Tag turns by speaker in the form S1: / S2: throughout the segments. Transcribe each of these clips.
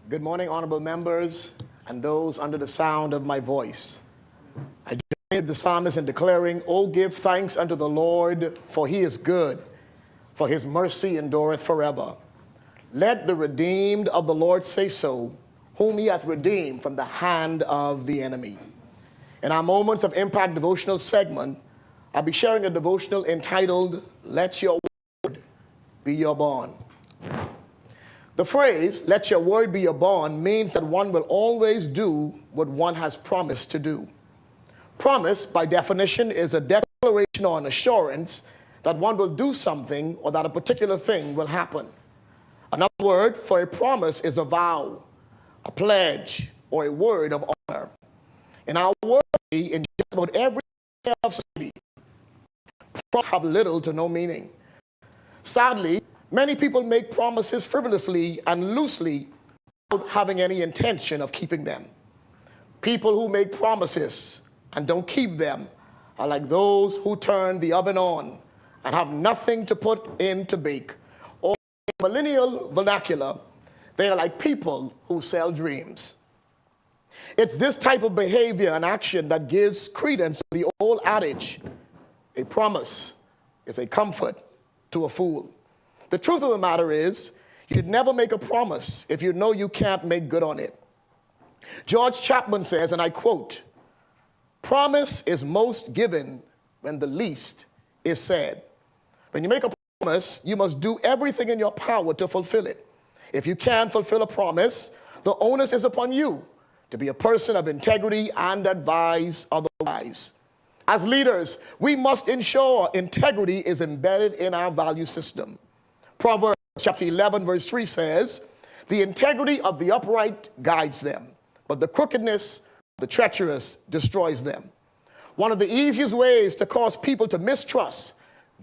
S1: Good morning, honorable members and those under the sound of my voice. I join the psalmist in declaring, "Oh, give thanks unto the Lord, for he is good, for his mercy endureth forever. Let the redeemed of the Lord say so, whom he hath redeemed from the hand of the enemy." In our Moments of Impact devotional segment, I'll be sharing a devotional entitled, "Let Your Word Be Your Bond." The phrase, "let your word be your bond," means that one will always do what one has promised to do. Promise, by definition, is a declaration or an assurance that one will do something or that a particular thing will happen. Another word for a promise is a vow, a pledge, or a word of honor. In our world, in just about every area of society, promises have little to no meaning. Sadly, many people make promises frivolously and loosely without having any intention of keeping them. People who make promises and don't keep them are like those who turn the oven on and have nothing to put in to bake. Or in millennial vernacular, they are like people who sell dreams. It's this type of behavior and action that gives credence to the old adage, "A promise is a comfort to a fool." The truth of the matter is, you'd never make a promise if you know you can't make good on it. George Chapman says, and I quote, "Promise is most given when the least is said." When you make a promise, you must do everything in your power to fulfill it. If you can't fulfill a promise, the onus is upon you to be a person of integrity and advise otherwise. As leaders, we must ensure integrity is embedded in our value system. Proverbs chapter 11, verse 3 says, "The integrity of the upright guides them, but the crookedness of the treacherous destroys them." One of the easiest ways to cause people to mistrust,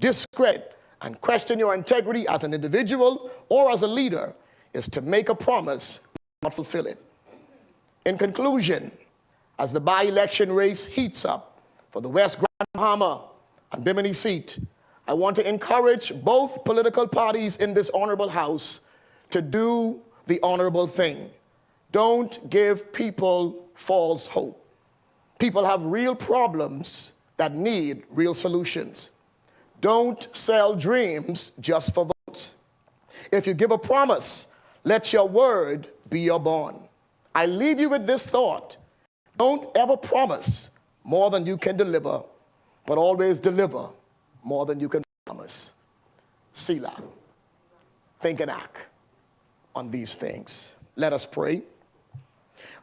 S1: discredit, and question your integrity as an individual or as a leader is to make a promise and not fulfill it. In conclusion, as the by-election race heats up for the West Grand Bahama and Bimini seat, I want to encourage both political parties in this honorable house to do the honorable thing. Don't give people false hope. People have real problems that need real solutions. Don't sell dreams just for votes. If you give a promise, let your word be your bond. I leave you with this thought: don't ever promise more than you can deliver, but always deliver more than you can promise. Selah. Think and act on these things. Let us pray.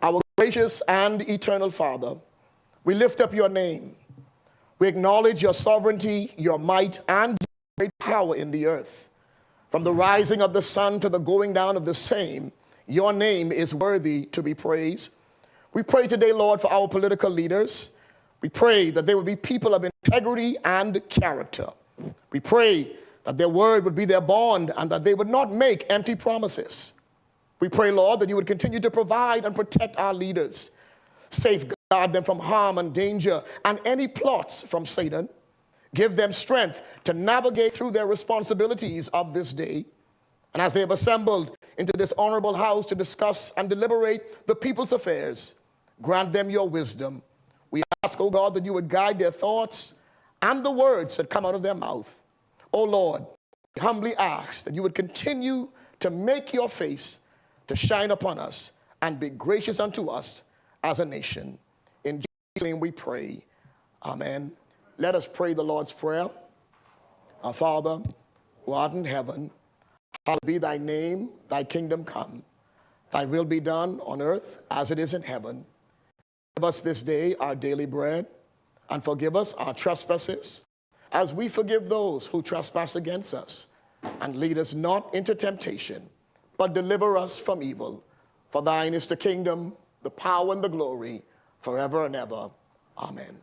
S1: Our gracious and eternal Father, we lift up your name. We acknowledge your sovereignty, your might, and your great power in the earth. From the rising of the sun to the going down of the same, your name is worthy to be praised. We pray today, Lord, for our political leaders. We pray that they will be people of integrity and character. We pray that their word would be their bond and that they would not make empty promises. We pray, Lord, that you would continue to provide and protect our leaders, safeguard them from harm and danger and any plots from Satan. Give them strength to navigate through their responsibilities of this day. And as they have assembled into this honorable house to discuss and deliberate the people's affairs, grant them your wisdom. We ask, O God, that you would guide their thoughts and the words that come out of their mouth. O Lord, we humbly ask that you would continue to make your face to shine upon us and be gracious unto us as a nation. In Jesus' name we pray. Amen. Let us pray the Lord's Prayer. Our Father, who art in heaven, hallowed be thy name, thy kingdom come. Thy will be done on earth as it is in heaven. Give us this day our daily bread, and forgive us our trespasses, as we forgive those who trespass against us. And lead us not into temptation, but deliver us from evil. For thine is the kingdom, the power, and the glory, forever and ever. Amen.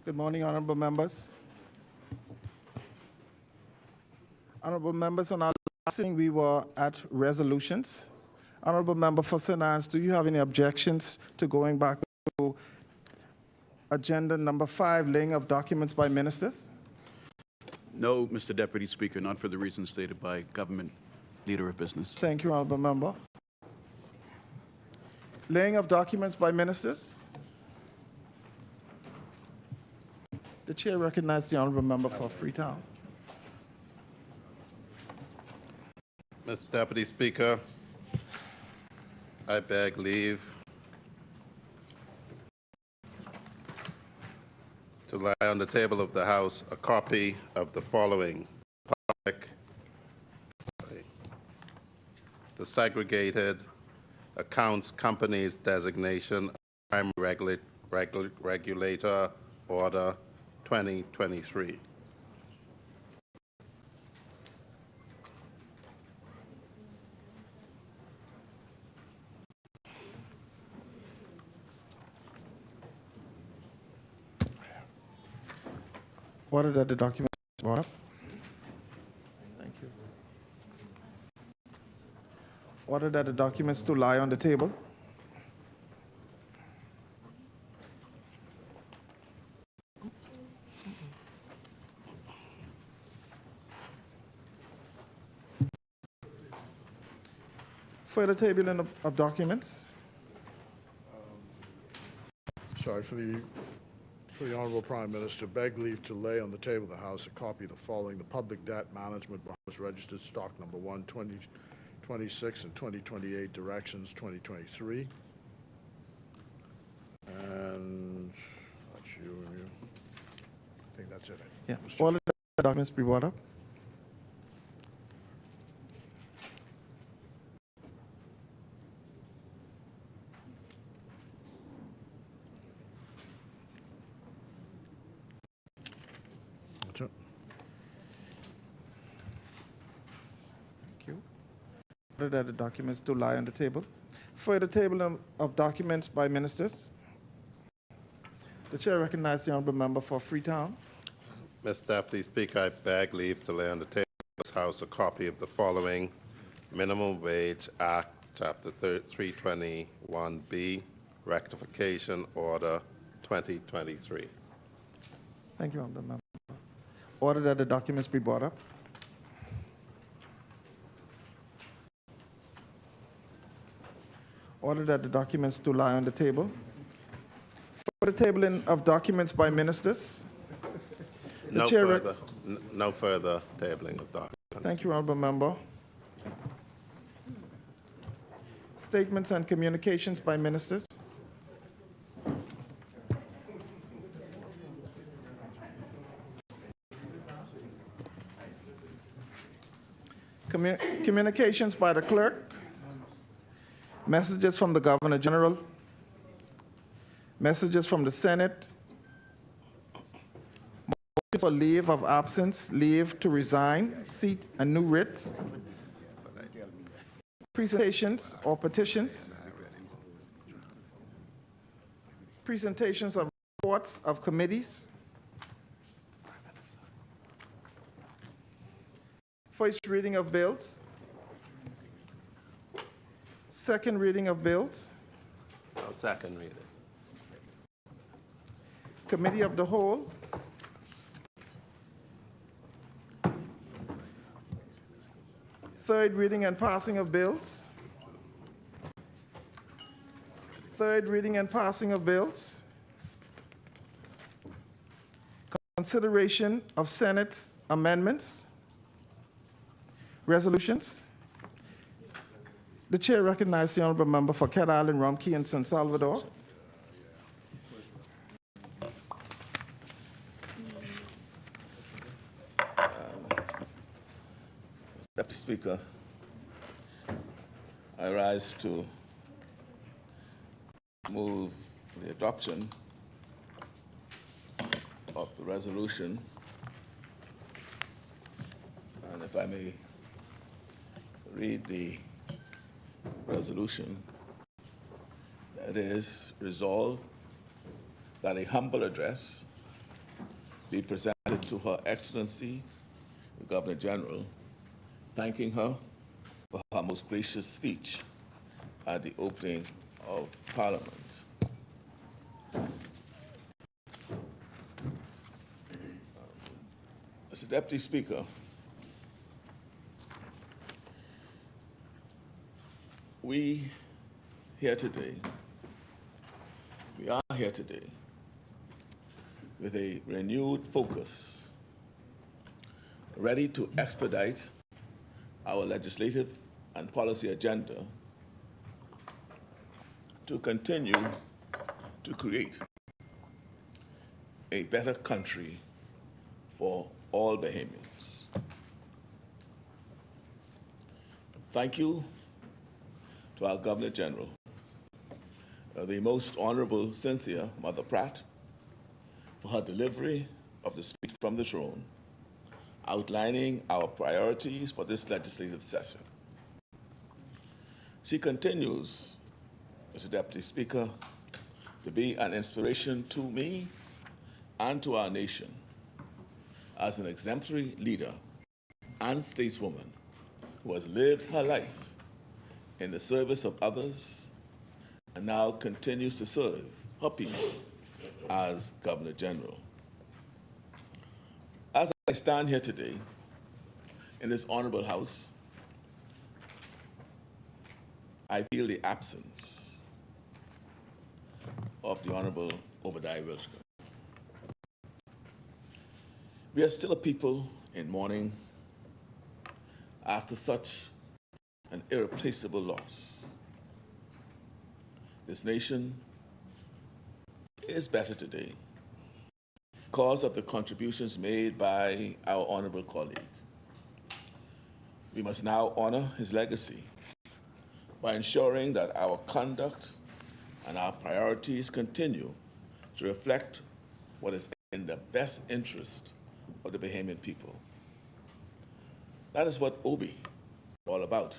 S2: Good morning, honorable members. Honorable members, on our last thing we were at resolutions. Honorable member for St. Anne's, do you have any objections to going back to agenda number 5, laying of documents by ministers.
S3: No, Mr. Deputy Speaker, not for the reasons stated by Government Leader of Business.
S2: Thank you, honorable member. Laying of documents by ministers. The chair recognizes the honorable member for Freetown.
S4: Mr. Deputy Speaker, I beg leave to lay on the table of the House a copy of the following public, the segregated accounts companies designation, primary regulator order 2023.
S2: Order that the document is brought up. Thank you. Order that the documents to lie on the table. Further tabling of documents.
S5: Sorry, for the Honorable Prime Minister, beg leave to lay on the table of the House a copy of the following: the Public Debt Management Bahamas Registered Stock Number 1, 2026 and 2028 Directions 2023. And that's you and you. I think that's it.
S2: Yeah. All of the documents be brought up.
S5: That's it.
S2: Thank you. Order that the documents to lie on the table. Further table of documents by ministers. The chair recognizes the honorable member for Freetown.
S4: Mr. Deputy Speaker, I beg leave to lay on the table of this House a copy of the following Minimum Wage Act, Chapter 321B, Rectification Order 2023.
S2: Thank you, honorable member. Order that the documents be brought up. Order that the documents to lie on the table. For the tabling of documents by ministers. The
S4: No
S2: chair
S4: further, no further tabling of documents.
S2: Thank you, honorable member. Statements and communications by ministers. Communications by the clerk. Messages from the Governor General. Messages from the Senate. Motions for leave of absence, leave to resign, seat, and new writs. Presentations or petitions. Presentations of reports of committees. First reading of bills. Second reading of bills.
S4: No second reading.
S2: Committee of the Whole. Third reading and passing of bills. Third reading and passing of bills. Consideration of Senate's amendments. Resolutions. The chair recognizes the honorable member for Cat Island, Rumkey, and San Salvador.
S6: Deputy Speaker, I rise to move the adoption of the resolution, and if I may read the resolution. It is resolved that a humble address be presented to Her Excellency, the Governor General, thanking her for her most gracious speech at the opening of Parliament. Mr. Deputy Speaker, we are here today with a renewed focus, ready to expedite our legislative and policy agenda to continue to create a better country for all Bahamians. Thank you to our Governor General, the Most Honorable Cynthia Mother Pratt, for her delivery of the speech from the throne, outlining our priorities for this legislative session. She continues, Mr. Deputy Speaker, to be an inspiration to me and to our nation as an exemplary leader and stateswoman who has lived her life in the service of others and now continues to serve her people as Governor General. As I stand here today in this honorable house, I feel the absence of the Honorable Obadiah Wilshcombe. We are still a people in mourning after such an irreplaceable loss. This nation is better today because of the contributions made by our honorable colleague. We must now honor his legacy by ensuring that our conduct and our priorities continue to reflect what is in the best interest of the Bahamian people. That is what Obi is all about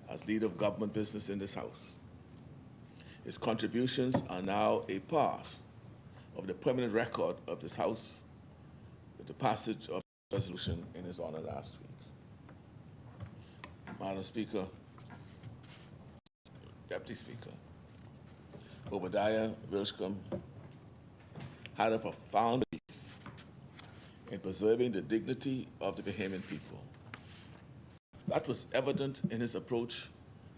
S6: as leader of government business in this House. His contributions are now a part of the permanent record of this House with the passage of the resolution in his honor last week. Madam Speaker, Deputy Speaker, Obadiah Wilshcombe had a profound belief in preserving the dignity of the Bahamian people. That was evident in his approach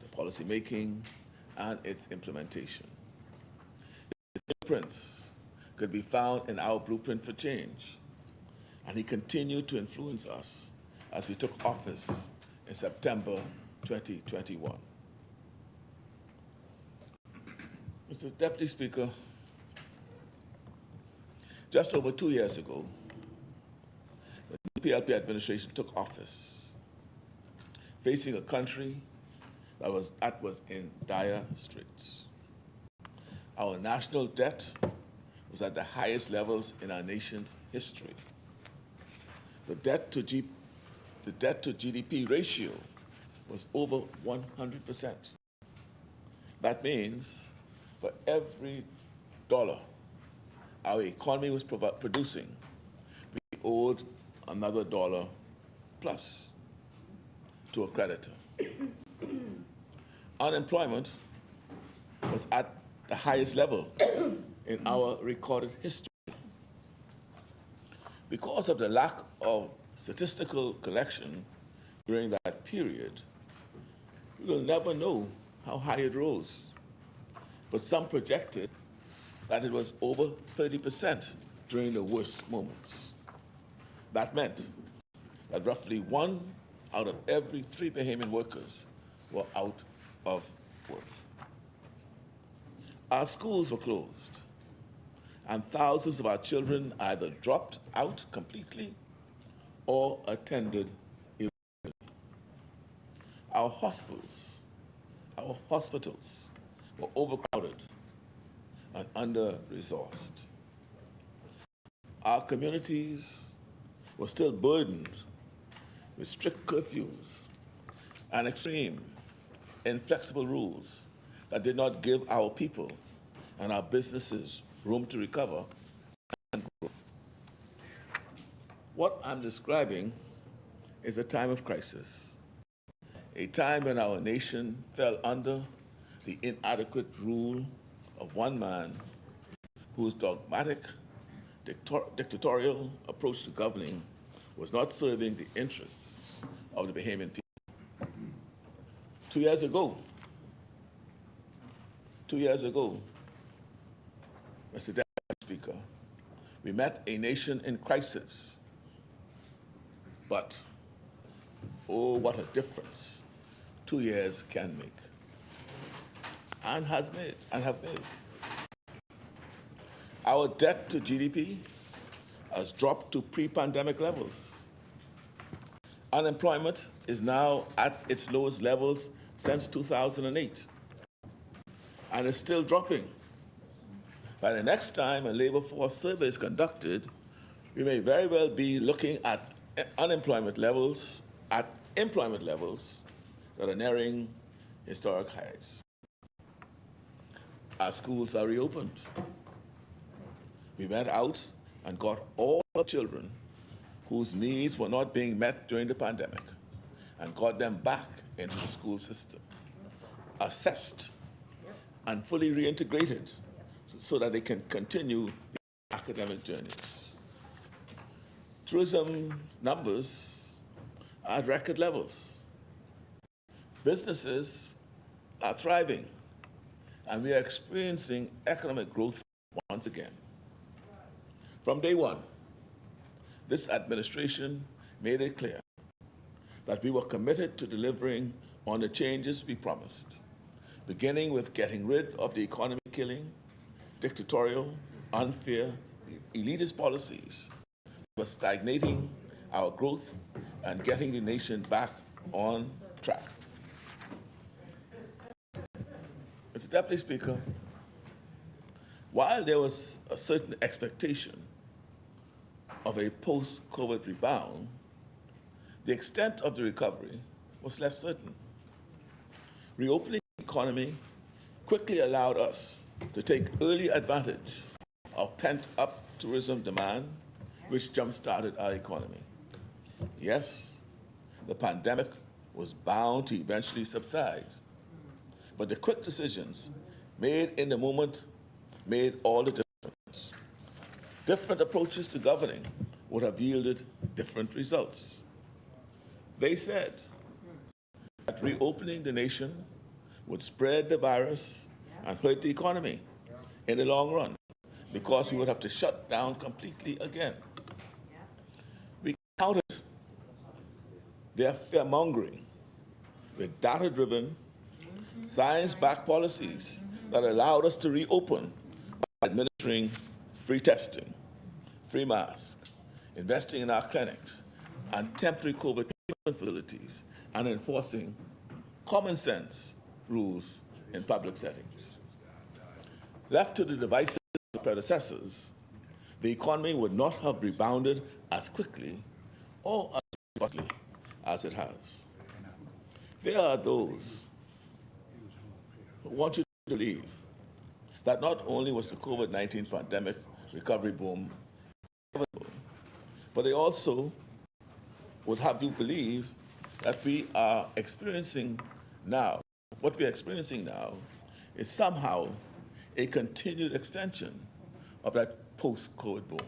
S6: to policy making and its implementation. His footprints could be found in our blueprint for change, and he continued to influence us as we took office in September 2021. Mr. Deputy Speaker, just over 2 years ago, the PLP administration took office, facing a country that was in dire straits. Our national debt was at the highest levels in our nation's history. The debt to GDP ratio was over 100%. That means for every dollar our economy was producing, we owed another dollar plus to a creditor. Unemployment was at the highest level in our recorded history. Because of the lack of statistical collection during that period, we will never know how high it rose. But some projected that it was over 30% during the worst moments. That meant that roughly 1 out of every 3 Bahamian workers were out of work. Our schools were closed, and thousands of our children either dropped out completely or attended irregularly. Our hospitals were overcrowded and under-resourced. Our communities were still burdened with strict curfews and extreme, inflexible rules that did not give our people and our businesses room to recover and grow. What I'm describing is a time of crisis, a time when our nation fell under the inadequate rule of one man whose dogmatic dictatorial approach to governing was not serving the interests of the Bahamian people. 2 years ago, Mr. Deputy Speaker, we met a nation in crisis, but oh, what a difference 2 years can make and have made. Our debt to GDP has dropped to pre-pandemic levels. Unemployment is now at its lowest levels since 2008 and is still dropping. By the next time a labor force survey is conducted, we may very well be looking at employment levels that are nearing historic highs. Our schools are reopened. We went out and got all the children whose needs were not being met during the pandemic and got them back into the school system, assessed and fully reintegrated so that they can continue their academic journeys. Tourism numbers are at record levels. Businesses are thriving, and we are experiencing economic growth once again. From day one, this administration made it clear that we were committed to delivering on the changes we promised, beginning with getting rid of the economy-killing, dictatorial, unfair, elitist policies that were stagnating our growth and getting the nation back on track. Mr. Deputy Speaker, while there was a certain expectation of a post-COVID rebound, the extent of the recovery was less certain. Reopening the economy quickly allowed us to take early advantage of pent-up tourism demand, which jump-started our economy. Yes, the pandemic was bound to eventually subside, but the quick decisions made in the moment made all the difference. Different approaches to governing would have yielded different results. They said that reopening the nation would spread the virus and hurt the economy in the long run because we would have to shut down completely again. We countered their fear-mongering with data-driven, science-backed policies that allowed us to reopen by administering free testing, free masks, investing in our clinics, and temporary COVID treatment facilities, and enforcing common sense rules in public settings. Left to the devices of the predecessors, the economy would not have rebounded as quickly or as quickly as it has. There are those who want you to believe that not only was the COVID-19 pandemic recovery boom, but they also would have you believe that we are experiencing now, what we are experiencing now is somehow a continued extension of that post-COVID boom.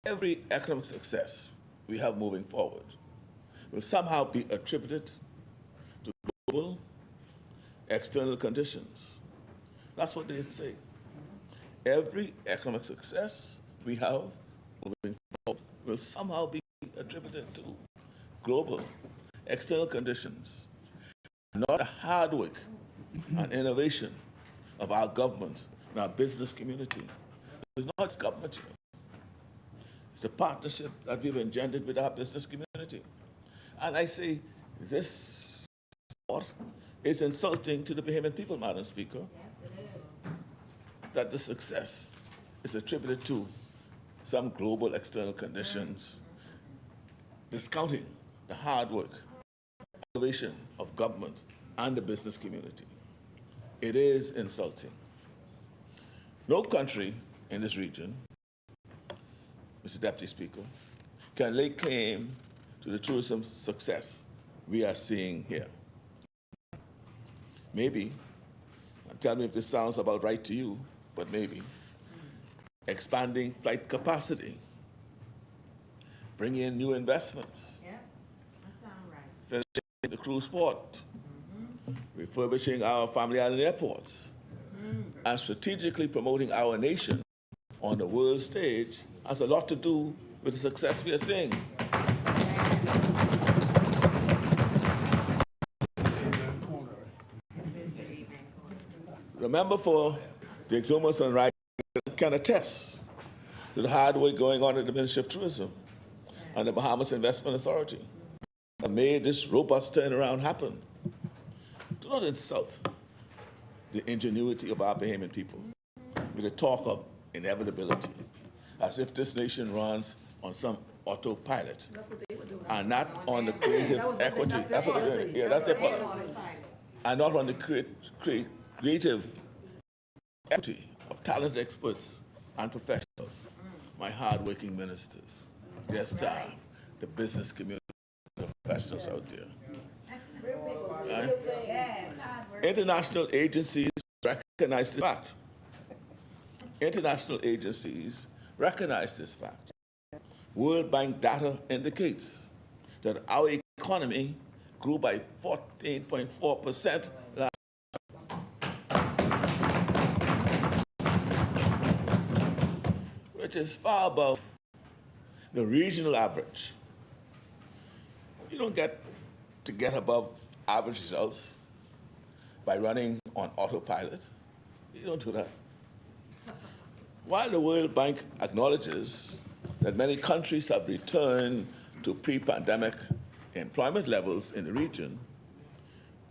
S6: Every economic success we have moving forward will somehow be attributed to global external conditions. That's what they say. Every economic success we have moving forward will somehow be attributed to global external conditions, not the hard work and innovation of our government and our business community. It's not government here. It's the partnership that we've engendered with our business community. And I say this thought is insulting to the Bahamian people, Madam Speaker. Yes, it is. That the success is attributed to some global external conditions, discounting the hard work, innovation of government and the business community. It is insulting. No country in this region, Mr. Deputy Speaker, can lay claim to the tourism success we are seeing here. Maybe, and tell me if this sounds about right to you, but maybe, expanding flight capacity, bringing in new investments,
S7: Yep, that sounds right.
S6: finishing the cruise port, refurbishing our family island airports, and strategically promoting our nation on the world stage has a lot to do with the success we are seeing. Remember, for the exhumers and writers can attest to the hard work going on at the Ministry of Tourism and the Bahamas Investment Authority that made this robust turnaround happen. Do not insult the ingenuity of our Bahamian people with the talk of inevitability, as if this nation runs on some autopilot and not on the creative equity. That's what they're doing. Yeah, that's their policy. And not on the creative equity of talented experts and professionals, my hard-working ministers, their staff, the business community, the professionals out there. International agencies recognize this fact. International agencies recognize this fact. World Bank data indicates that our economy grew by 14.4% last year, which is far above the regional average. You don't get above average results by running on autopilot. You don't do that. While the World Bank acknowledges that many countries have returned to pre-pandemic employment levels in the region,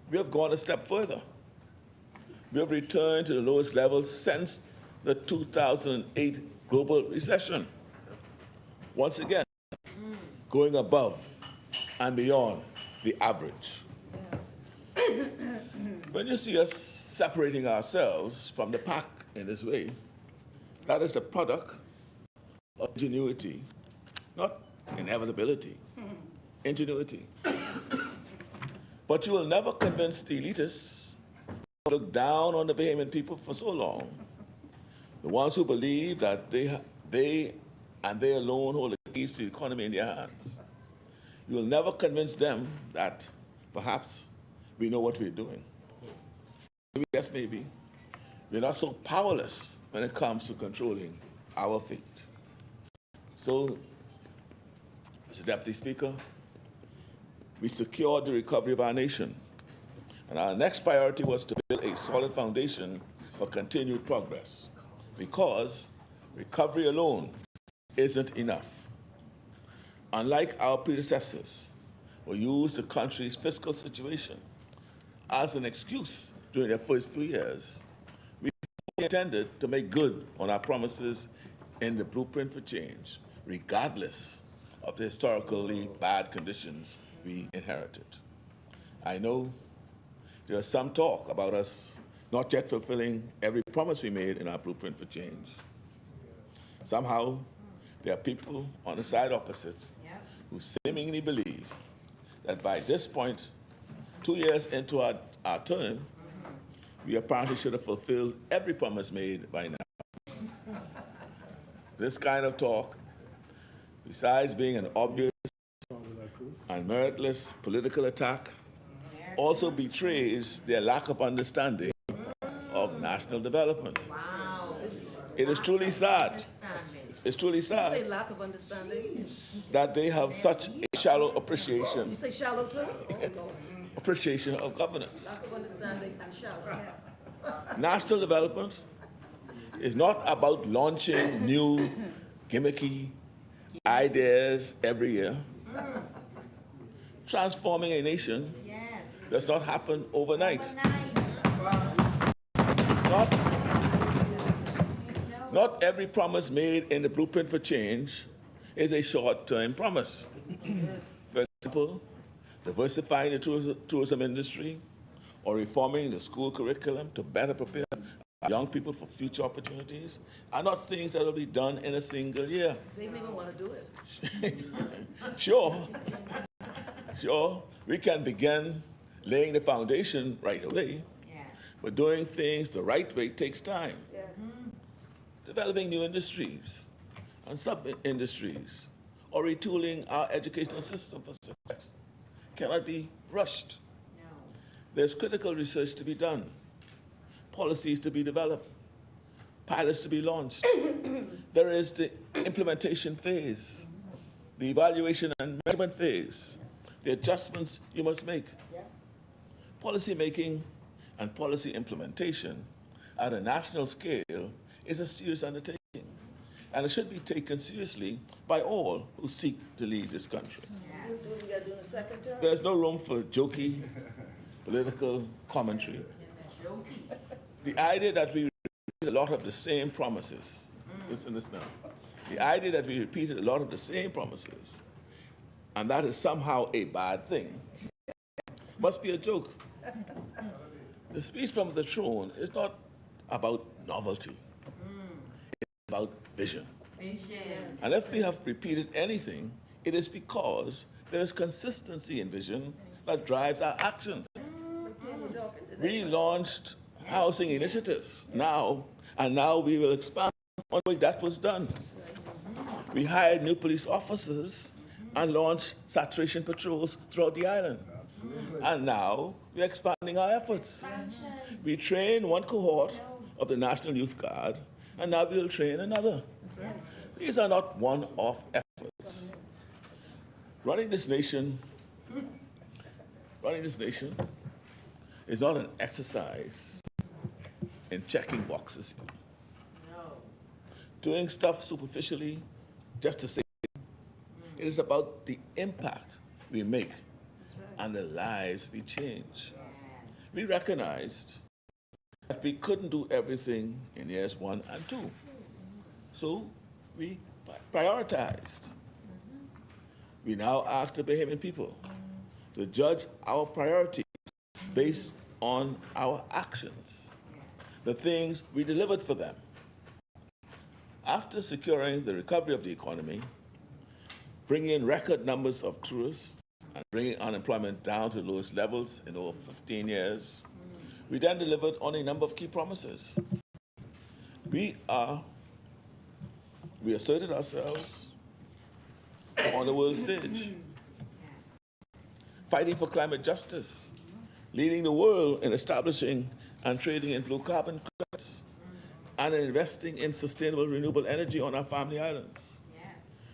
S6: we have gone a step further. We have returned to the lowest levels since the 2008 global recession. Once again, going above and beyond the average. When you see us separating ourselves from the pack in this way, that is the product of ingenuity, not inevitability. Ingenuity. But you will never convince the elitists who look down on the Bahamian people for so long, the ones who believe that they and they alone hold the keys to the economy in their hands. You will never convince them that perhaps we know what we're doing. Yes, maybe. We're not so powerless when it comes to controlling our fate. So, Mr. Deputy Speaker, we secured the recovery of our nation. And our next priority was to build a solid foundation for continued progress, because recovery alone isn't enough. Unlike our predecessors, who used the country's fiscal situation as an excuse during their first few years, we intended to make good on our promises in the blueprint for change, regardless of the historically bad conditions we inherited. I know there is some talk about us not yet fulfilling every promise we made in our blueprint for change. Somehow, there are people on the side opposite who seemingly believe that by this point, 2 years into our term, we apparently should have fulfilled every promise made by now. This kind of talk, besides being an obvious and meritless political attack, also betrays their lack of understanding of national development.
S7: Wow.
S6: It is truly sad. It's truly
S8: You
S6: sad
S8: say lack of understanding?
S6: that they have such a shallow appreciation
S8: You say shallow too?
S6: of governance.
S8: Lack of understanding and shallow.
S6: National development is not about launching new gimmicky ideas every year. Transforming a nation does not happen overnight. Not every promise made in the blueprint for change is a short-term promise. For example, diversifying the tourism industry or reforming the school curriculum to better prepare young people for future opportunities are not things that will be done in a single year.
S8: They don't even want to do it.
S6: Sure, we can begin laying the foundation right away, but doing things the right way takes time. developing new industries and sub-industries, or retooling our educational system for success cannot be rushed. There's critical research to be done, policies to be developed, pilots to be launched. There is the implementation phase, the evaluation and measurement phase, the adjustments you must make. Policy making and policy implementation at a national scale is a serious undertaking, and it should be taken seriously by all who seek to lead this country.
S8: What we gotta do in the second term?
S6: There's no room for jokey political commentary. The idea that we repeat a lot of the same promises, listen to this now. The idea that we repeated a lot of the same promises, and that is somehow a bad thing, must be a joke. The speech from the throne is not about novelty. It's about vision. And if we have repeated anything, it is because there is consistency in vision that drives our actions. We launched housing initiatives now, and now we will expand on the way that was done. We hired new police officers and launched saturation patrols throughout the island. And now we're expanding our efforts. We trained one cohort of the National Youth Guard, and now we'll train another. These are not one-off efforts. Running this nation is not an exercise in checking boxes. Doing stuff superficially just to say it is about the impact we make and the lives we change. We recognized that we couldn't do everything in years 1 and 2. So we prioritized. We now ask the Bahamian people to judge our priorities based on our actions, the things we delivered for them. After securing the recovery of the economy, bringing in record numbers of tourists, and bringing unemployment down to the lowest levels in over 15 years, we then delivered on a number of key promises. We asserted ourselves on the world stage, fighting for climate justice, leading the world in establishing and trading in blue carbon credits, and investing in sustainable renewable energy on our family islands.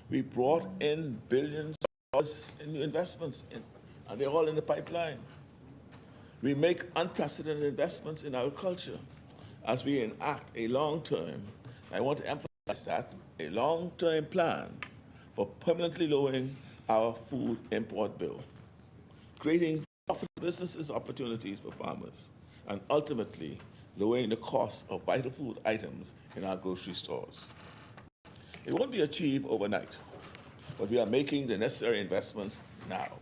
S6: We brought in billions of dollars in new investments, and they're all in the pipeline. We make unprecedented investments in agriculture as we enact a long-term, I want to emphasize that, a long-term plan for permanently lowering our food import bill, creating profitable businesses opportunities for farmers, and ultimately lowering the cost of vital food items in our grocery stores. It won't be achieved overnight, but we are making the necessary investments now.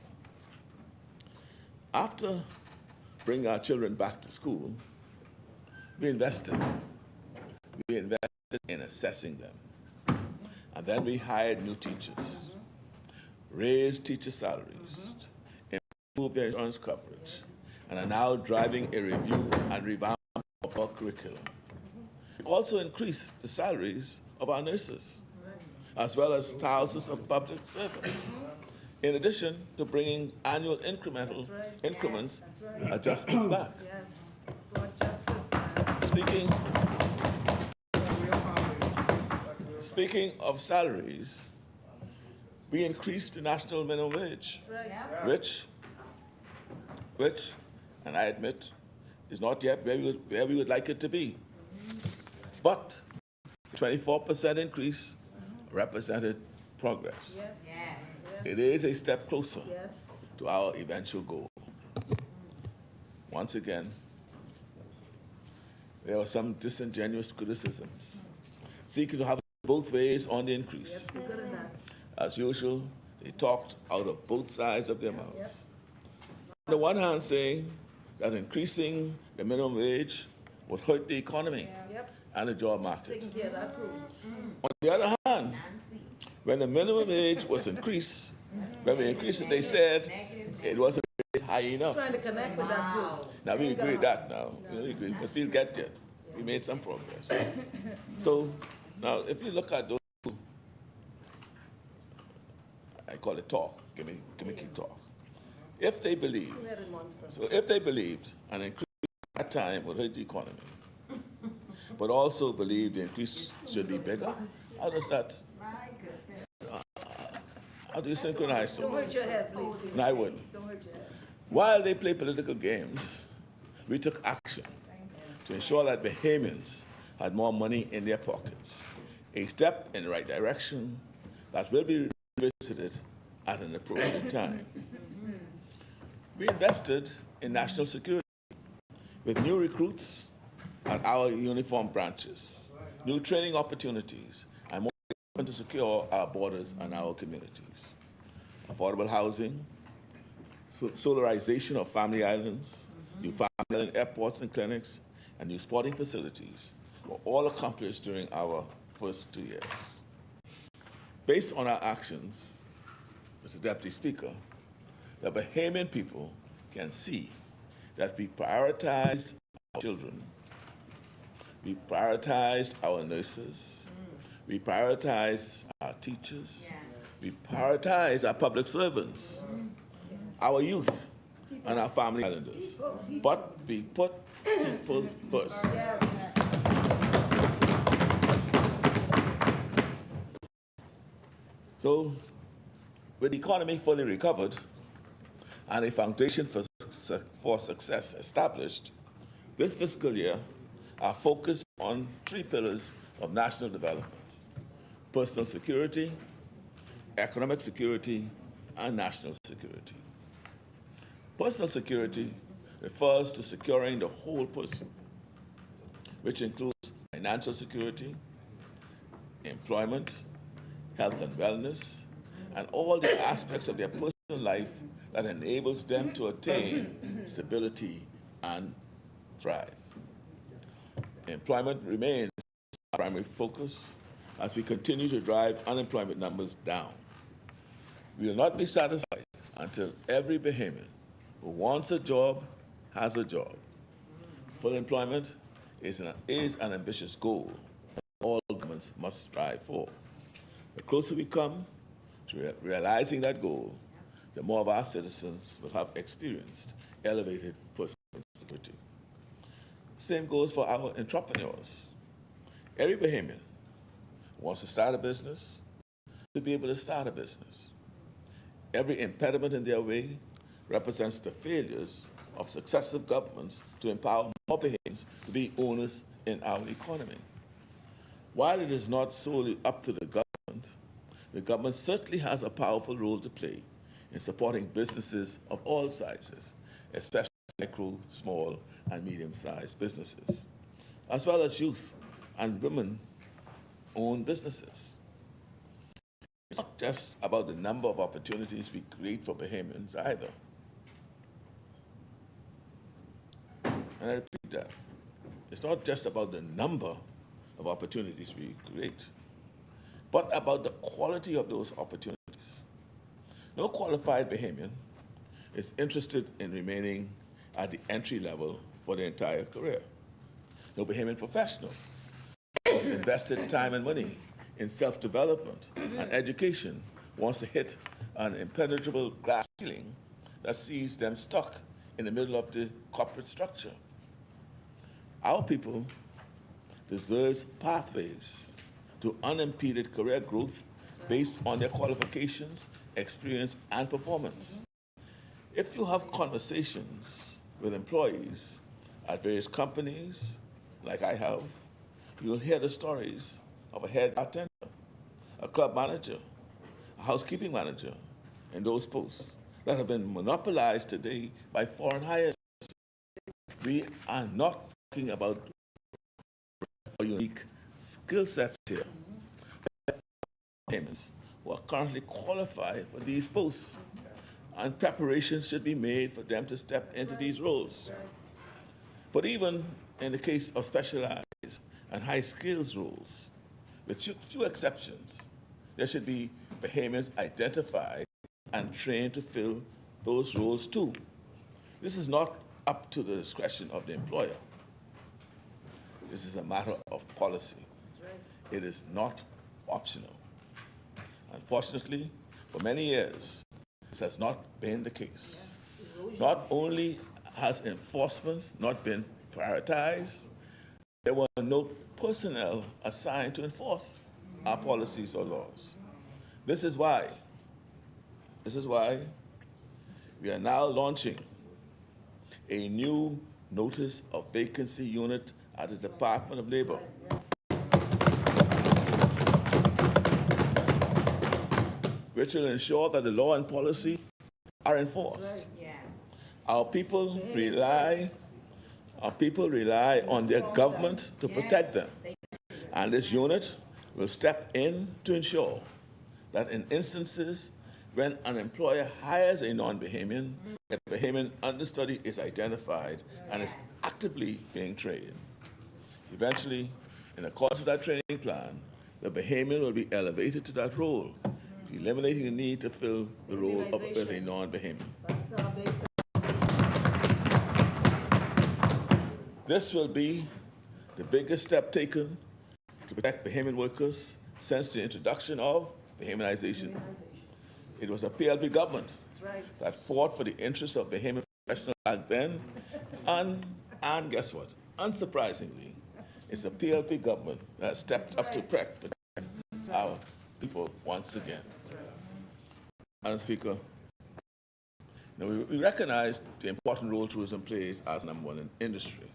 S6: After bringing our children back to school, we invested. We invested in assessing them. And then we hired new teachers, raised teacher salaries, improved their insurance coverage, and are now driving a review and revamp of our curriculum. We also increased the salaries of our nurses, as well as thousands of public servants, in addition to bringing annual incremental increments, adjustments back.
S8: Yes, Lord justice.
S6: Speaking of salaries, we increased the national minimum wage, which, and I admit, is not yet where we would like it to be. But 24% increase represented progress. It is a step closer to our eventual goal. Once again, there were some disingenuous criticisms, seeking to have it both ways on the increase. As usual, they talked out of both sides of their mouths. On the one hand, saying that increasing the minimum wage would hurt the economy and the job market. On the other hand, when the minimum wage was increased, when we increased it, they said it wasn't high enough.
S8: Trying to connect with that group.
S6: Now we agree with that now. We agree, but we'll get there. We made some progress. So Now, if you look at those two, I call it talk, gimmicky talk. If they believe, so if they believed an increase at that time would hurt the economy, but also believe the increase should be bigger, how does that, how do you synchronize
S8: Don't
S6: those?
S8: hurt your head, please.
S6: No, I wouldn't.
S8: Don't hurt your head.
S6: While they play political games, we took action to ensure that Bahamians had more money in their pockets, a step in the right direction that will be revisited at an appropriate time. We invested in national security with new recruits at our uniform branches, new training opportunities, and more equipment to secure our borders and our communities. Affordable housing, solarization of family islands, new family island airports and clinics, and new sporting facilities were all accomplished during our first 2 years. Based on our actions, Mr. Deputy Speaker, the Bahamian people can see that we prioritized our children, we prioritized our nurses, we prioritized our teachers, we prioritized our public servants, our youth, and our family islanders. But we put people first. So, with the economy fully recovered and a foundation for success established, this fiscal year, our focus on 3 pillars of national development: personal security, economic security, and national security. Personal security refers to securing the whole person, which includes financial security, employment, health and wellness, and all the aspects of their personal life that enables them to attain stability and thrive. Employment remains our primary focus as we continue to drive unemployment numbers down. We will not be satisfied until every Bahamian who wants a job has a job. Full employment is an ambitious goal that all governments must strive for. The closer we come to realizing that goal, the more of our citizens will have experienced elevated personal security. Same goes for our entrepreneurs. Every Bahamian who wants to start a business to be able to start a business. Every impediment in their way represents the failures of successive governments to empower more Bahamians to be owners in our economy. While it is not solely up to the government certainly has a powerful role to play in supporting businesses of all sizes, especially micro, small, and medium-sized businesses, as well as youth and women-owned businesses. It's not just about the number of opportunities we create for Bahamians either. And I repeat that. It's not just about the number of opportunities we create, but about the quality of those opportunities. No qualified Bahamian is interested in remaining at the entry level for their entire career. No Bahamian professional who's invested time and money in self-development and education wants to hit an impenetrable glass ceiling that sees them stuck in the middle of the corporate structure. Our people deserves pathways to unimpeded career growth based on their qualifications, experience, and performance. If you have conversations with employees at various companies, like I have, you'll hear the stories of a head bartender, a club manager, a housekeeping manager, and those posts that have been monopolized today by foreign hires. We are not talking about unique skill sets here. Who are currently qualified for these posts, and preparations should be made for them to step into these roles. But even in the case of specialized and high skills roles, with few exceptions, there should be Bahamians identified and trained to fill those roles too. This is not up to the discretion of the employer. This is a matter of policy. It is not optional. Unfortunately, for many years, this has not been the case. Not only has enforcement not been prioritized, there were no personnel assigned to enforce our policies or laws. This is why we are now launching a new notice of vacancy unit at the Department of Labor. Which will ensure that the law and policy are enforced.
S7: Yes.
S6: Our people rely on their government to protect them. And this unit will step in to ensure that in instances when an employer hires a non-Bahamian, a Bahamian understudy is identified and is actively being trained. Eventually, in accordance with that training plan, the Bahamian will be elevated to that role, eliminating the need to fill the role of a non-Bahamian. This will be the biggest step taken to protect Bahamian workers since the introduction of Bahamianization. It was a PLP government that fought for the interests of Bahamian professionals back then, and guess what? Unsurprisingly, it's the PLP government that stepped up to protect our people once again. Madam Speaker, we recognize the important role tourism plays as #1 industry.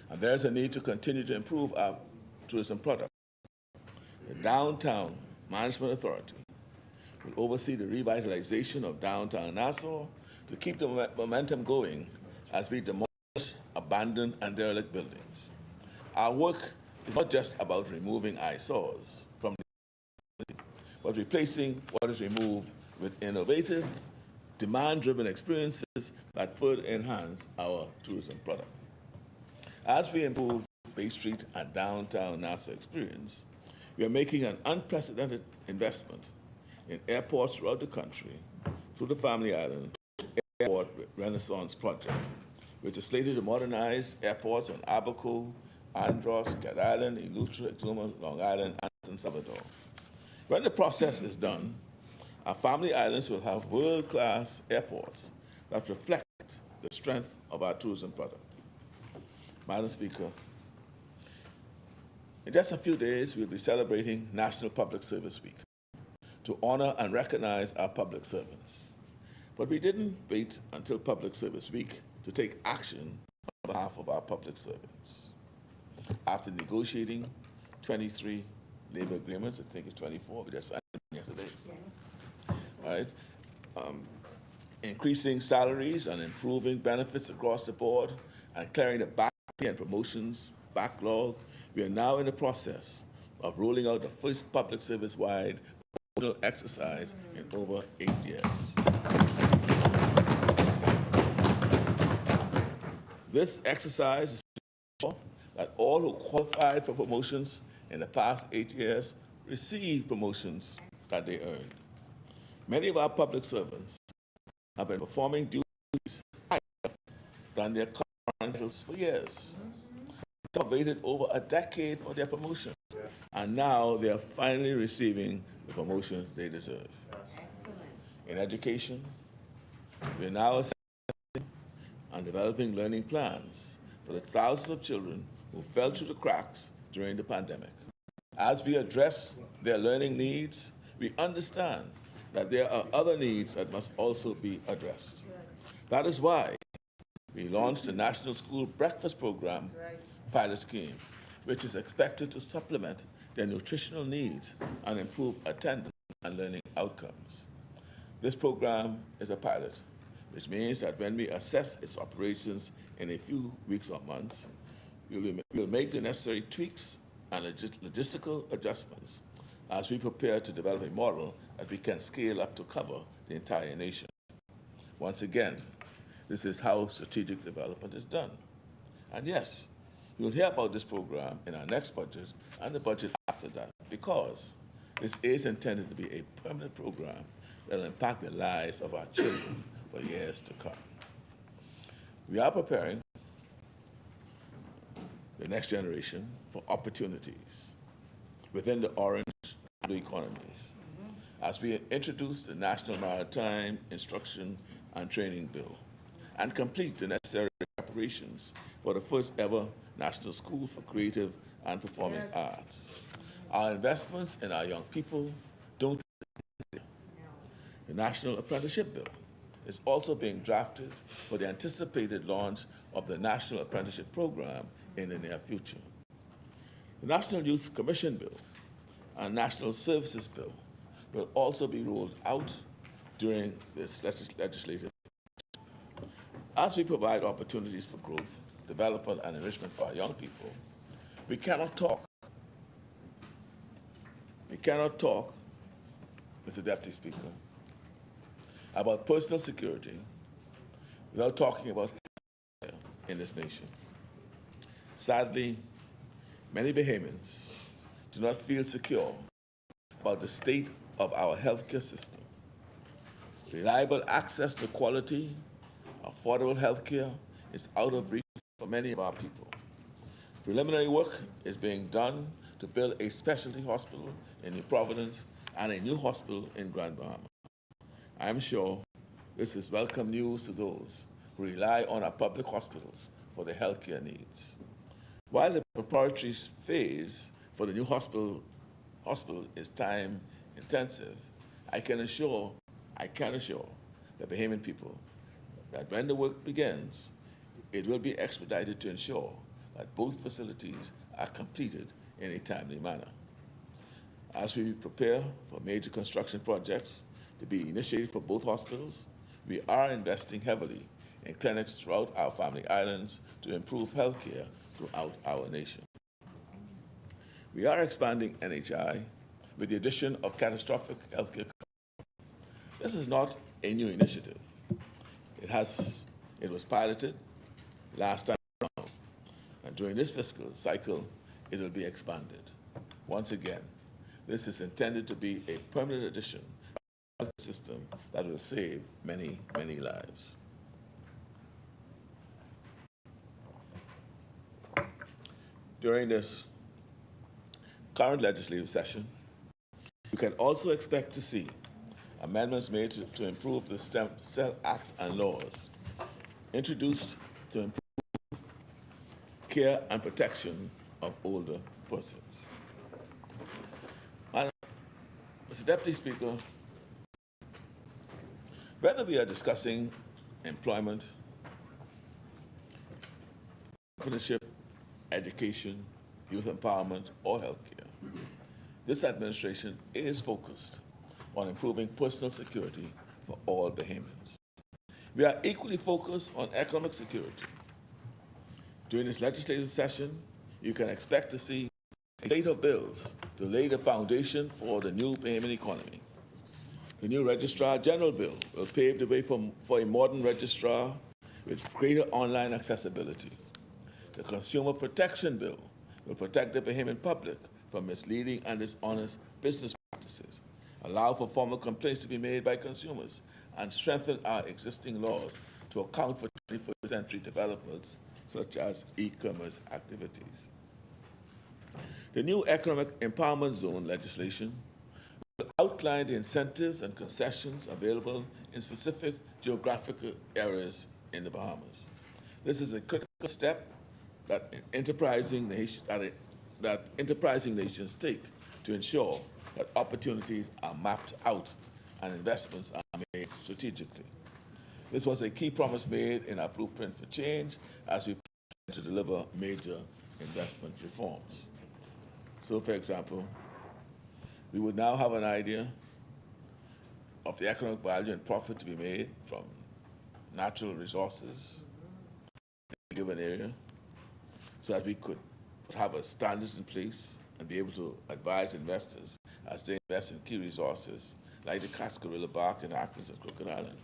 S6: And there's a need to continue to improve our tourism product. The Downtown Management Authority will oversee the revitalization of downtown Nassau to keep the momentum going as we demolish abandoned and derelict buildings. Our work is not just about removing eyesores from the city, but replacing what is removed with innovative, demand-driven experiences that further enhance our tourism product. As we improve Bay Street and downtown Nassau experience, we are making an unprecedented investment in airports throughout the country through the Family Island Airport Renaissance Project, which is slated to modernize airports on Abaco, Andros, Cat Island, Eleuthera, Exuma, Long Island, and San Salvador. When the process is done, our Family Islands will have world-class airports that reflect the strength of our tourism product. Madam Speaker, in just a few days, we'll be celebrating National Public Service Week to honor and recognize our public servants. But we didn't wait until Public Service Week to take action on behalf of our public servants. After negotiating 23 labor agreements, I think it's 24, we just signed them yesterday. Yes. Right? Increasing salaries and improving benefits across the board and clearing the back pay and promotions backlog, we are now in the process of rolling out the first public service-wide promotional exercise in over 8 years. This exercise is to ensure that all who qualified for promotions in the past 8 years receive promotions that they earned. Many of our public servants have been performing duties higher than their current titles for years. Some waited over a decade for their promotion, and now they are finally receiving the promotion they deserve.
S7: Excellent.
S6: In education, we are now assessing and developing learning plans for the thousands of children who fell through the cracks during the pandemic. As we address their learning needs, we understand that there are other needs that must also be addressed. That is why we launched the National School Breakfast Program pilot scheme, which is expected to supplement their nutritional needs and improve attendance and learning outcomes. This program is a pilot, which means that when we assess its operations in a few weeks or months, we'll make the necessary tweaks and logistical adjustments as we prepare to develop a model that we can scale up to cover the entire nation. Once again, this is how strategic development is done. And yes, you'll hear about this program in our next budget and the budget after that, because this is intended to be a permanent program that will impact the lives of our children for years to come. We are preparing the next generation for opportunities. within the orange-blue economies, as we introduce the National Maritime Instruction and Training Bill and complete the necessary preparations for the first ever National School for Creative and Performing Arts. Our investments in our young people don't. The National Apprenticeship Bill is also being drafted for the anticipated launch of the National Apprenticeship Program in the near future. The National Youth Commission Bill and National Services Bill will also be rolled out during this legislative. As we provide opportunities for growth, development, and enrichment for our young people, we cannot talk, Mr. Deputy Speaker, about personal security without talking about health in this nation. Sadly, many Bahamians do not feel secure about the state of our healthcare system. Reliable access to quality, affordable healthcare is out of reach for many of our people. Preliminary work is being done to build a specialty hospital in New Providence and a new hospital in Grand Bahama. I am sure this is welcome news to those who rely on our public hospitals for their healthcare needs. While the preparatory phase for the new hospital is time intensive, I can assure the Bahamian people that when the work begins, it will be expedited to ensure that both facilities are completed in a timely manner. As we prepare for major construction projects to be initiated for both hospitals, we are investing heavily in clinics throughout our family islands to improve healthcare throughout our nation. We are expanding NHI with the addition of catastrophic healthcare. This is not a new initiative. It was piloted last time around, and during this fiscal cycle, it will be expanded. Once again, this is intended to be a permanent addition to the health system that will save many, many lives. During this current legislative session, you can also expect to see amendments made to improve the STEM Act and laws introduced to improve care and protection of older persons. Mr. Deputy Speaker, whether we are discussing employment, entrepreneurship, education, youth empowerment, or healthcare, this administration is focused on improving personal security for all Bahamians. We are equally focused on economic security. During this legislative session, you can expect to see a slate of bills to lay the foundation for the new Bahamian economy. The new Registrar General Bill will pave the way for a modern registrar with greater online accessibility. The Consumer Protection Bill will protect the Bahamian public from misleading and dishonest business practices, allow for formal complaints to be made by consumers, and strengthen our existing laws to account for 21st century developments such as e-commerce activities. The new Economic Empowerment Zone legislation will outline the incentives and concessions available in specific geographical areas in the Bahamas. This is a critical step that enterprising nations take to ensure that opportunities are mapped out and investments are made strategically. This was a key promise made in our Blueprint for Change as we plan to deliver major investment reforms. So, for example, we would now have an idea of the economic value and profit to be made from natural resources in a given area, so that we could have a standards in place and be able to advise investors as they invest in key resources like the Cascarilla bark and Ackles and Crooked Island,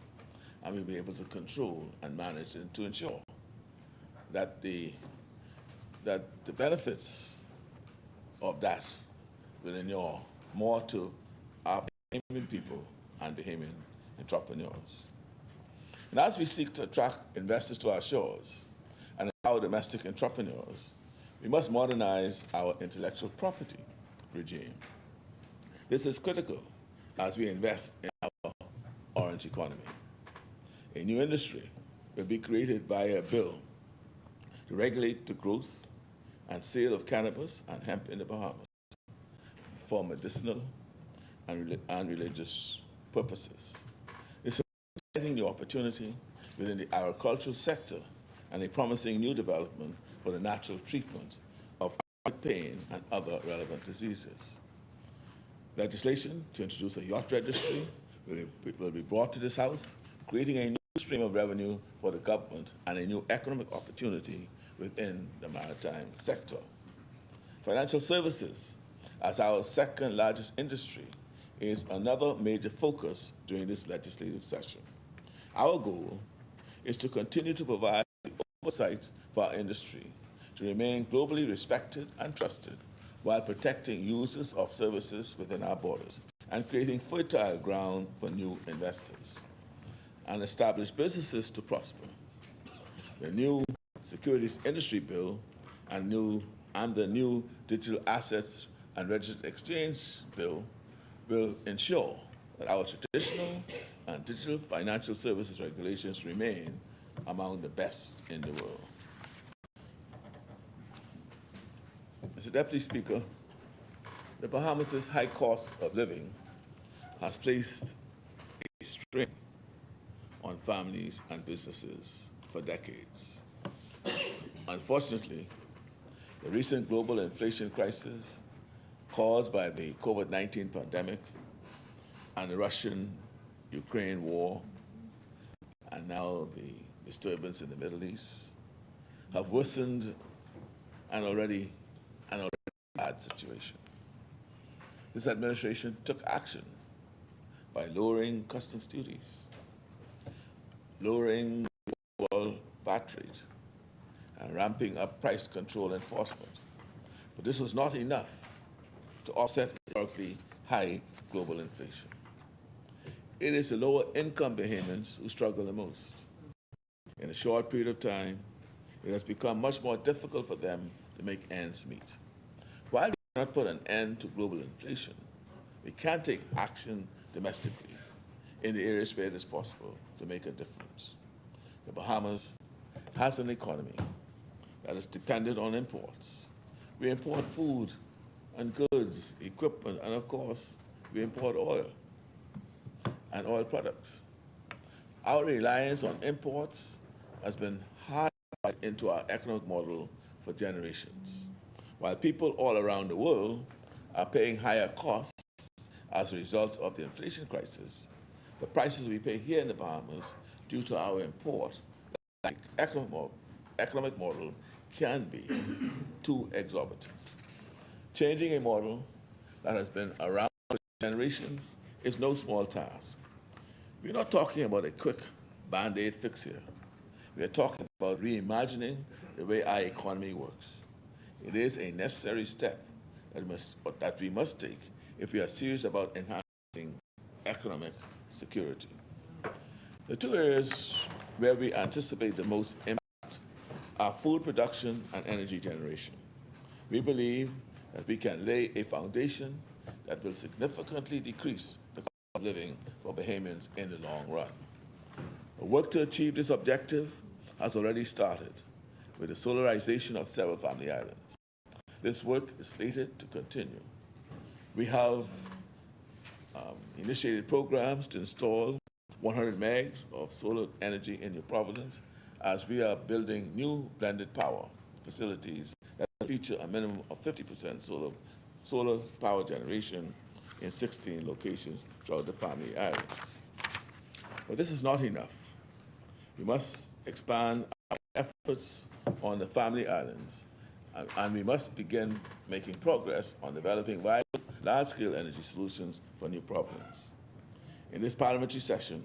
S6: and we'll be able to control and manage and to ensure that the benefits of that will inure more to our Bahamian people and Bahamian entrepreneurs. And as we seek to attract investors to our shores and empower domestic entrepreneurs, we must modernize our intellectual property regime. This is critical as we invest in our orange economy. A new industry will be created via a bill to regulate the growth and sale of cannabis and hemp in the Bahamas for medicinal and religious purposes. This is an exciting new opportunity within the agricultural sector and a promising new development for the natural treatment of chronic pain and other relevant diseases. Legislation to introduce a yacht registry will be brought to this House, creating a new stream of revenue for the government and a new economic opportunity within the maritime sector. Financial services, as our second largest industry, is another major focus during this legislative session. Our goal is to continue to provide the oversight for our industry to remain globally respected and trusted while protecting users of services within our borders and creating fertile ground for new investors and established businesses to prosper. The new Securities Industry Bill and the new Digital Assets and Registered Exchange Bill will ensure that our traditional and digital financial services regulations remain among the best in the world. Mr. Deputy Speaker, the Bahamas' high cost of living has placed a strain on families and businesses for decades. Unfortunately, the recent global inflation crisis caused by the COVID-19 pandemic and the Russian-Ukraine war, and now the disturbance in the Middle East, have worsened an already bad situation. This administration took action by lowering customs duties, lowering the overall VAT rate, and ramping up price control enforcement. But this was not enough to offset historically high global inflation. It is the lower income Bahamians who struggle the most. In a short period of time, it has become much more difficult for them to make ends meet. While we cannot put an end to global inflation, we can take action domestically in the areas where it is possible to make a difference. The Bahamas has an economy that is dependent on imports. We import food and goods, equipment, and of course, we import oil and oil products. Our reliance on imports has been hard into our economic model for generations. While people all around the world are paying higher costs as a result of the inflation crisis, the prices we pay here in the Bahamas due to our import, like economic model, can be too exorbitant. Changing a model that has been around for generations is no small task. We're not talking about a quick Band-Aid fix here. We're talking about reimagining the way our economy works. It is a necessary step that we must take if we are serious about enhancing economic security. The two areas where we anticipate the most impact are food production and energy generation. We believe that we can lay a foundation that will significantly decrease the cost of living for Bahamians in the long run. The work to achieve this objective has already started with the solarization of several family islands. This work is slated to continue. We have initiated programs to install 100 megs of solar energy in New Providence as we are building new blended power facilities that feature a minimum of 50% solar power generation in 16 locations throughout the family islands. But this is not enough. We must expand our efforts on the family islands, and we must begin making progress on developing viable, large-scale energy solutions for New Providence. In this parliamentary session,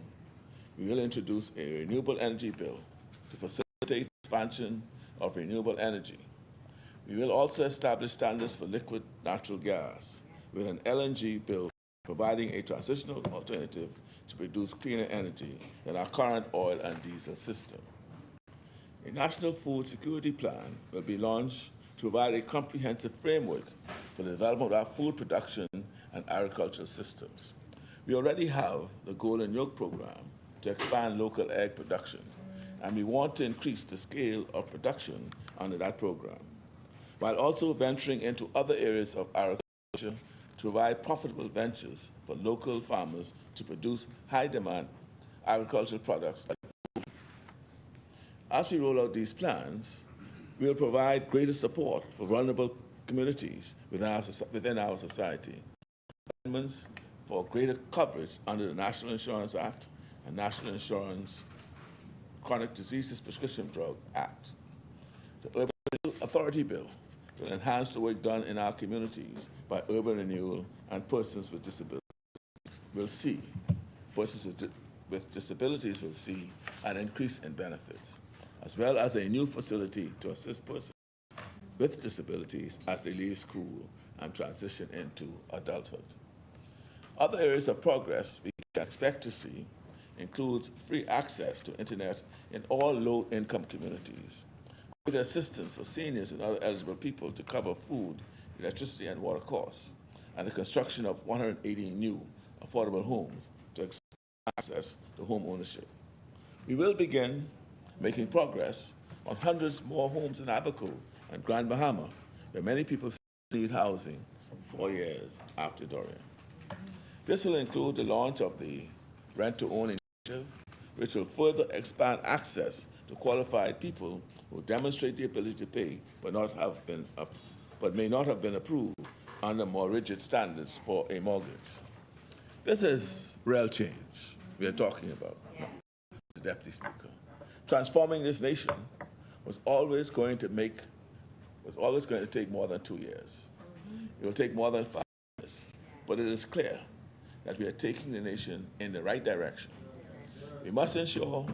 S6: we will introduce a renewable energy bill to facilitate expansion of renewable energy. We will also establish standards for liquid natural gas with an LNG bill providing a transitional alternative to produce cleaner energy than our current oil and diesel system. A national food security plan will be launched to provide a comprehensive framework for the development of our food production and agricultural systems. We already have the Golden Yolk Program to expand local egg production, and we want to increase the scale of production under that program, while also venturing into other areas of agriculture to provide profitable ventures for local farmers to produce high-demand agricultural products. As we roll out these plans, we will provide greater support for vulnerable communities within our society. Amendments for greater coverage under the National Insurance Act and National Insurance Chronic Diseases Prescription Drug Act. The Urban Renewal Authority Bill will enhance the work done in our communities by urban renewal, and persons with disabilities will see an increase in benefits, as well as a new facility to assist persons with disabilities as they leave school and transition into adulthood. Other areas of progress we can expect to see includes free access to internet in all low-income communities, greater assistance for seniors and other eligible people to cover food, electricity, and water costs, and the construction of 180 new affordable homes to expand access to home ownership. We will begin making progress on hundreds more homes in Abaco and Grand Bahama, where many people need housing 4 years after Dorian. This will include the launch of the rent-to-own initiative, which will further expand access to qualified people who demonstrate the ability to pay but may not have been approved under more rigid standards for a mortgage. This is real change we are talking about, Mr. Deputy Speaker. Transforming this nation was always going to take more than 2 years. It will take more than 5 years, but it is clear that we are taking the nation in the right direction. We must ensure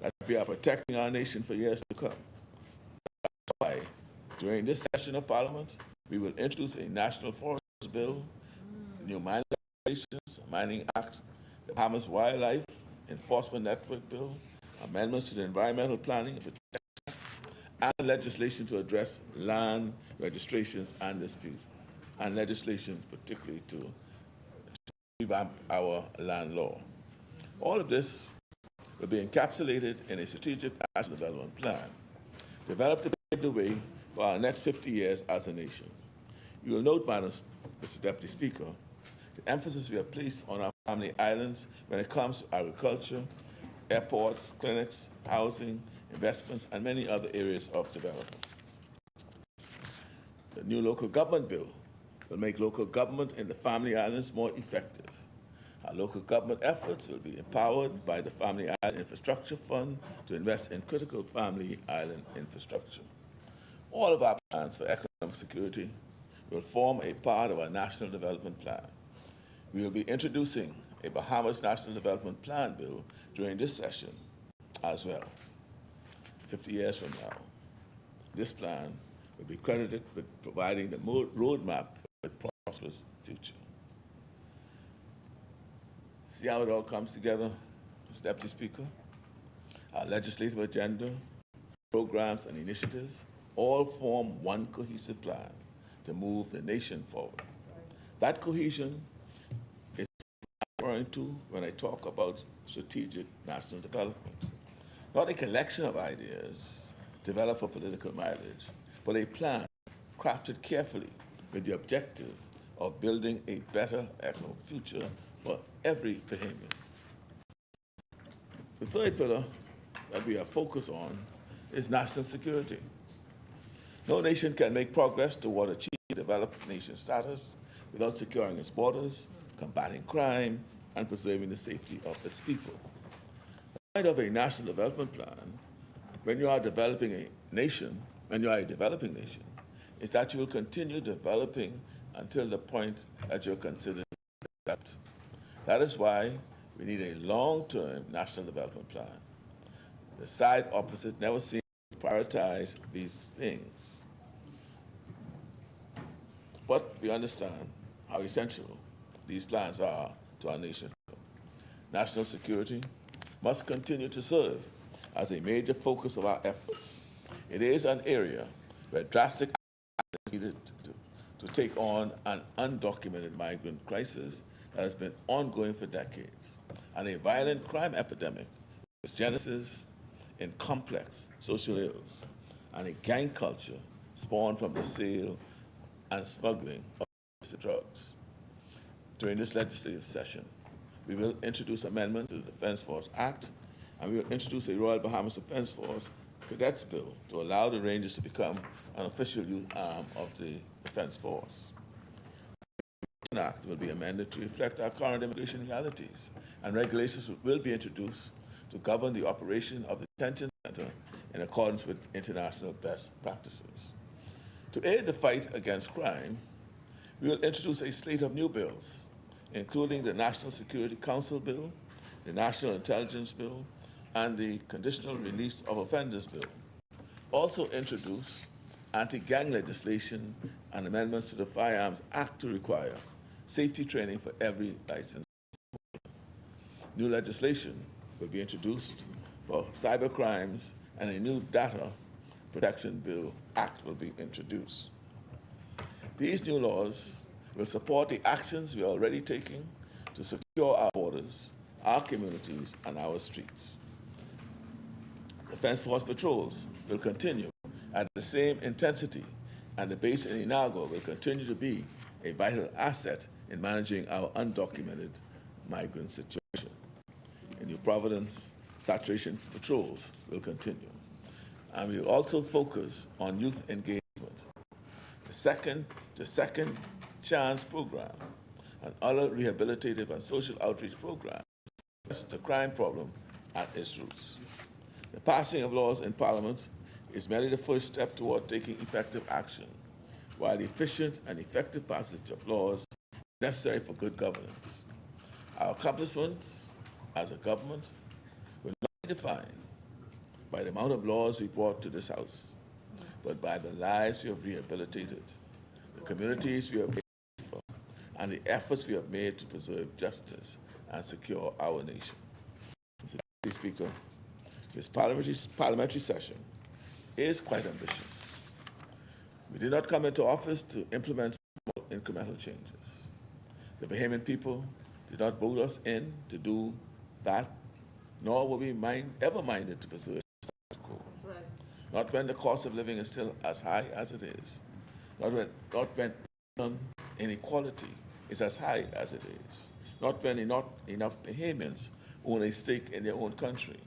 S6: that we are protecting our nation for years to come. That's why, during this session of Parliament, we will introduce a National Forest Bill, new mining regulations, a Mining Act, the Bahamas Wildlife Enforcement Network Bill, amendments to the Environmental Planning and Protection, and legislation to address land registrations and disputes, and legislation particularly to revamp our land law. All of this will be encapsulated in a strategic national development plan, developed to pave the way for our next 50 years as a nation. You will note, Mr. Deputy Speaker, the emphasis we have placed on our family islands when it comes to agriculture, airports, clinics, housing, investments, and many other areas of development. The new local government bill will make local government in the family islands more effective. Our local government efforts will be empowered by the Family Island Infrastructure Fund to invest in critical family island infrastructure. All of our plans for economic security will form a part of our National Development Plan. We will be introducing a Bahamas National Development Plan bill during this session as well. 50 years from now, this plan will be credited with providing the roadmap for a prosperous future. See how it all comes together, Mr. Deputy Speaker? Our legislative agenda, programs, and initiatives all form one cohesive plan to move the nation forward. That cohesion is what I'm referring to when I talk about strategic national development. Not a collection of ideas developed for political mileage, but a plan crafted carefully with the objective of building a better economic future for every Bahamian. The third pillar that we are focused on is national security. No nation can make progress toward achieving developed nation status without securing its borders, combating crime, and preserving the safety of its people. The point of a national development plan, when you are developing a nation, is that you will continue developing until the point that you're considered developed. That is why we need a long-term national development plan. The side opposite never seems to prioritize these things. But we understand how essential these plans are to our nation. National security must continue to serve as a major focus of our efforts. It is an area where drastic action is needed to take on an undocumented migrant crisis that has been ongoing for decades, and a violent crime epidemic with genesis in complex social ills and a gang culture spawned from the sale and smuggling of illicit drugs. During this legislative session, we will introduce amendments to the Defense Force Act, and we will introduce a Royal Bahamas Defense Force Cadets Bill to allow the Rangers to become an official youth arm of the Defense Force. The Act will be amended to reflect our current immigration realities, and regulations will be introduced to govern the operation of the detention center in accordance with international best practices. To aid the fight against crime, we will introduce a slate of new bills, including the National Security Council Bill, the National Intelligence Bill, and the Conditional Release of Offenders Bill. Also introduce anti-gang legislation and amendments to the Firearms Act to require safety training for every licensed holder. New legislation will be introduced for cyber crimes, and a new Data Protection Bill Act will be introduced. These new laws will support the actions we are already taking to secure our borders, our communities, and our streets. Defense Force patrols will continue at the same intensity, and the base in Inago will continue to be a vital asset in managing our undocumented migrant situation. In New Providence, saturation patrols will continue. And we will also focus on youth engagement. The second chance program and other rehabilitative and social outreach programs address the crime problem at its roots. The passing of laws in Parliament is merely the first step toward taking effective action, while the efficient and effective passage of laws is necessary for good governance. Our accomplishments as a government will not be defined by the amount of laws we brought to this House, but by the lives we have rehabilitated, the communities we have made for, and the efforts we have made to preserve justice and secure our nation. Mr. Deputy Speaker, this parliamentary session is quite ambitious. We did not come into office to implement small incremental changes. The Bahamian people did not vote us in to do that, nor were we ever minded to preserve the status quo. Right. Not when the cost of living is still as high as it is. Not when inequality is as high as it is. Not when not enough Bahamians own a stake in their own country,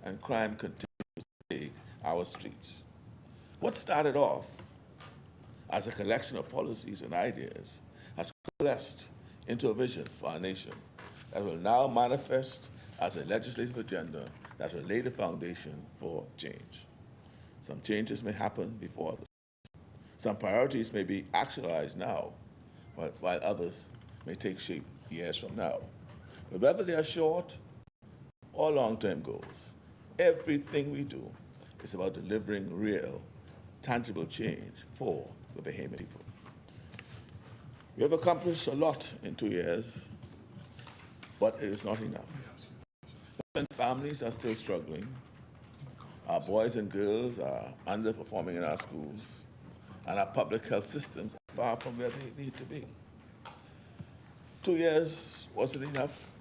S6: and crime continues to plague our streets. What started off as a collection of policies and ideas has coalesced into a vision for our nation that will now manifest as a legislative agenda that will lay the foundation for change. Some changes may happen before others. Some priorities may be actualized now, while others may take shape years from now. But whether they are short or long-term goals, everything we do is about delivering real, tangible change for the Bahamian people. We have accomplished a lot in 2 years, but it is not enough. When families are still struggling, our boys and girls are underperforming in our schools, and our public health systems are far from where they need to be. 2 years wasn't enough.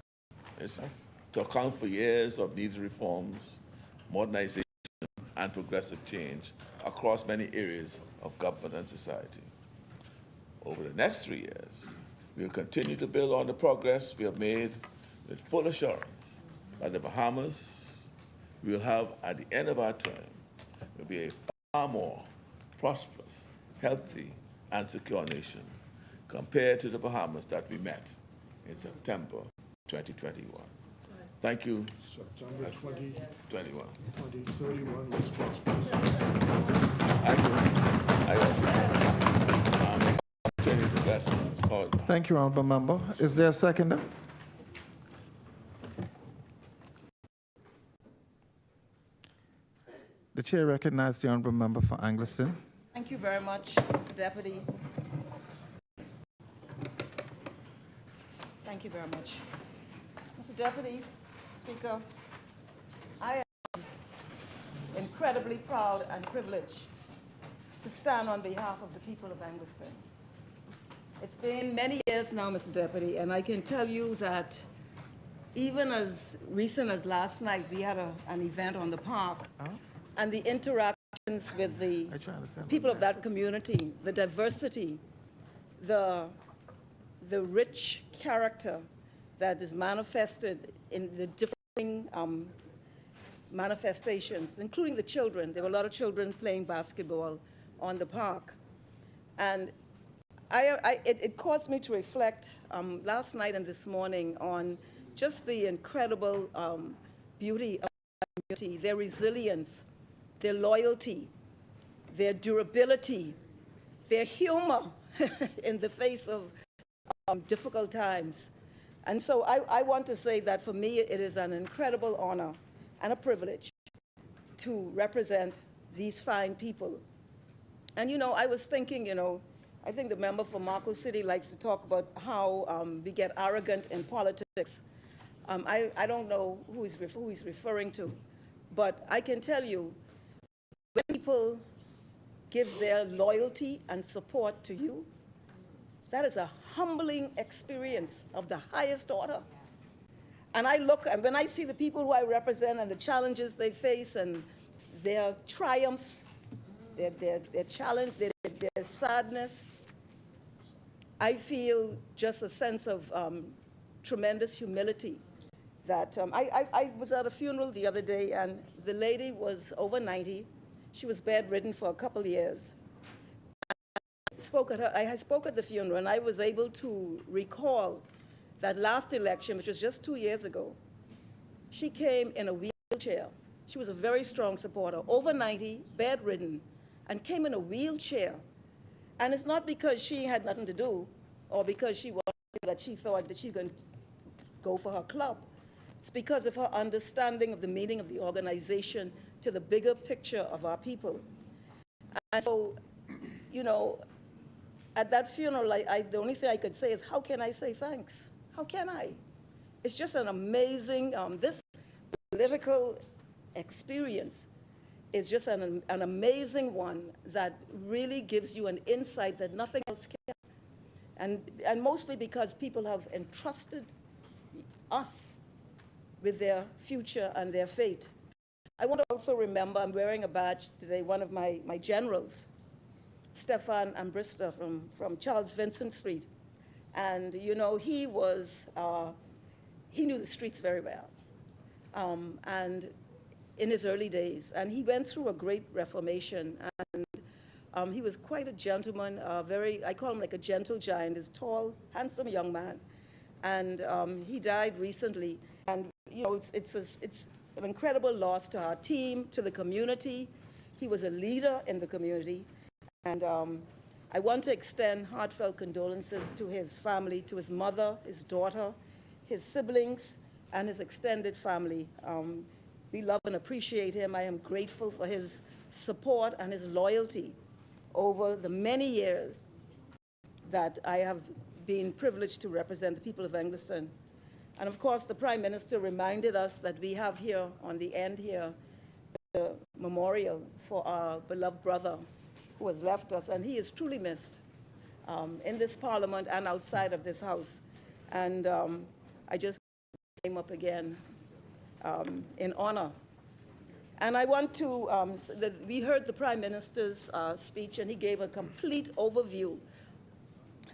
S6: It's enough to account for years of needed reforms, modernization, and progressive change across many areas of government and society. Over the next 3 years, we will continue to build on the progress we have made with full assurance that the Bahamas we will have at the end of our term will be a far more prosperous, healthy, and secure nation compared to the Bahamas that we met in September 2021. Thank you.
S5: September
S6: 2021.
S5: 2031 was prosperous.
S6: I also continue to rest on.
S2: Thank you, Honorable Member. Is there a seconder? The chair recognizes the Honorable Member for Angleston.
S8: Thank you very much, Mr. Deputy. Thank you very much. Mr. Deputy Speaker, I am incredibly proud and privileged to stand on behalf of the people of Angleston. It's been many years now, Mr. Deputy, and I can tell you that even as recent as last night, we had an event on the park, and the interactions with the people of that community, the diversity, the rich character that is manifested in the different manifestations, including the children. There were a lot of children playing basketball on the park. And it caused me to reflect last night and this morning on just the incredible beauty of the community, their resilience, their loyalty, their durability, their humor in the face of difficult times. And so I want to say that for me, it is an incredible honor and a privilege to represent these fine people. And, you know, I was thinking, you know, I think the member for Marco City likes to talk about how we get arrogant in politics. I don't know who he's referring to, but I can tell you, when people give their loyalty and support to you, that is a humbling experience of the highest order. And I look, and when I see the people who I represent and the challenges they face and their triumphs, their challenge, their sadness, I feel just a sense of tremendous humility. That I was at a funeral the other day, and the lady was over 90. She was bedridden for a couple years. I spoke at the funeral, and I was able to recall that last election, which was just 2 years ago. She came in a wheelchair. She was a very strong supporter, over 90, bedridden, and came in a wheelchair. And it's not because she had nothing to do or because she thought that she could go for her club. It's because of her understanding of the meaning of the organization to the bigger picture of our people. And so, you know, at that funeral, the only thing I could say is, how can I say thanks? How can I? It's just an amazing, this political experience is just an amazing one that really gives you an insight that nothing else can. And mostly because people have entrusted us with their future and their fate. I want to also remember, I'm wearing a badge today, one of my generals, Stefan Ambrista from Charles Vincent Street. And, you know, he knew the streets very well. And in his early days, and he went through a great reformation. And he was quite a gentleman, I call him like a gentle giant, this tall, handsome young man. And he died recently. And, you know, it's an incredible loss to our team, to the community. He was a leader in the community. And I want to extend heartfelt condolences to his family, to his mother, his daughter, his siblings, and his extended family. We love and appreciate him. I am grateful for his support and his loyalty over the many years that I have been privileged to represent the people of Engliston. And of course, the Prime Minister reminded us that we have here, on the end here, the memorial for our beloved brother who has left us, and he is truly missed in this Parliament and outside of this House. And I just came up again in honor. And I want to, we heard the Prime Minister's speech, and he gave a complete overview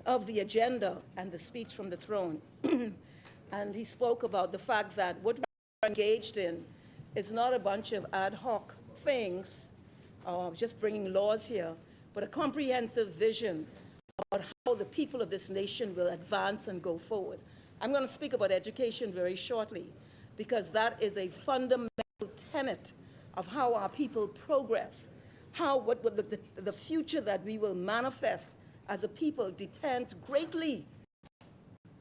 S8: of the agenda and the speech from the throne. And he spoke about the fact that what we're engaged in is not a bunch of ad hoc things, just bringing laws here, but a comprehensive vision about how the people of this nation will advance and go forward. I'm going to speak about education very shortly, because that is a fundamental tenet of how our people progress, what the future that we will manifest as a people depends greatly.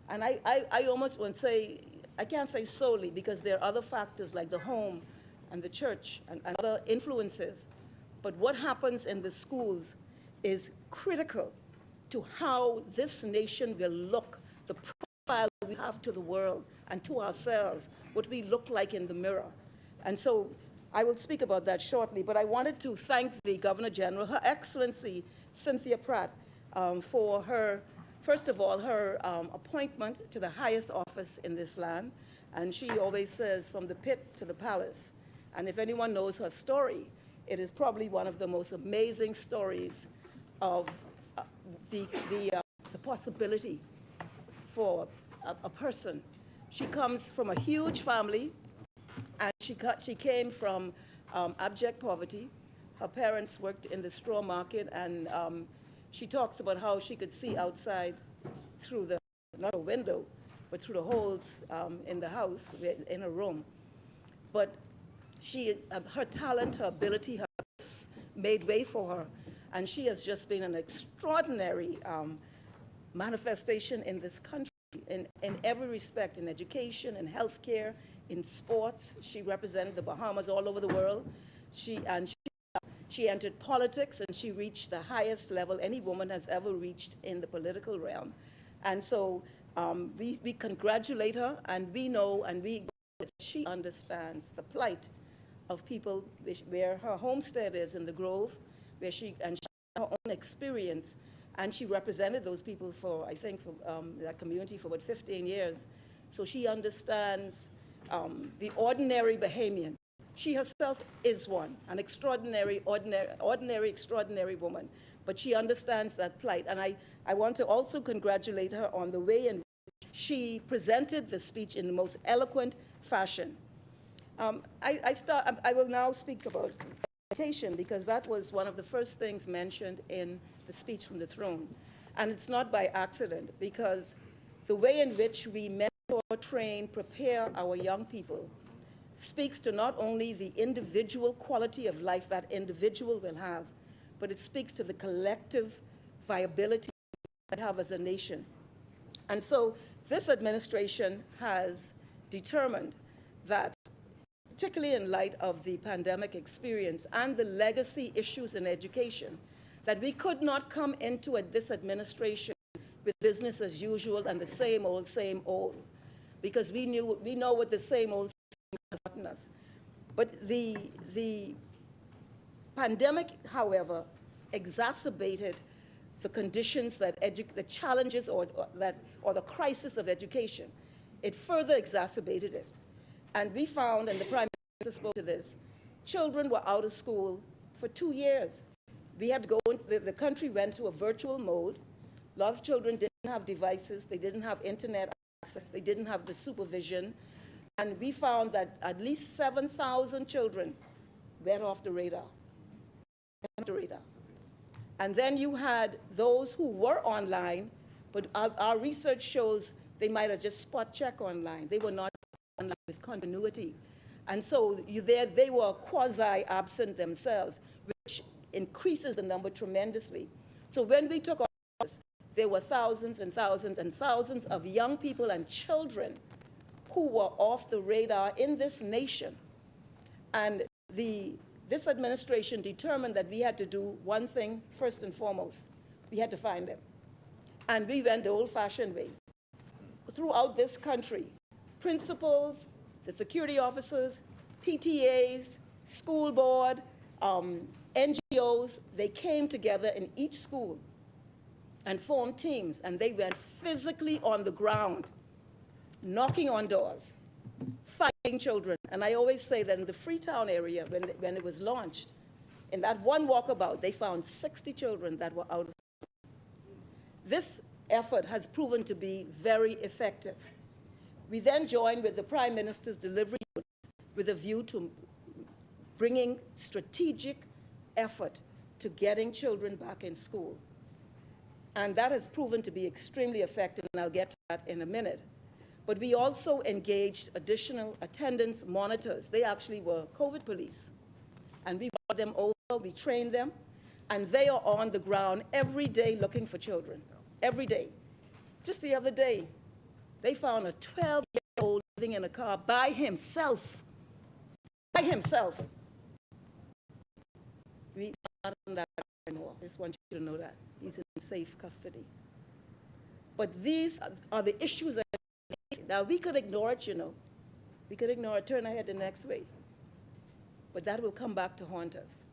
S8: And I almost want to say, I can't say solely, because there are other factors like the home and the church and other influences. But what happens in the schools is critical to how this nation will look, the profile we have to the world and to ourselves, what we look like in the mirror. And so I will speak about that shortly, but I wanted to thank the Governor General, Her Excellency Cynthia Pratt, for her First of all, her appointment to the highest office in this land, and she always says from the pit to the palace. And if anyone knows her story, it is probably one of the most amazing stories of the possibility for a person. She comes from a huge family, and she came from abject poverty. Her parents worked in the straw market, and she talks about how she could see outside through the, not a window, but through the holes in the house, in a room. But her talent, her ability, her gifts made way for her, and she has just been an extraordinary manifestation in this country in every respect, in education, in healthcare, in sports. She represented the Bahamas all over the world. She entered politics, and she reached the highest level any woman has ever reached in the political realm. And so we congratulate her, and we know that she understands the plight of people where her homestead is in the Grove, where she has her own experience, and she represented those people for, I think, for that community for about 15 years. So she understands the ordinary Bahamian. She herself is one, an extraordinary, extraordinary woman, but she understands that plight. And I want to also congratulate her on the way in which she presented the speech in the most eloquent fashion. I will now speak about education, because that was one of the first things mentioned in the speech from the throne. And it's not by accident, because the way in which we mentor, train, prepare our young people speaks to not only the individual quality of life that individual will have, but it speaks to the collective viability we have as a nation. And so this administration has determined that, particularly in light of the pandemic experience and the legacy issues in education, that we could not come into this administration with business as usual and the same old, because we know what the same old has gotten us. But the pandemic, however, exacerbated the conditions that the challenges or the crisis of education. It further exacerbated it. And we found, and the Prime Minister spoke to this, children were out of school for 2 years. We had to go, the country went to a virtual mode. A lot of children didn't have devices, they didn't have internet access, they didn't have the supervision. And we found that at least 7,000 children went off the radar. And then you had those who were online, but our research shows they might have just spot check online. They were not online with continuity. And so they were quasi-absent themselves, which increases the number tremendously. So when we took office, there were thousands and thousands and thousands of young people and children who were off the radar in this nation. And this administration determined that we had to do one thing first and foremost. We had to find them. And we went the old-fashioned way. Throughout this country, principals, the security officers, PTAs, school board, NGOs, they came together in each school and formed teams, and they went physically on the ground, knocking on doors, finding children. And I always say that in the Freetown area, when it was launched, in that one walkabout, they found 60 children that were out of school. This effort has proven to be very effective. We then joined with the Prime Minister's delivery unit with a view to bringing strategic effort to getting children back in school. And that has proven to be extremely effective, and I'll get to that in a minute. But we also engaged additional attendance monitors. They actually were COVID police. And we brought them over, we trained them, and they are on the ground every day looking for children, every day. Just the other day, they found a 12-year-old living in a car by himself. By himself. We are not on that anymore. I just want you to know that. He's in safe custody. But these are the issues that now, we could ignore it, you know. We could ignore it, turn ahead the next way. But that will come back to haunt us.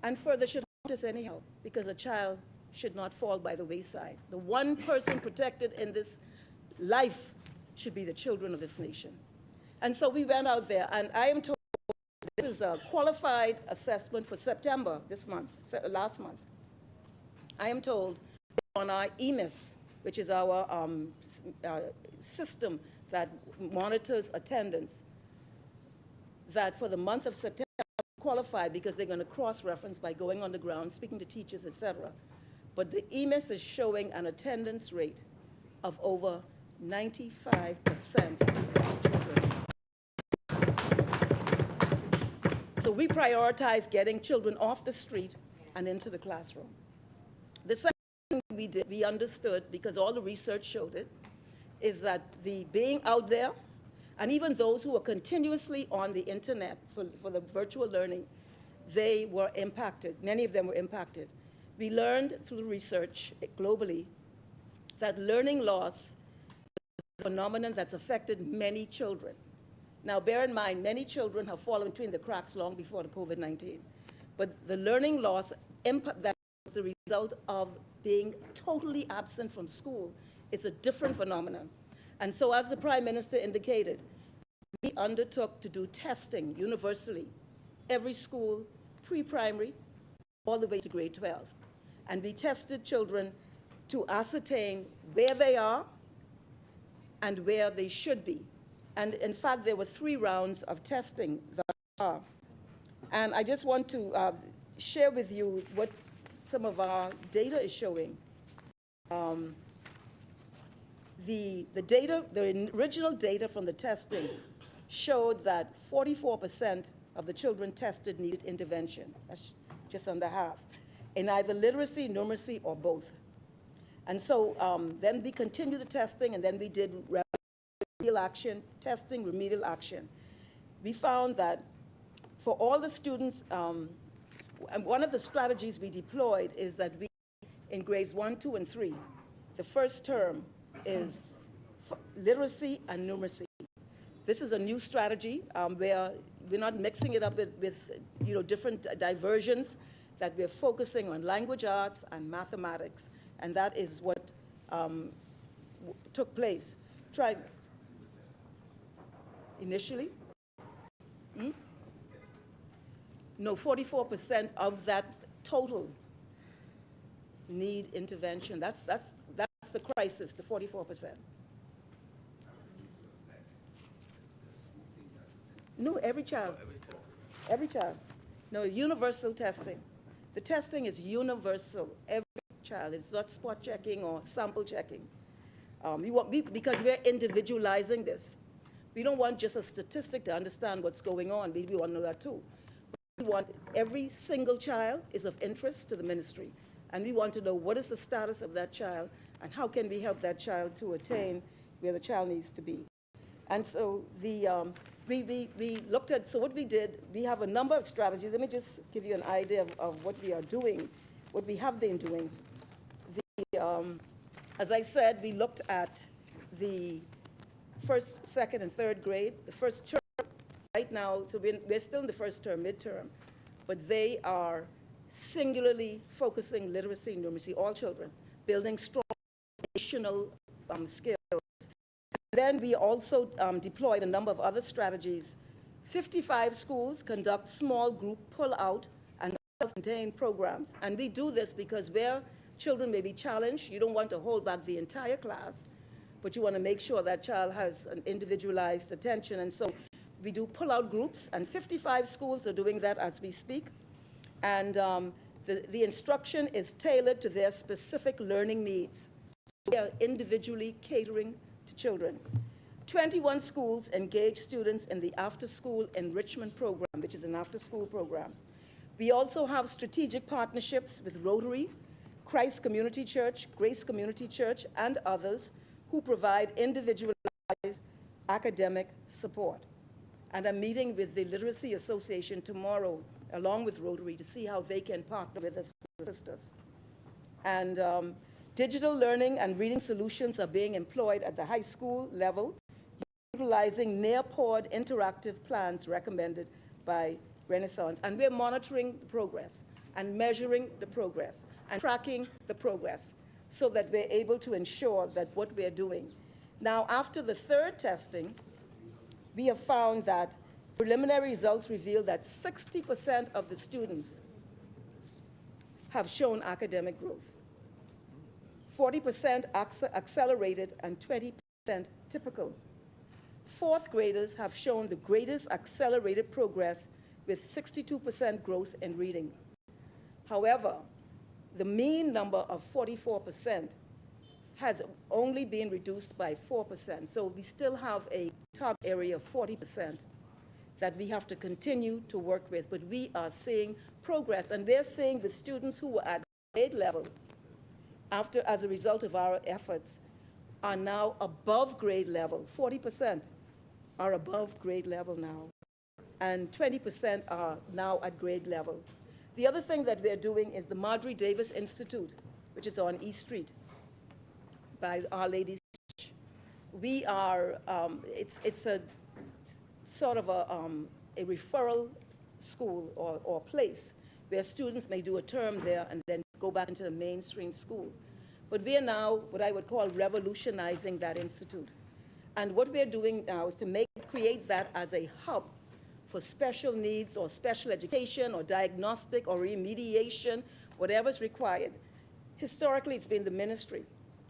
S8: And further should haunt us anyhow, because a child should not fall by the wayside. The one person protected in this life should be the children of this nation. And so we went out there, and I am told this is a qualified assessment for September this month, last month. I am told on our EMIS, which is our system that monitors attendance, that for the month of September, qualified because they're going to cross-reference by going on the ground, speaking to teachers, etc. But the EMIS is showing an attendance rate of over 95% of children. So we prioritize getting children off the street and into the classroom. The second thing we did, we understood, because all the research showed it, is that the being out there, and even those who are continuously on the internet for the virtual learning, they were impacted. Many of them were impacted. We learned through the research globally that learning loss is a phenomenon that's affected many children. Now, bear in mind, many children have fallen between the cracks long before the COVID-19. But the learning loss impact that is the result of being totally absent from school is a different phenomenon. And so, as the Prime Minister indicated, we undertook to do testing universally, every school, pre-primary, all the way to grade 12. And we tested children to ascertain where they are and where they should be. And in fact, there were 3 rounds of testing thus far. And I just want to share with you what some of our data is showing. The original data from the testing showed that 44% of the children tested needed intervention. That's just under half, in either literacy, numeracy, or both. And so then we continued the testing, and then we did remedial action, testing, remedial action. We found that for all the students, and one of the strategies we deployed is that we, in grades 1, 2, and 3, the first term is literacy and numeracy. This is a new strategy where we're not mixing it up with different diversions, that we're focusing on language arts and mathematics, and that is what took place. Try initially. No, 44% of that total need intervention. That's the crisis, the 44%. No, every child. Every child. No, universal testing. The testing is universal, every child. It's not spot checking or sample checking. Because we're individualizing this. We don't want just a statistic to understand what's going on. We want to know that too. We want every single child is of interest to the ministry. And we want to know what is the status of that child and how can we help that child to attain where the child needs to be. And so we looked at, so what we did, we have a number of strategies. Let me just give you an idea of what we are doing, what we have been doing. As I said, we looked at the first, second, and third grade. The first term right now, so we're still in the first term, midterm, but they are singularly focusing literacy and numeracy, all children, building strong foundational skills. And then we also deployed a number of other strategies. 55 schools conduct small group pull-out and self-contained programs. And we do this because where children may be challenged, you don't want to hold back the entire class, but you want to make sure that child has an individualized attention. And so we do pull-out groups, and 55 schools are doing that as we speak. And the instruction is tailored to their specific learning needs. We are individually catering to children. 21 schools engage students in the after-school enrichment program, which is an after-school program. We also have strategic partnerships with Rotary, Christ Community Church, Grace Community Church, and others who provide individualized academic support. And I'm meeting with the Literacy Association tomorrow, along with Rotary, to see how they can partner with us to assist us. And digital learning and reading solutions are being employed at the high school level, utilizing near-pod interactive plans recommended by Renaissance. And we're monitoring the progress. and measuring the progress and tracking the progress so that we're able to ensure that what we're doing. Now, after the third testing, we have found that preliminary results reveal that 60% of the students have shown academic growth. 40% accelerated and 20% typical. Fourth graders have shown the greatest accelerated progress with 62% growth in reading. However, the mean number of 44% has only been reduced by 4%. So we still have a target area of 40% that we have to continue to work with. But we are seeing progress, and we're seeing with students who were at grade level as a result of our efforts are now above grade level. 40% are above grade level now, and 20% are now at grade level. The other thing that we're doing is the Marjorie Davis Institute, which is on East Street by Our Lady's Church. We are, it's a sort of a referral school or place where students may do a term there and then go back into the mainstream school. But we are now what I would call revolutionizing that institute. And what we're doing now is to create that as a hub for special needs or special education or diagnostic or remediation, whatever's required. Historically, it's been the ministry.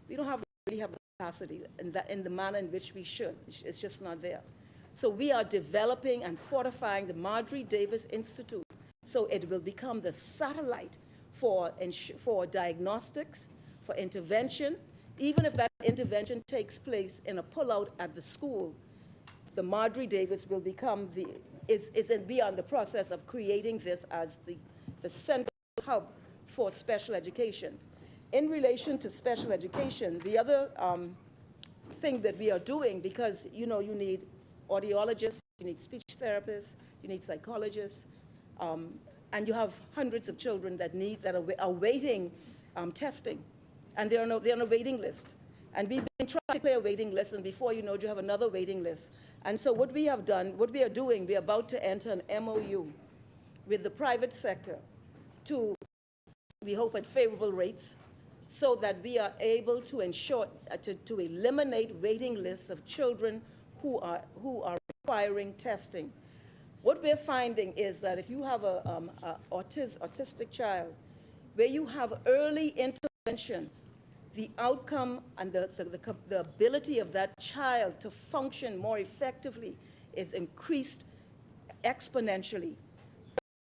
S8: We don't really have the capacity in the manner in which we should. It's just not there. So we are developing and fortifying the Marjorie Davis Institute so it will become the satellite for diagnostics, for intervention. Even if that intervention takes place in a pullout at the school, the Marjorie Davis will become we are in the process of creating this as the central hub for special education. In relation to special education, the other thing that we are doing, because you need audiologists, you need speech therapists, you need psychologists, and you have hundreds of children that are awaiting testing, and they're on a waiting list. And we've been trying to clear a waiting list, and before you know it, you have another waiting list. And so what we have done, what we are doing, we're about to enter an MOU with the private sector to, we hope, at favorable rates, so that we are able to ensure, to eliminate waiting lists of children who are requiring testing. What we're finding is that if you have an autistic child, where you have early intervention, the outcome and the ability of that child to function more effectively is increased exponentially.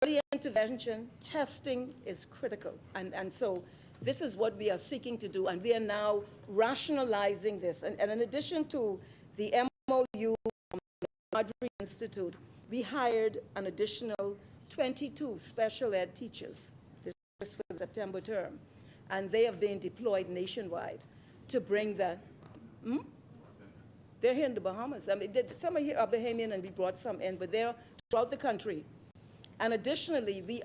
S8: Early intervention, testing is critical. And so this is what we are seeking to do, and we are now rationalizing this. And in addition to the MOU from the Marjorie Institute, we hired an additional 22 special ed teachers this for the September term. And they have been deployed nationwide to bring that. They're here in the Bahamas. I mean, some are here are Bahamian, and we brought some in, but they're throughout the country. And additionally, we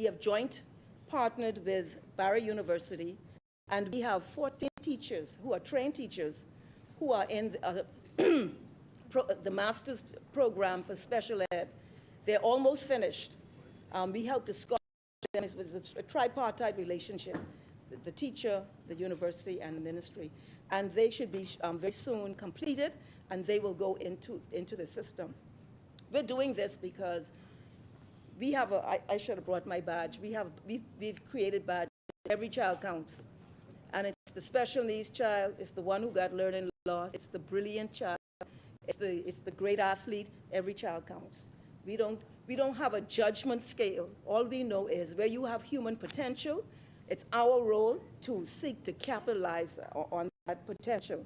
S8: have joint partnered with Barry University, and we have 14 teachers who are trained teachers who are in the master's program for special ed. They're almost finished. We helped the scholar. It was a tripartite relationship, the teacher, the university, and the ministry. And they should be very soon completed, and they will go into the system. We're doing this because we have I should have brought my badge. We've created badges. Every child counts. And it's the special needs child, it's the one who got learning loss, it's the brilliant child, it's the great athlete. Every child counts. We don't have a judgment scale. All we know is where you have human potential, it's our role to seek to capitalize on that potential.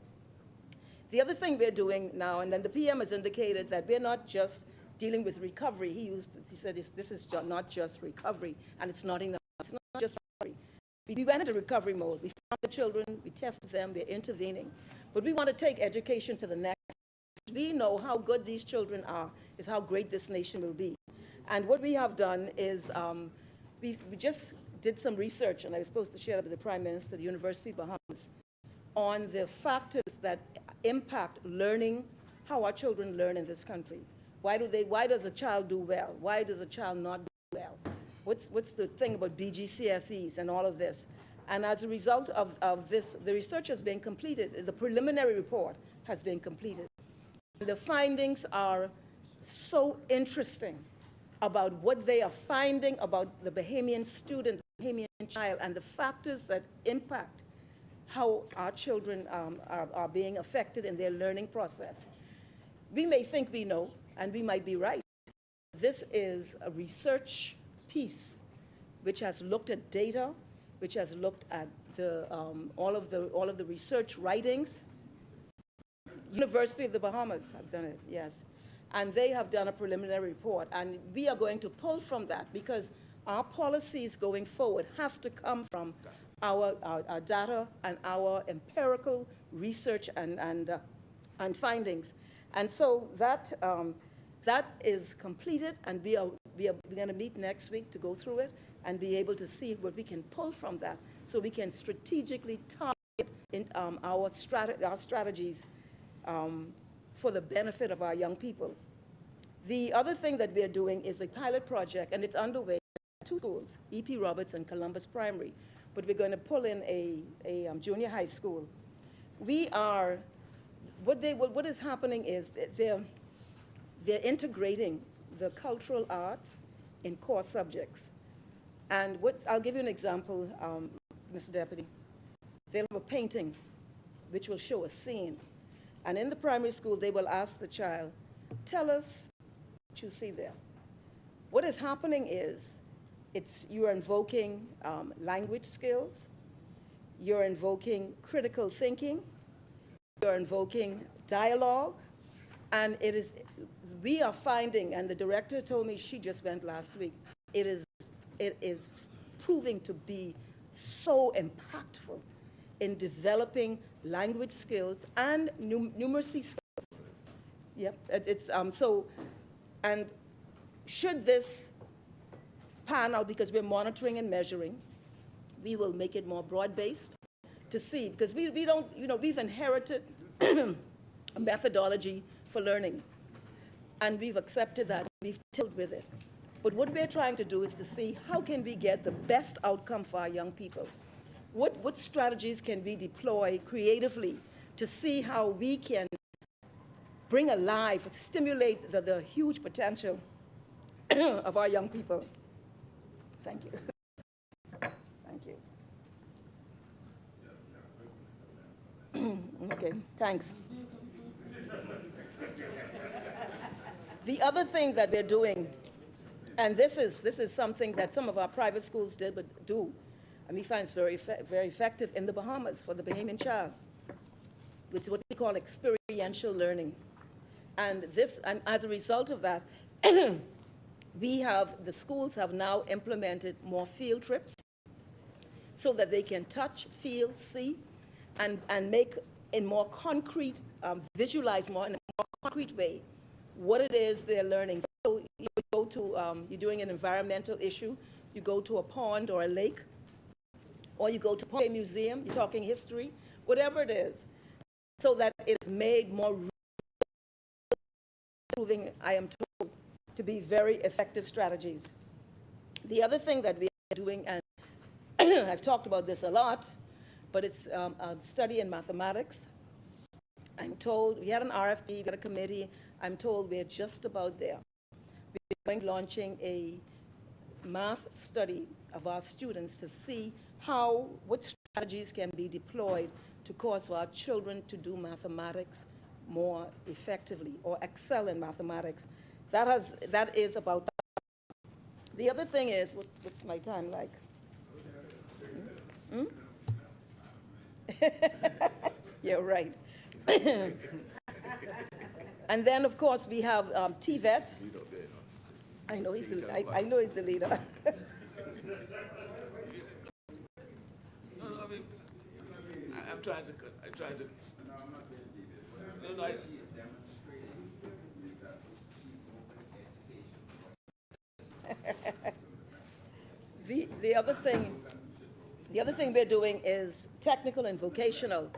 S8: The other thing we're doing now, and then the PM has indicated that we're not just dealing with recovery. He said this is not just recovery, and it's not enough. It's not just recovery. We went into recovery mode. We found the children, we tested them, we're intervening. But we want to take education to the next. We know how good these children are, is how great this nation will be. And what we have done is we just did some research, and I was supposed to share it with the Prime Minister, the University of Bahamas, on the factors that impact learning, how our children learn in this country. Why does a child do well? Why does a child not do well? what's the thing about BGCSEs and all of this. And as a result of this, the research has been completed. The preliminary report has been completed. The findings are so interesting about what they are finding about the Bahamian student, the Bahamian child, and the factors that impact how our children are being affected in their learning process. We may think we know, and we might be right. This is a research piece which has looked at data, which has looked at all of the research writings. University of the Bahamas have done it, yes. And they have done a preliminary report, and we are going to pull from that because our policies going forward have to come from our data and our empirical research and findings. And so that is completed, and we are going to meet next week to go through it and be able to see what we can pull from that so we can strategically target in our strategies for the benefit of our young people. The other thing that we're doing is a pilot project, and it's underway at 2 schools, E.P. Roberts and Columbus Primary, but we're going to pull in a junior high school. We are, what is happening is that they're integrating the cultural arts in core subjects. And I'll give you an example, Mr. Deputy. They'll have a painting which will show a scene. And in the primary school, they will ask the child, tell us what you see there. What is happening is you are invoking language skills, you're invoking critical thinking, you're invoking dialogue, and we are finding, and the director told me, she just went last week, it is proving to be so impactful in developing language skills and numeracy skills. Yep, and should this pan out, because we're monitoring and measuring, we will make it more broad-based to see, because we don't, we've inherited a methodology for learning, and we've accepted that, we've dealt with it. But what we're trying to do is to see how can we get the best outcome for our young people. What strategies can we deploy creatively to see how we can bring alive, stimulate the huge potential of our young people. Thank you. Thank you. Okay, thanks. The other thing that we're doing, and this is something that some of our private schools did, but do, and we find it's very effective in the Bahamas for the Bahamian child. It's what we call experiential learning. And as a result of that, the schools have now implemented more field trips so that they can touch, feel, see, and make in more concrete, visualize more in a more concrete way what it is they're learning. So you go to, you're doing an environmental issue, you go to a pond or a lake, or you go to a museum, you're talking history, whatever it is, so that it's made more proving, I am told, to be very effective strategies. The other thing that we are doing, and I've talked about this a lot, but it's a study in mathematics. I'm told, we had an RFP, we had a committee, I'm told we're just about there. We're going launching a math study of our students to see what strategies can be deployed to cause our children to do mathematics more effectively or excel in mathematics. That is about that. The other thing is, what's my time like? Hmm? You're right. And then, of course, we have TVET. I know he's the leader.
S6: I'm trying to. No,
S8: the other thing we're doing is technical and vocational.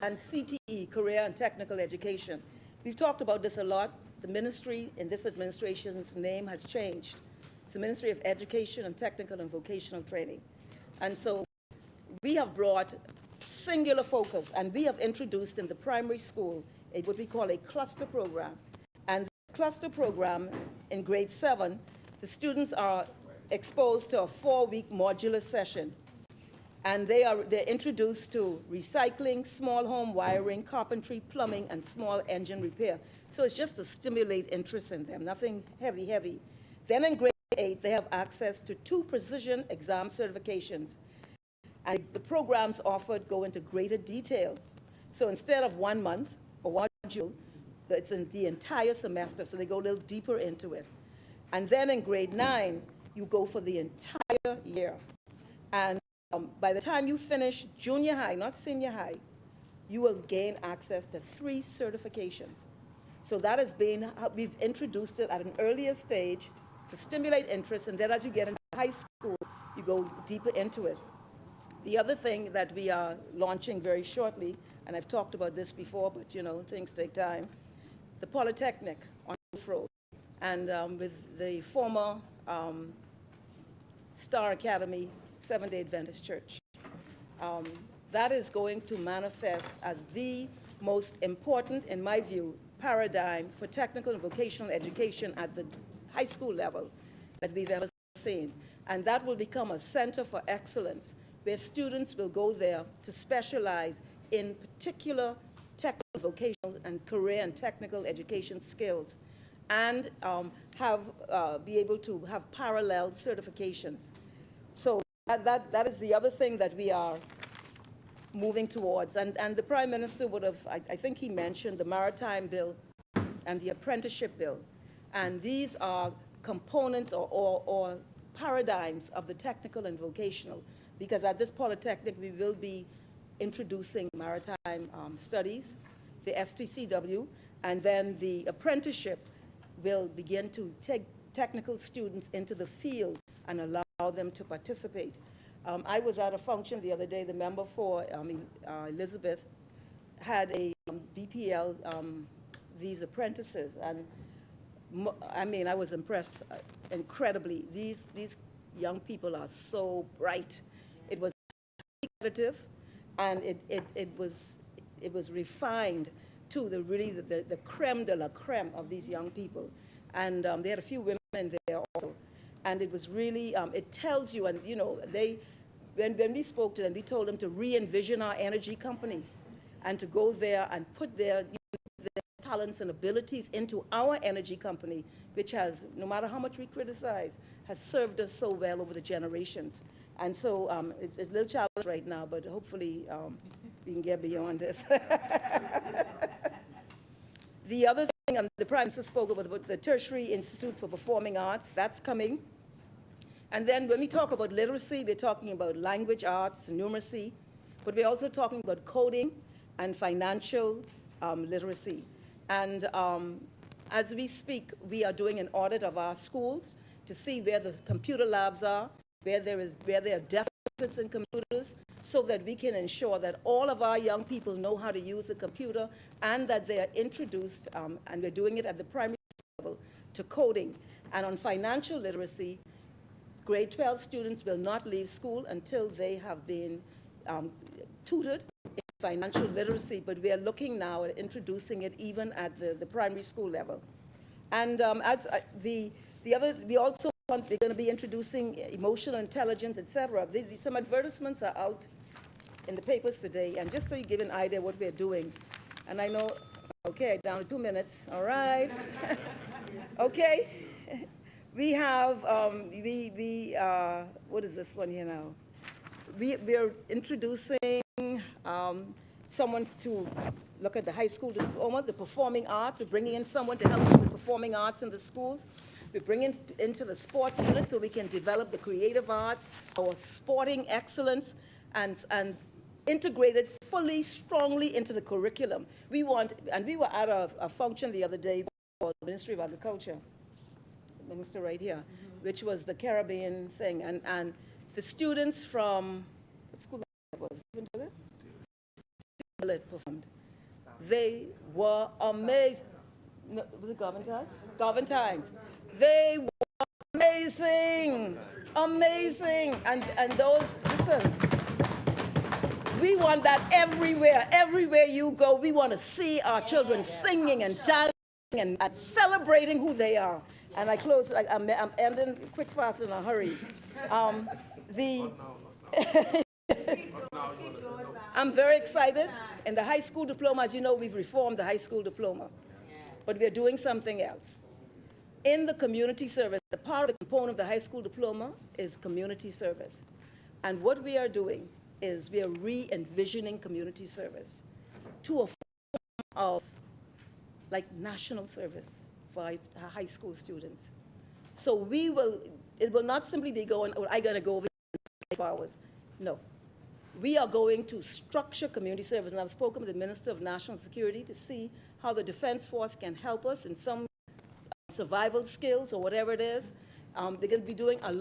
S8: And CTE, career and technical education. We've talked about this a lot. The ministry in this administration's name has changed. It's the Ministry of Education and Technical and Vocational Training. And so we have brought singular focus, and we have introduced in the primary school what we call a cluster program. And the cluster program in grade 7, the students are exposed to a 4-week modular session. And they're introduced to recycling, small home wiring, carpentry, plumbing, and small engine repair. So it's just to stimulate interest in them, nothing heavy. Then in grade 8, they have access to 2 precision exam certifications. And the programs offered go into greater detail. So instead of 1 month or 1 module, it's in the entire semester, so they go a little deeper into it. And then in grade 9, you go for the entire year. And by the time you finish junior high, not senior high, you will gain access to 3 certifications. So that has been, we've introduced it at an earlier stage to stimulate interest, and then as you get into high school, you go deeper into it. The other thing that we are launching very shortly, and I've talked about this before, but you know, things take time, the Polytechnic on Wolf Road, and with the former Star Academy Seventh-day Adventist Church. That is going to manifest as the most important, in my view, paradigm for technical and vocational education at the high school level that we've ever seen. And that will become a center for excellence, where students will go there to specialize in particular technical, vocational, and career and technical education skills, and be able to have parallel certifications. So that is the other thing that we are moving towards. And the Prime Minister would have, I think he mentioned the Maritime Bill and the Apprenticeship Bill. And these are components or paradigms of the technical and vocational, because at this Polytechnic we will be introducing maritime studies, the STCW, and then the apprenticeship will begin to take technical students into the field and allow them to participate. I was at a function the other day. The member for Elizabeth had a BPL, these apprentices, and I mean, I was impressed incredibly. These young people are so bright. It was competitive, and it was refined to the creme de la creme of these young people. And they had a few women there also. And it was really, it tells you, and you know, when we spoke to them, we told them to re-envision our energy company and to go there and put their talents and abilities into our energy company, which has, no matter how much we criticize, has served us so well over the generations. And so it's a little challenge right now, but hopefully we can get beyond this. The other thing, the Prime Minister spoke about the Tertiary Institute for Performing Arts. That's coming. And then when we talk about literacy, we're talking about language arts and numeracy, but we're also talking about coding and financial literacy. And as we speak, we are doing an audit of our schools to see where the computer labs are, where there are deficits in computers, so that we can ensure that all of our young people know how to use a computer, and that they are introduced, and we're doing it at the primary level, to coding. And on financial literacy, grade 12 students will not leave school until they have been tutored in financial literacy, but we are looking now at introducing it even at the primary school level. And we also want, they're going to be introducing emotional intelligence, etc. Some advertisements are out in the papers today, and just so you give an idea what we're doing. And I know, okay, down to 2 minutes, all right. Okay. We have, what is this one here now? We're introducing someone to look at the high school diploma, the performing arts. We're bringing in someone to help with the performing arts in the schools. We're bringing into the sports unit so we can develop the creative arts, our sporting excellence, and integrate it fully, strongly into the curriculum. We want, and we were at a function the other day for the Ministry of Agriculture, Minister right here, which was the Caribbean thing, and the students from what school was it? Performed. They were amazing. No, was it Garvin Times? Garvin Times. They were amazing. amazing, amazing. And those, listen, we want that everywhere. Everywhere you go, we want to see our children singing and dancing and celebrating who they are. And I close, I'm ending quick, fast, in a hurry. I'm very excited. In the high school diploma, as you know, we've reformed the high school diploma. But we're doing something else. In the community service, the part of the component of the high school diploma is community service. And what we are doing is we are re-envisioning community service to a form of like national service for our high school students. So it will not simply be going, oh, I gotta go over 5 hours. No. We are going to structure community service, and I've spoken with the Minister of National Security to see how the Defense Force can help us in some survival skills or whatever it is. They're going to be doing a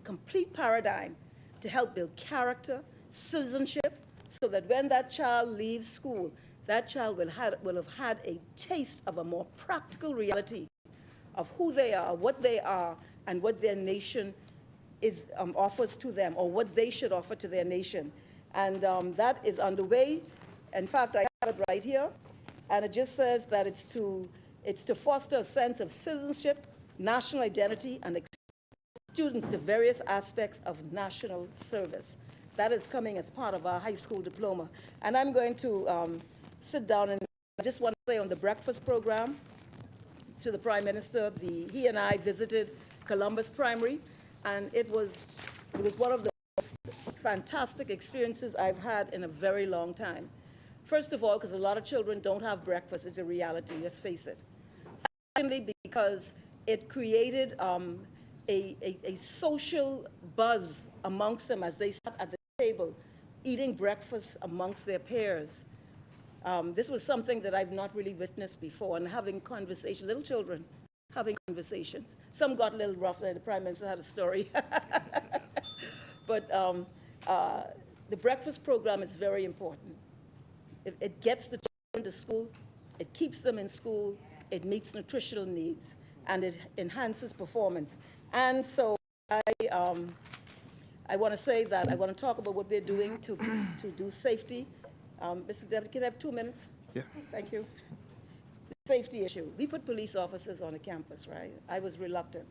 S8: complete paradigm to help build character, citizenship, so that when that child leaves school, that child will have had a taste of a more practical reality of who they are, what they are, and what their nation offers to them, or what they should offer to their nation. And that is underway. In fact, I have it right here, and it just says that it's to foster a sense of citizenship, national identity, and expose students to various aspects of national service. That is coming as part of our high school diploma. And I'm going to sit down, and I just want to say on the breakfast program to the Prime Minister, he and I visited Columbus Primary, and it was one of the most fantastic experiences I've had in a very long time. First of all, because a lot of children don't have breakfast. It's a reality, let's face it. Secondly, because it created a social buzz amongst them as they sat at the table eating breakfast amongst their peers. This was something that I've not really witnessed before, and having conversations, little children having conversations. Some got a little rough there. The Prime Minister had a story. But the breakfast program is very important. It gets the children to school, it keeps them in school, it meets nutritional needs, and it enhances performance. And so I want to say that I want to talk about what we're doing to do safety. Mr. Deputy, can I have 2 minutes?
S2: Yeah.
S8: Thank you. The safety issue. We put police officers on the campus, right? I was reluctant.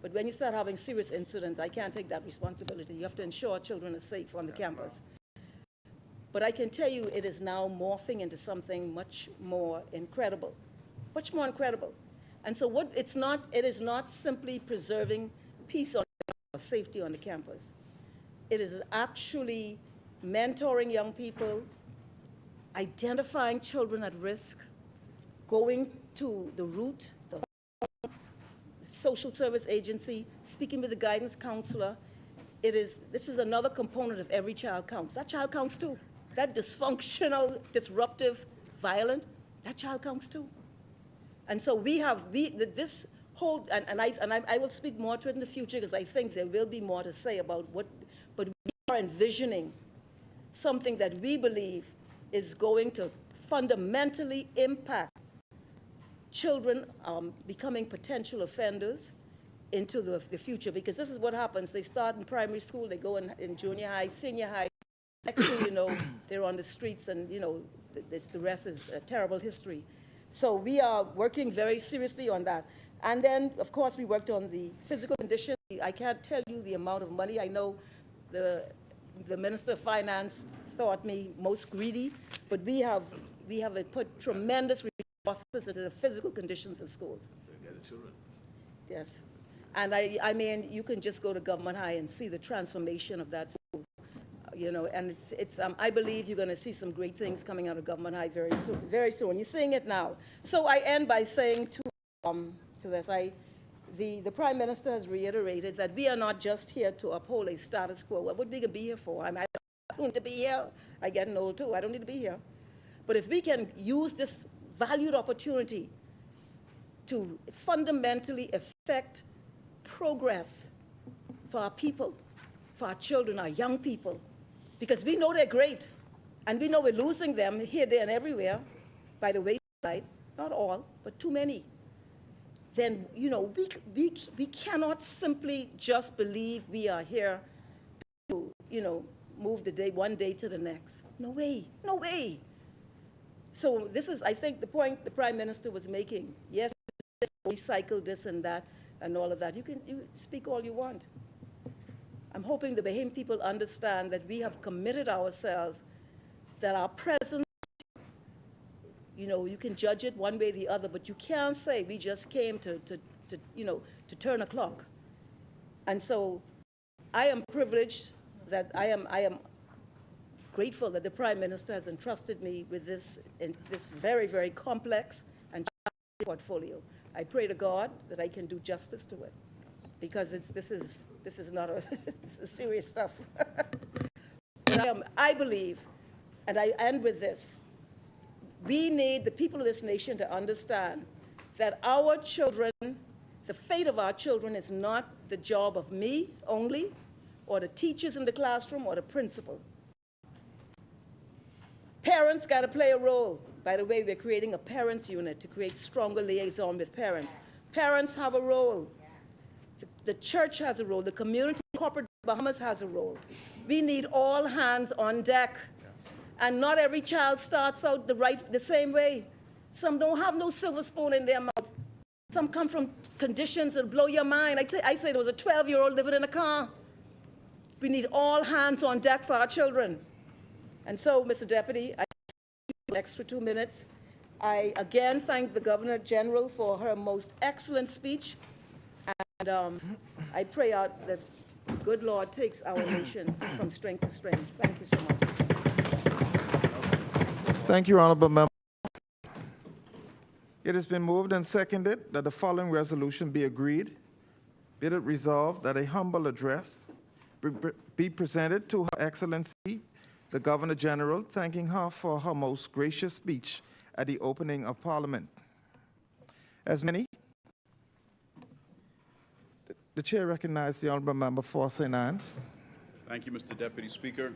S8: But when you start having serious incidents, I can't take that responsibility. You have to ensure children are safe on the campus. But I can tell you it is now morphing into something much more incredible. Much more incredible. And so it is not simply preserving peace or safety on the campus. It is actually mentoring young people, identifying children at risk, going to the root, the social service agency, speaking with the guidance counselor. This is another component of every child counts. That child counts too. That dysfunctional, disruptive, violent, that child counts too. And so this whole, and I will speak more to it in the future because I think there will be more to say about but we are envisioning something that we believe is going to fundamentally impact children becoming potential offenders into the future, because this is what happens. They start in primary school, they go in junior high, senior high. Next thing you know, they're on the streets, and the rest is a terrible history. So we are working very seriously on that. And then, of course, we worked on the physical condition. I can't tell you the amount of money. I know the Minister of Finance thought me most greedy, but we have put tremendous resources into the physical conditions of schools. Yes. And I mean, you can just go to Government High and see the transformation of that school. And I believe you're going to see some great things coming out of Government High very soon. Very soon. You're seeing it now. So I end by saying to this, the Prime Minister has reiterated that we are not just here to uphold a status quo. What would we be here for? I don't need to be here. I'm getting old too. I don't need to be here. But if we can use this valued opportunity to fundamentally affect progress for our people, for our children, our young people, because we know they're great, and we know we're losing them here, there, and everywhere by the wayside. Not all, but too many. then, you know, we cannot simply just believe we are here to, you know, move the day, one day to the next. No way, no way. So this is, I think, the point the Prime Minister was making. Yes, recycle this and that and all of that. You speak all you want. I'm hoping the Bahamian people understand that we have committed ourselves, that our presence, you know, you can judge it one way or the other, but you can't say we just came to you know, to turn a clock. And so I am privileged that I am grateful that the Prime Minister has entrusted me with this very, very complex and challenging portfolio. I pray to God that I can do justice to it, because this is not a this is serious stuff. But I believe, and I end with this, we need the people of this nation to understand that our children, the fate of our children is not the job of me only, or the teachers in the classroom, or the principal. Parents got to play a role. By the way, we're creating a parents unit to create stronger liaison with parents. Parents have a role. The church has a role. The community, corporate Bahamas has a role. We need all hands on deck. And not every child starts out the same way. Some don't have no silver spoon in their mouth. Some come from conditions that blow your mind. I say there was a 12-year-old living in a car. We need all hands on deck for our children. And so, Mr. Deputy, I have an extra 2 minutes. I again thank the Governor General for her most excellent speech. And I pray out that the good Lord takes our nation from strength to strength. Thank you so much.
S2: Thank you, Honorable Member. It has been moved and seconded that the following resolution be agreed. Be it resolved that a humble address be presented to Her Excellency, the Governor General, thanking her for her most gracious speech at the opening of Parliament. As many, the Chair recognizes the Honorable Member for St. Anne's.
S3: Thank you, Mr. Deputy Speaker.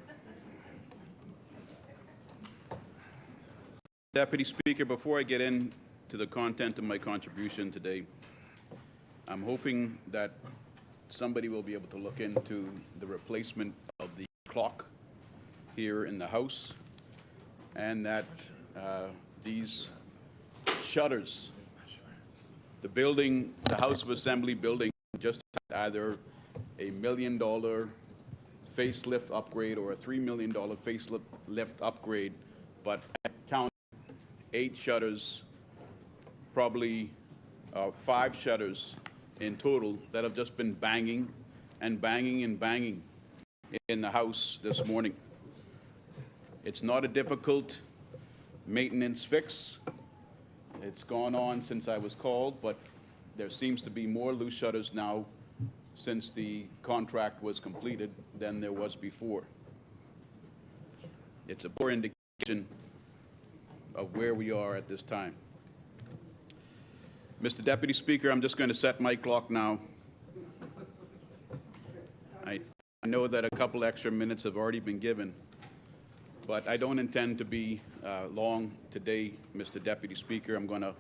S3: Deputy Speaker, before I get into the content of my contribution today, I'm hoping that somebody will be able to look into the replacement of the clock here in the House, and that these shutters, the House of Assembly building just had either a $1 million facelift upgrade or a $3 million facelift upgrade, but I count 8 shutters, probably 5 shutters in total that have just been banging and banging and banging in the House this morning. It's not a difficult maintenance fix. It's gone on since I was called, but there seems to be more loose shutters now since the contract was completed than there was before. It's a poor indication of where we are at this time. Mr. Deputy Speaker, I'm just going to set my clock now. I know that a couple extra minutes have already been given, but I don't intend to be long today, Mr. Deputy Speaker. I'm going to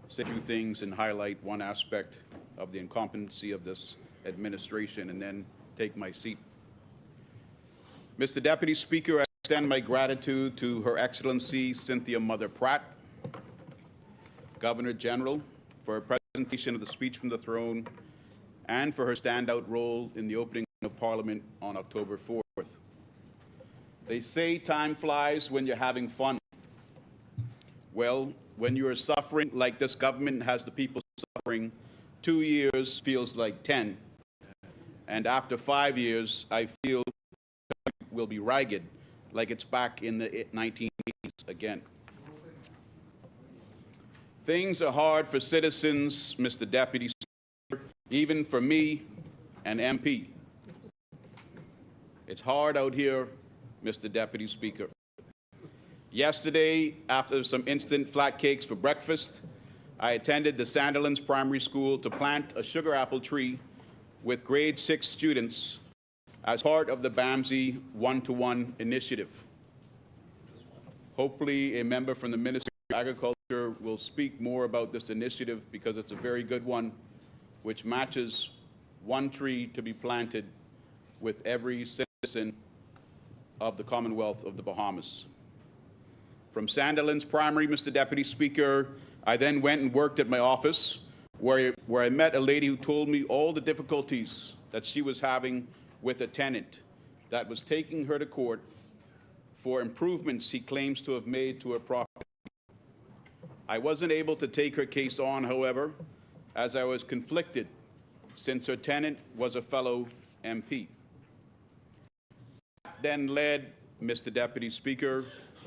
S3: say a few things and highlight one aspect of the incompetency of this administration and then take my seat. Mr. Deputy Speaker, I extend my gratitude to Her Excellency Cynthia Mother Pratt, Governor General, for her presentation of the speech from the throne and for her standout role in the opening of Parliament on October 4th. They say time flies when you're having fun. Well, when you are suffering like this government has the people suffering, 2 years feels like 10. And after 5 years, I feel will be ragged, like it's back in the 1980s again. Things are hard for citizens, Mr. Deputy Speaker, even for me, an MP. It's hard out here, Mr. Deputy Speaker. Yesterday, after some instant flat cakes for breakfast, I attended the Sandilands Primary School to plant a sugar apple tree with grade 6 students as part of the BAMSI one-to-one initiative. Hopefully, a member from the Ministry of Agriculture will speak more about this initiative because it's a very good one, which matches one tree to be planted with every citizen of the Commonwealth of the Bahamas. From Sandilands Primary, Mr. Deputy Speaker, I then went and worked at my office where I met a lady who told me all the difficulties that she was having with a tenant that was taking her to court for improvements he claims to have made to her property. I wasn't able to take her case on, however, as I was conflicted since her tenant was a fellow MP. Then led, Mr. Deputy Speaker,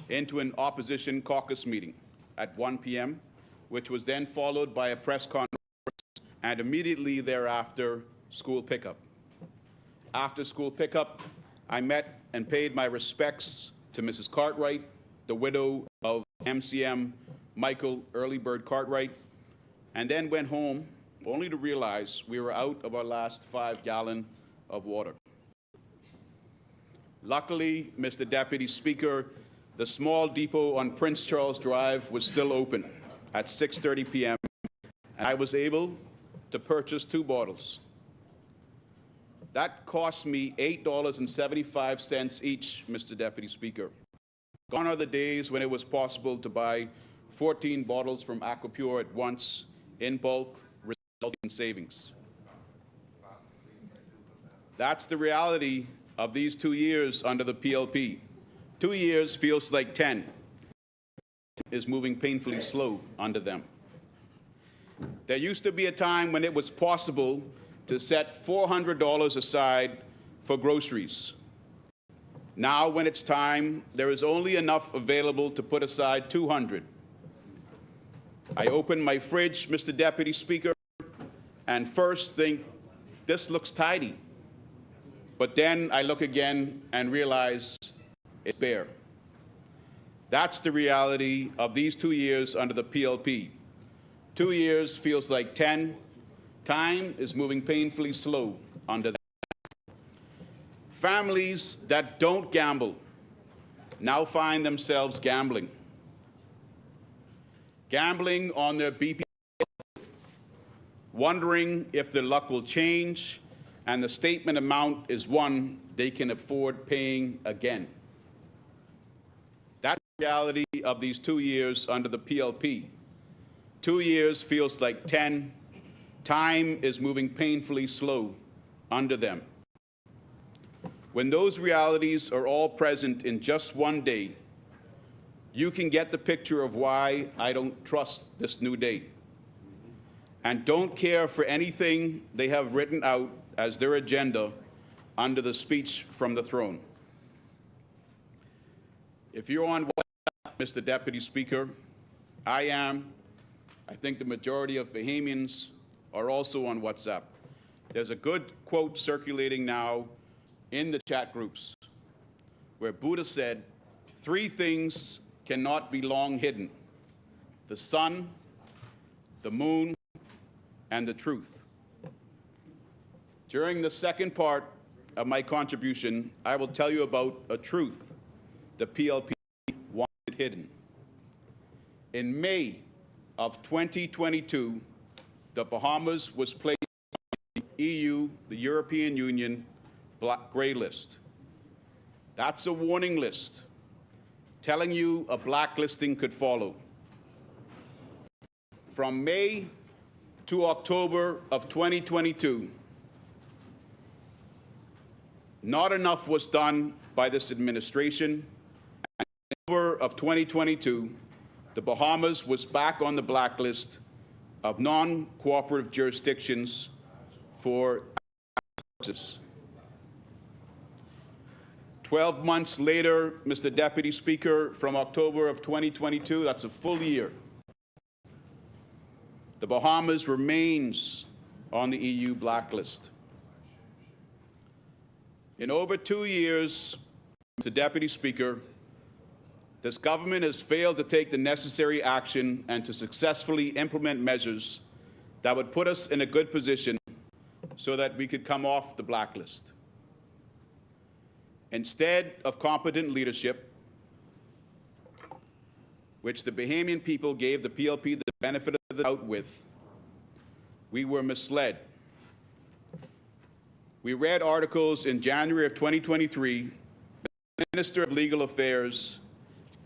S3: into an opposition caucus meeting at 1 p.m., which was then followed by a press conference and immediately thereafter, school pickup. After school pickup, I met and paid my respects to Mrs. Cartwright, the widow of MCM Michael Early Bird Cartwright, and then went home only to realize we were out of our last 5-gallon of water. Luckily, Mr. Deputy Speaker, the small depot on Prince Charles Drive was still open at 6:30 p.m., and I was able to purchase 2 bottles. That cost me $8.75 each, Mr. Deputy Speaker. Gone are the days when it was possible to buy 14 bottles from Aquapure at once in bulk, resulting in savings. That's the reality of these 2 years under the PLP. 2 years feels like 10. Is moving painfully slow under them. There used to be a time when it was possible to set $400 aside for groceries. Now, when it's time, there is only enough available to put aside $200. I open my fridge, Mr. Deputy Speaker, and first think, this looks tidy. But then I look again and realize it's bare. That's the reality of these 2 years under the PLP. 2 years feels like 10. Time is moving painfully slow under that. Families that don't gamble now find themselves gambling. Gambling on their BP, wondering if their luck will change, and the statement amount is one they can afford paying again. That's the reality of these 2 years under the PLP. 2 years feels like 10. Time is moving painfully slow under them. When those realities are all present in just one day, you can get the picture of why I don't trust this new day and don't care for anything they have written out as their agenda under the speech from the throne. If you're on WhatsApp, Mr. Deputy Speaker, I am. I think the majority of Bahamians are also on WhatsApp. There's a good quote circulating now in the chat groups where Buddha said, 3 things cannot be long hidden: the sun, the moon, and the truth. During the second part of my contribution, I will tell you about a truth the PLP wanted hidden. In May of 2022, the Bahamas was placed on the EU, the European Union, gray list. That's a warning list telling you a blacklisting could follow. From May to October of 2022, not enough was done by this administration. And in October of 2022, the Bahamas was back on the blacklist of non-cooperative jurisdictions for taxes. 12 months later, Mr. Deputy Speaker, from October of 2022, that's a full year, the Bahamas remains on the EU blacklist. In over 2 years, Mr. Deputy Speaker, this government has failed to take the necessary action and to successfully implement measures that would put us in a good position so that we could come off the blacklist. Instead of competent leadership, which the Bahamian people gave the PLP the benefit of the doubt with, we were misled. We read articles in January of 2023. The Minister of Legal Affairs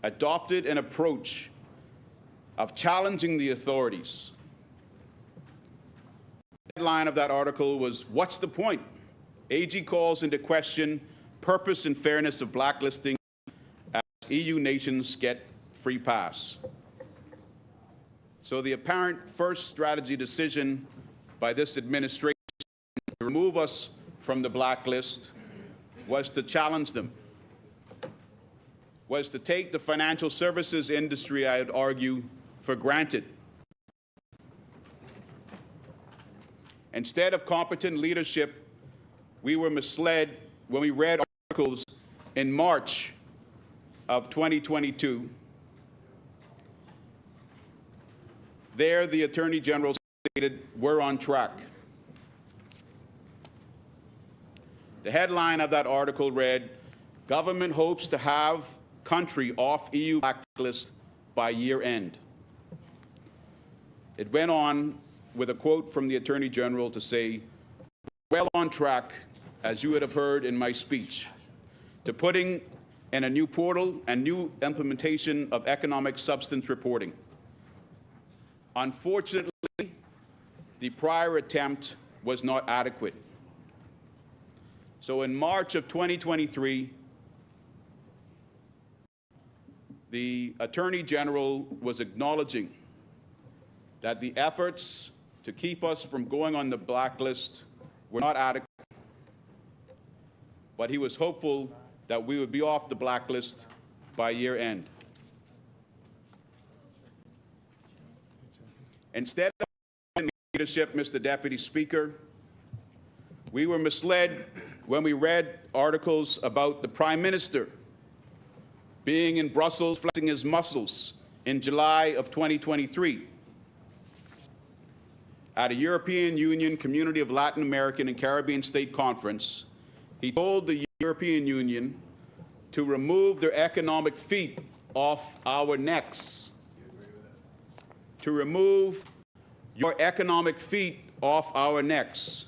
S3: adopted an approach of challenging the authorities. The headline of that article was, "What's the point? AG calls into question purpose and fairness of blacklisting as EU nations get free pass." So the apparent first strategy decision by this administration to remove us from the blacklist was to challenge them, was to take the financial services industry, I would argue, for granted. Instead of competent leadership, we were misled when we read articles in March of 2022. There, the Attorney General stated, "We're on track." The headline of that article read, "Government hopes to have country off EU blacklist by year end." It went on with a quote from the Attorney General to say, "Well on track, as you would have heard in my speech, to putting in a new portal and new implementation of economic substance reporting." Unfortunately, the prior attempt was not adequate. So in March of 2023, the Attorney General was acknowledging that the efforts to keep us from going on the blacklist were not adequate, but he was hopeful that we would be off the blacklist by year end. Instead of leadership, Mr. Deputy Speaker, we were misled when we read articles about the Prime Minister being in Brussels flexing his muscles in July of 2023 at a European Union Community of Latin American and Caribbean State Conference. He told the European Union to remove their economic feet off our necks. To remove your economic feet off our necks.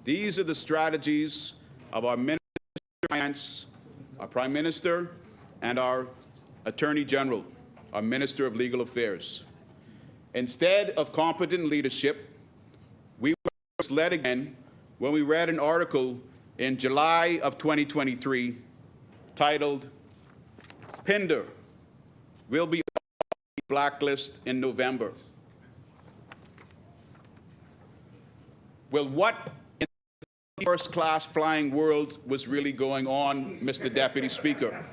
S3: These are the strategies of our Minister of Finance, our Prime Minister, and our Attorney General, our Minister of Legal Affairs. Instead of competent leadership, we were misled again when we read an article in July of 2023 titled, "Pinder will be on the blacklist in November." Well, what in the first-class flying world was really going on, Mr. Deputy Speaker?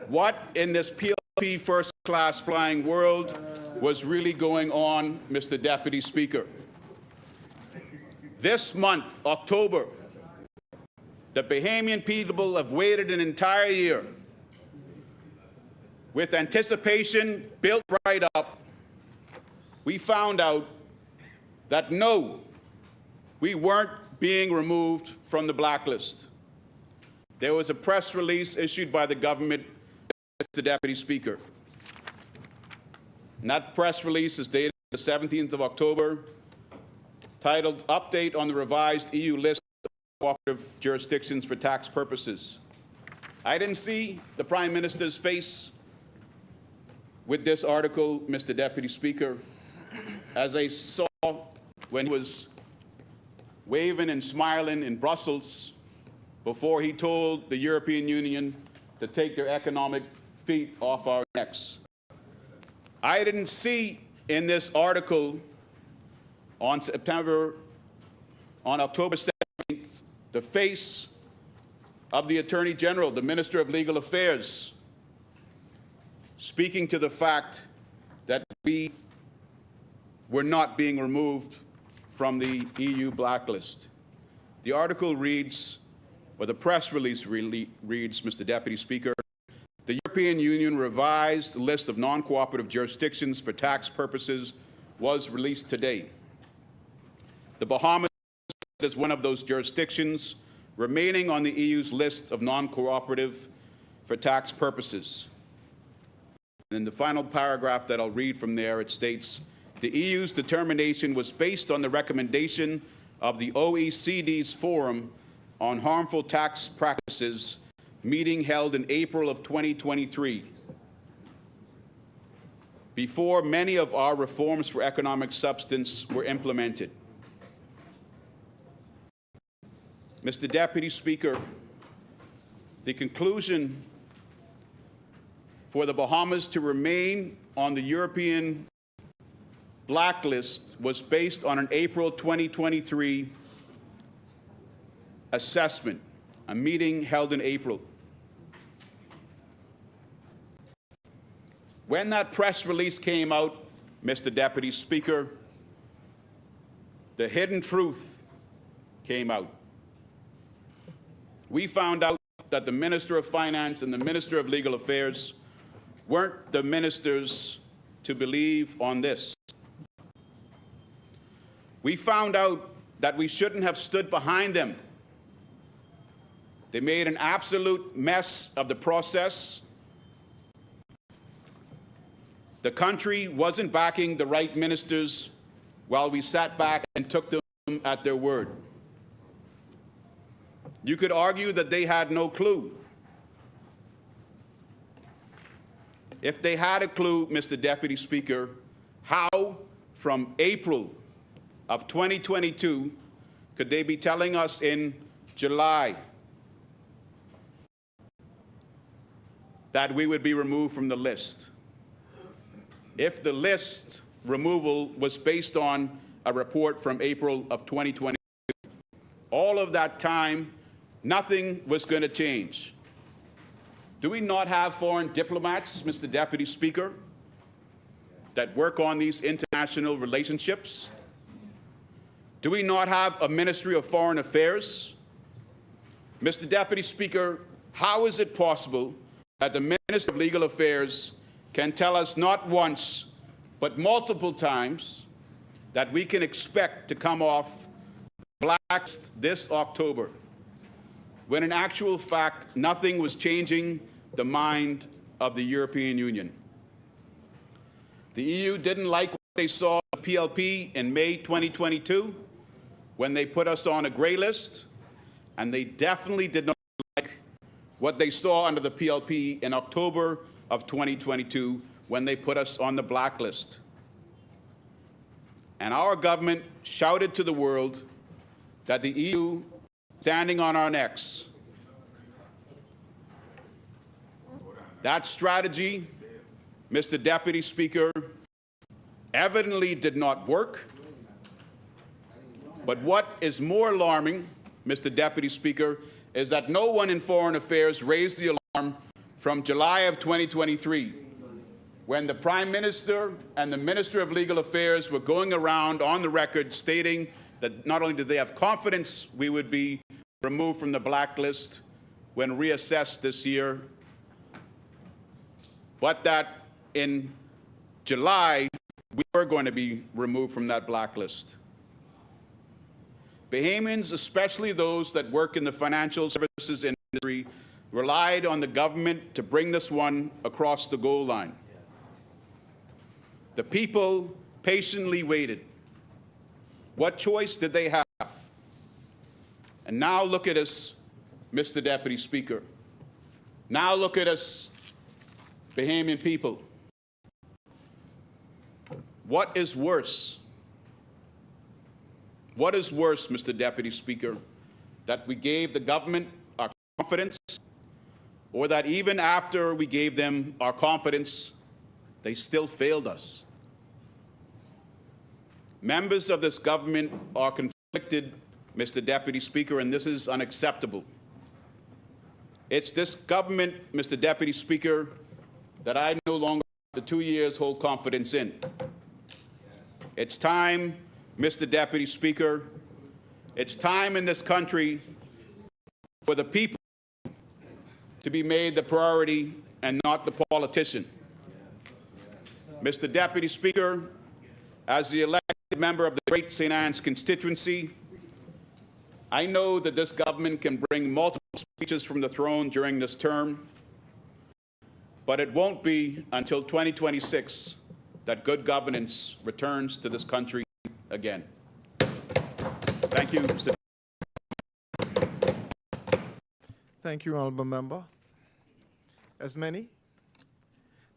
S3: What in this PLP first-class flying world was really going on, Mr. Deputy Speaker? This month, October, the Bahamian people have waited an entire year with anticipation built right up. We found out that no, we weren't being removed from the blacklist. There was a press release issued by the government, Mr. Deputy Speaker. And that press release is dated the 17th of October, titled "Update on the Revised EU List of Cooperative Jurisdictions for Tax Purposes." I didn't see the Prime Minister's face with this article, Mr. Deputy Speaker, as I saw when he was waving and smiling in Brussels before he told the European Union to take their economic feet off our necks. I didn't see in this article on October 17th, the face of the Attorney General, the Minister of Legal Affairs, speaking to the fact that we were not being removed from the EU blacklist. The article reads, or the press release reads, Mr. Deputy Speaker, "The European Union revised list of non-cooperative jurisdictions for tax purposes was released today. The Bahamas is one of those jurisdictions remaining on the EU's list of non-cooperative for tax purposes. And in the final paragraph that I'll read from there, it states, the EU's determination was based on the recommendation of the OECD's Forum on Harmful Tax Practices meeting held in April of 2023. Before many of our reforms for economic substance were implemented. Mr. Deputy Speaker, the conclusion for the Bahamas to remain on the European blacklist was based on an April 2023 assessment, a meeting held in April. When that press release came out, Mr. Deputy Speaker, the hidden truth came out. We found out that the Minister of Finance and the Minister of Legal Affairs weren't the ministers to believe on this. We found out that we shouldn't have stood behind them. They made an absolute mess of the process. The country wasn't backing the right ministers while we sat back and took them at their word. You could argue that they had no clue. If they had a clue, Mr. Deputy Speaker, how from April of 2022 could they be telling us in July that we would be removed from the list? If the list removal was based on a report from April of 2022, all of that time, nothing was going to change. Do we not have foreign diplomats, Mr. Deputy Speaker, that work on these international relationships? Do we not have a Ministry of Foreign Affairs? Mr. Deputy Speaker, how is it possible that the Minister of Legal Affairs can tell us not once, but multiple times, that we can expect to come off blacklist this October, when in actual fact, nothing was changing the mind of the European Union? The EU didn't like what they saw in the PLP in May 2022, when they put us on a gray list, and they definitely did not like what they saw under the PLP in October of 2022, when they put us on the blacklist. And our government shouted to the world that the EU standing on our necks. That strategy, Mr. Deputy Speaker, evidently did not work. But what is more alarming, Mr. Deputy Speaker, is that no one in Foreign Affairs raised the alarm from July of 2023, when the Prime Minister and the Minister of Legal Affairs were going around on the record stating that not only did they have confidence we would be removed from the blacklist when reassessed this year, but that in July we were going to be removed from that blacklist. Bahamians, especially those that work in the financial services industry, relied on the government to bring this one across the goal line. The people patiently waited. What choice did they have? And now look at us, Mr. Deputy Speaker. Now look at us, Bahamian people. What is worse? What is worse, Mr. Deputy Speaker, that we gave the government our confidence, or that even after we gave them our confidence, they still failed us? Members of this government are conflicted, Mr. Deputy Speaker, and this is unacceptable. It's this government, Mr. Deputy Speaker, that I no longer, after 2 years, hold confidence in. It's time, Mr. Deputy Speaker, it's time in this country for the people to be made the priority and not the politician. Mr. Deputy Speaker, as the elected member of the Great St. Anne's constituency, I know that this government can bring multiple speeches from the throne during this term, but it won't be until 2026 that good governance returns to this country again. Thank you, Mr.
S2: Thank you, Honourable Member. As many,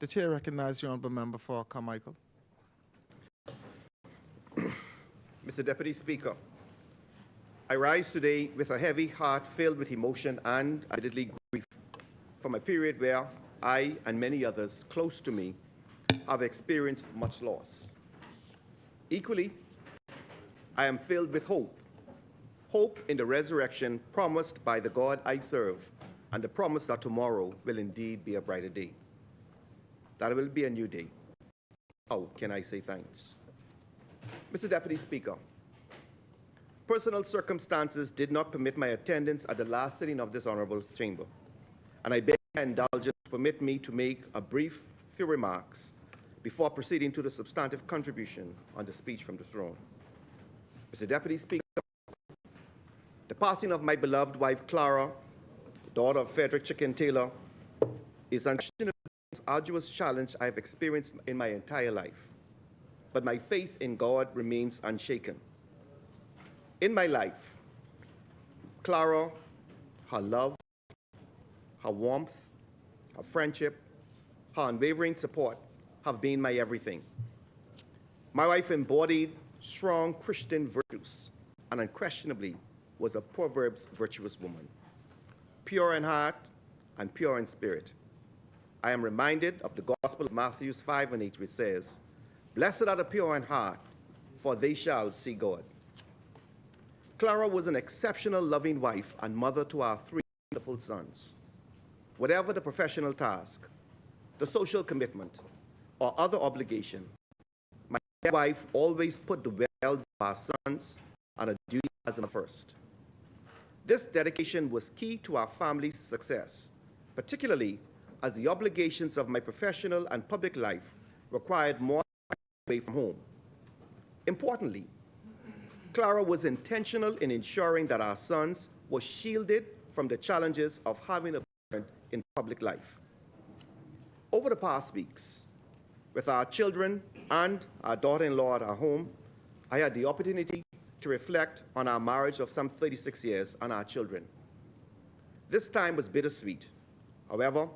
S2: the Chair recognizes the Honourable Member for Carmichael.
S9: Mr. Deputy Speaker, I rise today with a heavy heart filled with emotion and admittedly grief from a period where I and many others close to me have experienced much loss. Equally, I am filled with hope. Hope in the resurrection promised by the God I serve, and the promise that tomorrow will indeed be a brighter day. That it will be a new day. How can I say thanks? Mr. Deputy Speaker, personal circumstances did not permit my attendance at the last sitting of this honorable chamber, and I beg your indulgence to permit me to make a brief few remarks before proceeding to the substantive contribution on the speech from the throne. Mr. Deputy Speaker, the passing of my beloved wife, Clara, the daughter of Frederick Chicken Taylor, is unquestionably the most arduous challenge I have experienced in my entire life. But my faith in God remains unshaken. In my life, Clara, her love, her warmth, her friendship, her unwavering support have been my everything. My wife embodied strong Christian virtues and unquestionably was a Proverbs virtuous woman, pure in heart and pure in spirit. I am reminded of the Gospel of Matthew 5:8, which says, "Blessed are the pure in heart, for they shall see God." Clara was an exceptional loving wife and mother to our three wonderful sons. Whatever the professional task, the social commitment, or other obligation, my wife always put the well-being of our sons and a duty as a first. This dedication was key to our family's success, particularly as the obligations of my professional and public life required more time away from home. Importantly, Clara was intentional in ensuring that our sons were shielded from the challenges of having a parent in public life. Over the past weeks, with our children and our daughter-in-law at our home, I had the opportunity to reflect on our marriage of some 36 years and our children. This time was bittersweet. However,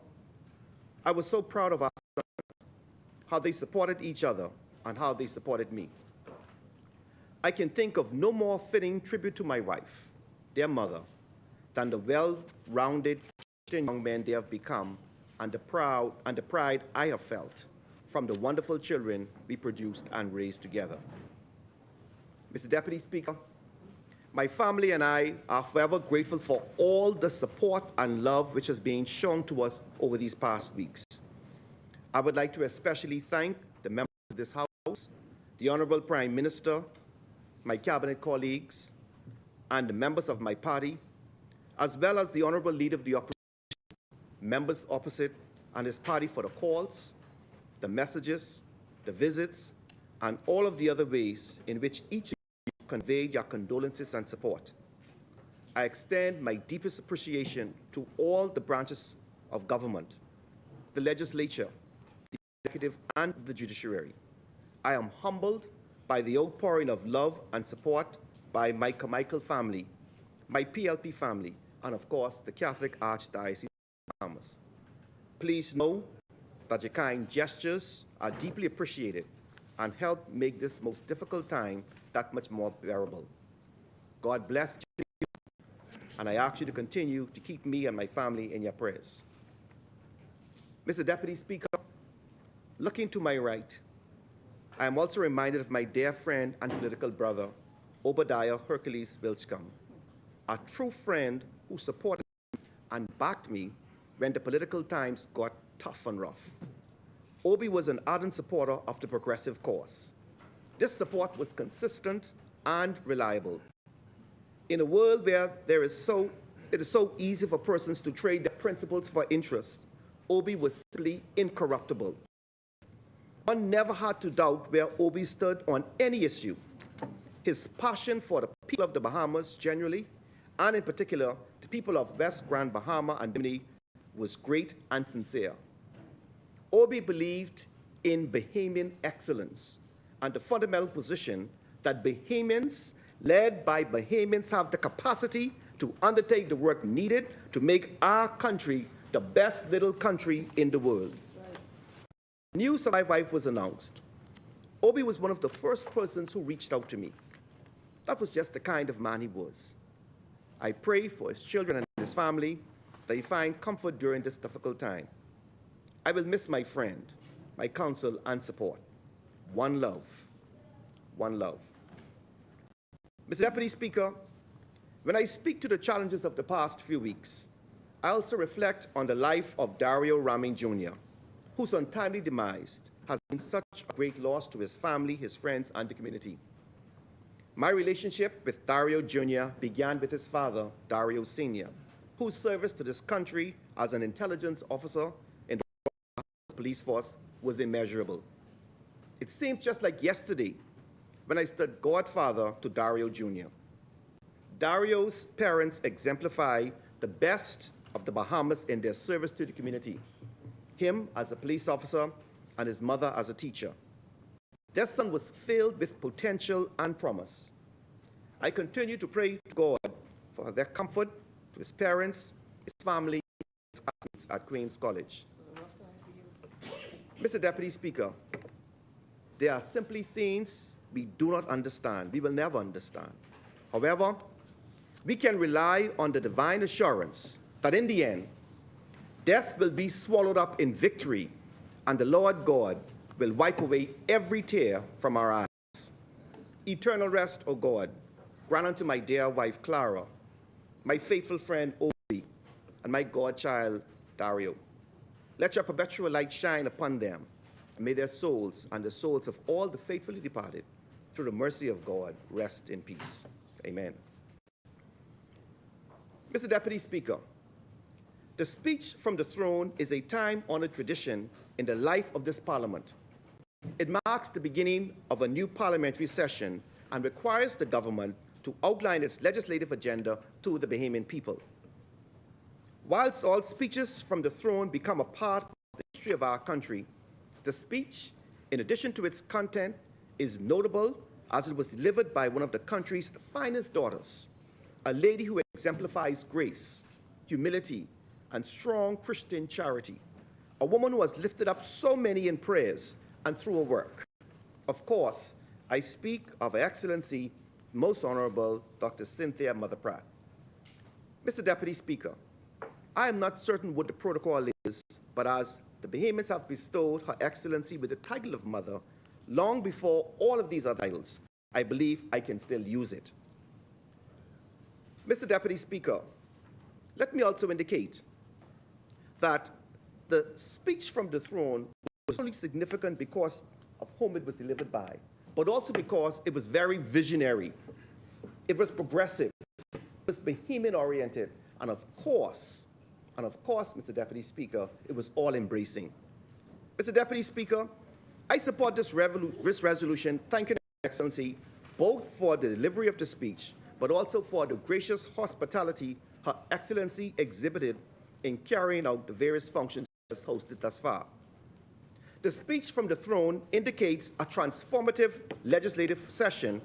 S9: I was so proud of our sons, how they supported each other and how they supported me. I can think of no more fitting tribute to my wife, their mother, than the well-rounded Christian young men they have become and the pride I have felt from the wonderful children we produced and raised together. Mr. Deputy Speaker, my family and I are forever grateful for all the support and love which has been shown to us over these past weeks. I would like to especially thank the members of this House, the Honorable Prime Minister, my cabinet colleagues, and the members of my party, as well as the Honorable Leader of the Opposition, members opposite, and his party for the calls, the messages, the visits, and all of the other ways in which each of you conveyed your condolences and support. I extend my deepest appreciation to all the branches of government, the legislature, the executive, and the judiciary. I am humbled by the outpouring of love and support by my Carmichael family, my PLP family, and of course, the Catholic Archdiocese of Bahamas. Please know that your kind gestures are deeply appreciated and help make this most difficult time that much more bearable. God bless you, and I ask you to continue to keep me and my family in your prayers. Mr. Deputy Speaker, looking to my right, I am also reminded of my dear friend and political brother, Obadiah Hercules Wilchcombe, a true friend who supported me and backed me when the political times got tough and rough. Obi was an ardent supporter of the progressive cause. This support was consistent and reliable. In a world where it is so easy for persons to trade their principles for interest, Obi was simply incorruptible. One never had to doubt where Obi stood on any issue. His passion for the people of the Bahamas generally and in particular the people of West Grand Bahama and Bimini, was great and sincere. Obi believed in Bahamian excellence and the fundamental position that Bahamians, led by Bahamians, have the capacity to undertake the work needed to make our country the best little country in the world. News of my wife was announced. Obi was one of the first persons who reached out to me. That was just the kind of man he was. I pray for his children and his family that he find comfort during this difficult time. I will miss my friend, my counsel and support. One love. One love. Mr. Deputy Speaker, when I speak to the challenges of the past few weeks, I also reflect on the life of Dario Raming Jr., whose untimely demise has been such a great loss to his family, his friends, and the community. My relationship with Dario Jr. began with his father, Dario Sr., whose service to this country as an intelligence officer in the police force was immeasurable. It seemed just like yesterday when I stood godfather to Dario Jr. Dario's parents exemplify the best of the Bahamas in their service to the community, him as a police officer and his mother as a teacher. Their son was filled with potential and promise. I continue to pray to God for their comfort, to his parents, his family, at Queen's College. Mr. Deputy Speaker, there are simply things we do not understand. We will never understand. However, we can rely on the divine assurance that in the end, death will be swallowed up in victory, and the Lord God will wipe away every tear from our eyes. Eternal rest, O God, grant unto my dear wife Clara, my faithful friend Obi, and my godchild Dario. Let your perpetual light shine upon them, and may their souls and the souls of all the faithfully departed, through the mercy of God, rest in peace. Amen. Mr. Deputy Speaker, the speech from the throne is a time-honored tradition in the life of this Parliament. It marks the beginning of a new parliamentary session and requires the government to outline its legislative agenda to the Bahamian people. Whilst all speeches from the throne become a part of the history of our country, the speech, in addition to its content, is notable as it was delivered by one of the country's finest daughters, a lady who exemplifies grace, humility, and strong Christian charity, a woman who has lifted up so many in prayers and through her work. Of course, I speak of Her Excellency, Most Honorable Dr. Cynthia Mother Pratt. Mr. Deputy Speaker, I am not certain what the protocol is, but as the Bahamians have bestowed Her Excellency with the title of Mother long before all of these other titles, I believe I can still use it. Mr. Deputy Speaker, let me also indicate that the speech from the throne was only significant because of whom it was delivered by, but also because it was very visionary. It was progressive, it was Bahamian-oriented, and of course, Mr. Deputy Speaker, it was all-embracing. Mr. Deputy Speaker, I support this resolution, thanking Her Excellency both for the delivery of the speech, but also for the gracious hospitality Her Excellency exhibited in carrying out the various functions she has hosted thus far. The speech from the throne indicates a transformative legislative session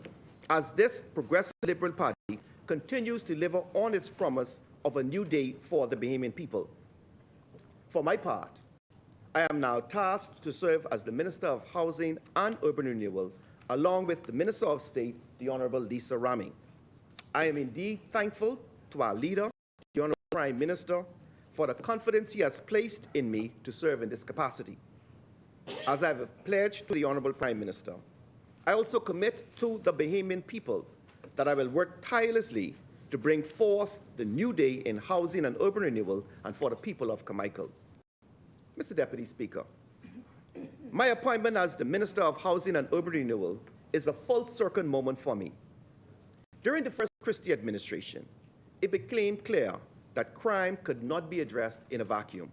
S9: as this progressive Liberal Party continues to deliver on its promise of a new day for the Bahamian people. For my part, I am now tasked to serve as the Minister of Housing and Urban Renewal, along with the Minister of State, the Honorable Lisa Raming. I am indeed thankful to our leader, the Honorable Prime Minister, for the confidence he has placed in me to serve in this capacity. As I have pledged to the Honorable Prime Minister, I also commit to the Bahamian people that I will work tirelessly to bring forth the new day in housing and urban renewal and for the people of Carmichael. Mr. Deputy Speaker, my appointment as the Minister of Housing and Urban Renewal is a full-circle moment for me. During the first Christie administration, it became clear that crime could not be addressed in a vacuum.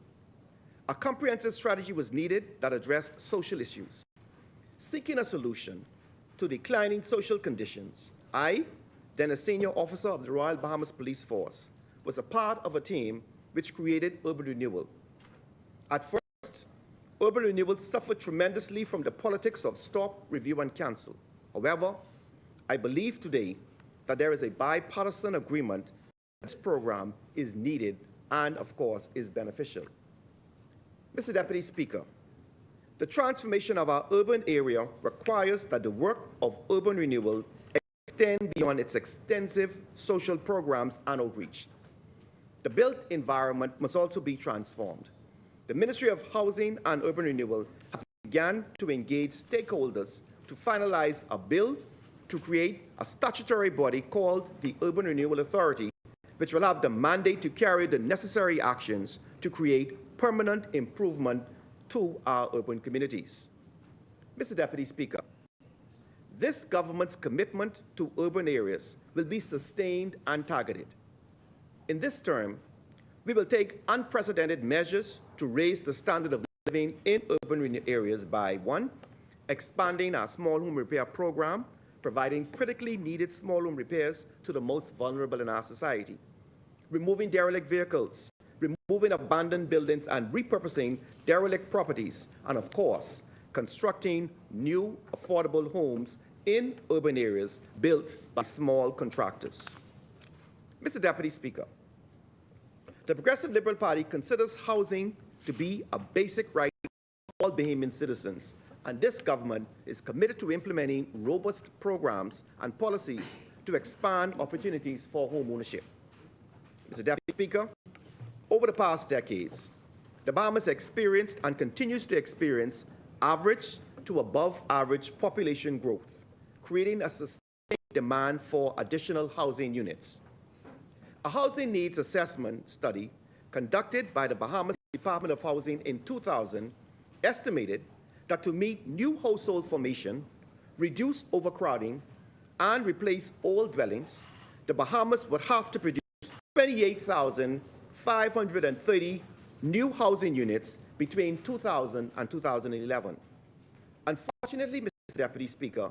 S9: A comprehensive strategy was needed that addressed social issues. Seeking a solution to declining social conditions, I, then a senior officer of the Royal Bahamas Police Force, was a part of a team which created urban renewal. At first, urban renewal suffered tremendously from the politics of stop, review, and cancel. However, I believe today that there is a bipartisan agreement that this program is needed and, of course, is beneficial. Mr. Deputy Speaker, the transformation of our urban area requires that the work of urban renewal extend beyond its extensive social programs and outreach. The built environment must also be transformed. The Ministry of Housing and Urban Renewal has begun to engage stakeholders to finalize a bill to create a statutory body called the Urban Renewal Authority, which will have the mandate to carry the necessary actions to create permanent improvement to our urban communities. Mr. Deputy Speaker, this government's commitment to urban areas will be sustained and targeted. In this term, we will take unprecedented measures to raise the standard of living in urban areas by, 1, expanding our small home repair program, providing critically needed small home repairs to the most vulnerable in our society, removing derelict vehicles, removing abandoned buildings and repurposing derelict properties, and of course, constructing new affordable homes in urban areas built by small contractors. Mr. Deputy Speaker, the Progressive Liberal Party considers housing to be a basic right for all Bahamian citizens, and this government is committed to implementing robust programs and policies to expand opportunities for home ownership. Mr. Deputy Speaker, over the past decades, the Bahamas experienced and continues to experience average to above average population growth, creating a sustained demand for additional housing units. A housing needs assessment study conducted by the Bahamas Department of Housing in 2000 estimated that to meet new household formation, reduce overcrowding, and replace old dwellings, the Bahamas would have to produce 28,530 new housing units between 2000 and 2011. Unfortunately, Mr. Deputy Speaker,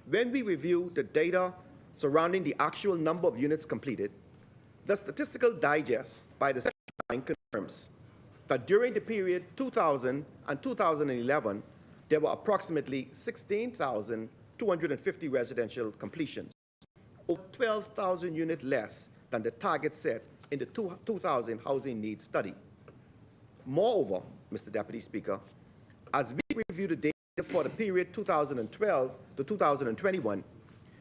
S9: when we review the data surrounding the actual number of units completed, the Statistical Digest by the Central Bank confirms that during the period 2000 and 2011, there were approximately 16,250 residential completions, over 12,000 units less than the target set in the 2000 housing needs study. Moreover, Mr. Deputy Speaker, as we review the data for the period 2012 to 2021,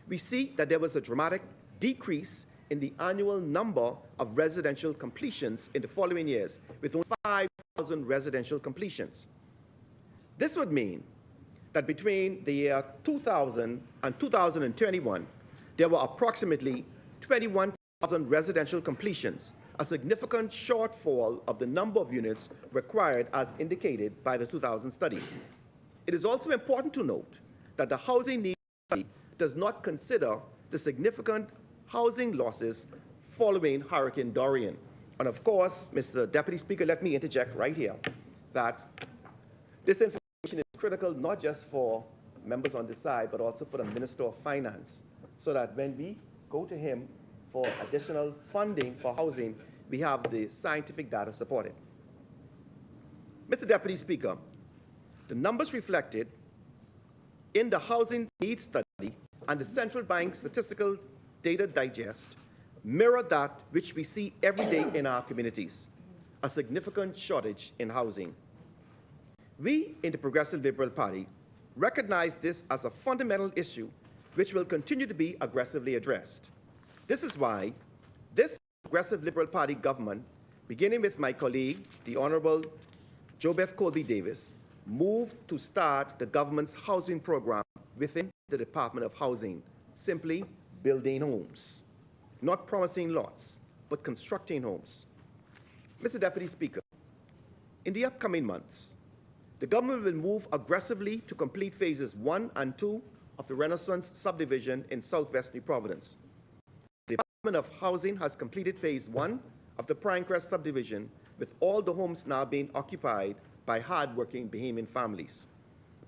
S9: we see that there was a dramatic decrease in the annual number of residential completions in the following years, with only 5,000 residential completions. This would mean that between the year 2000 and 2021, there were approximately 21,000 residential completions, a significant shortfall of the number of units required as indicated by the 2000 study. It is also important to note that the housing needs study does not consider the significant housing losses following Hurricane Dorian. And of course, Mr. Deputy Speaker, let me interject right here that this information is critical not just for members on this side, but also for the Minister of Finance, so that when we go to him for additional funding for housing, we have the scientific data supported. Mr. Deputy Speaker, the numbers reflected in the Housing Needs Study and the Central Bank Statistical Data Digest mirror that which we see every day in our communities, a significant shortage in housing. We in the Progressive Liberal Party recognize this as a fundamental issue which will continue to be aggressively addressed. This is why this Progressive Liberal Party government, beginning with my colleague, the Honorable JoBeth Colby Davis, moved to start the government's housing program within the Department of Housing, simply building homes, not promising lots, but constructing homes. Mr. Deputy Speaker, in the upcoming months, the government will move aggressively to complete phases 1 and 2 of the Renaissance subdivision in southwest New Providence. The Department of Housing has completed phase 1 of the Pinecrest subdivision, with all the homes now being occupied by hard-working Bahamian families.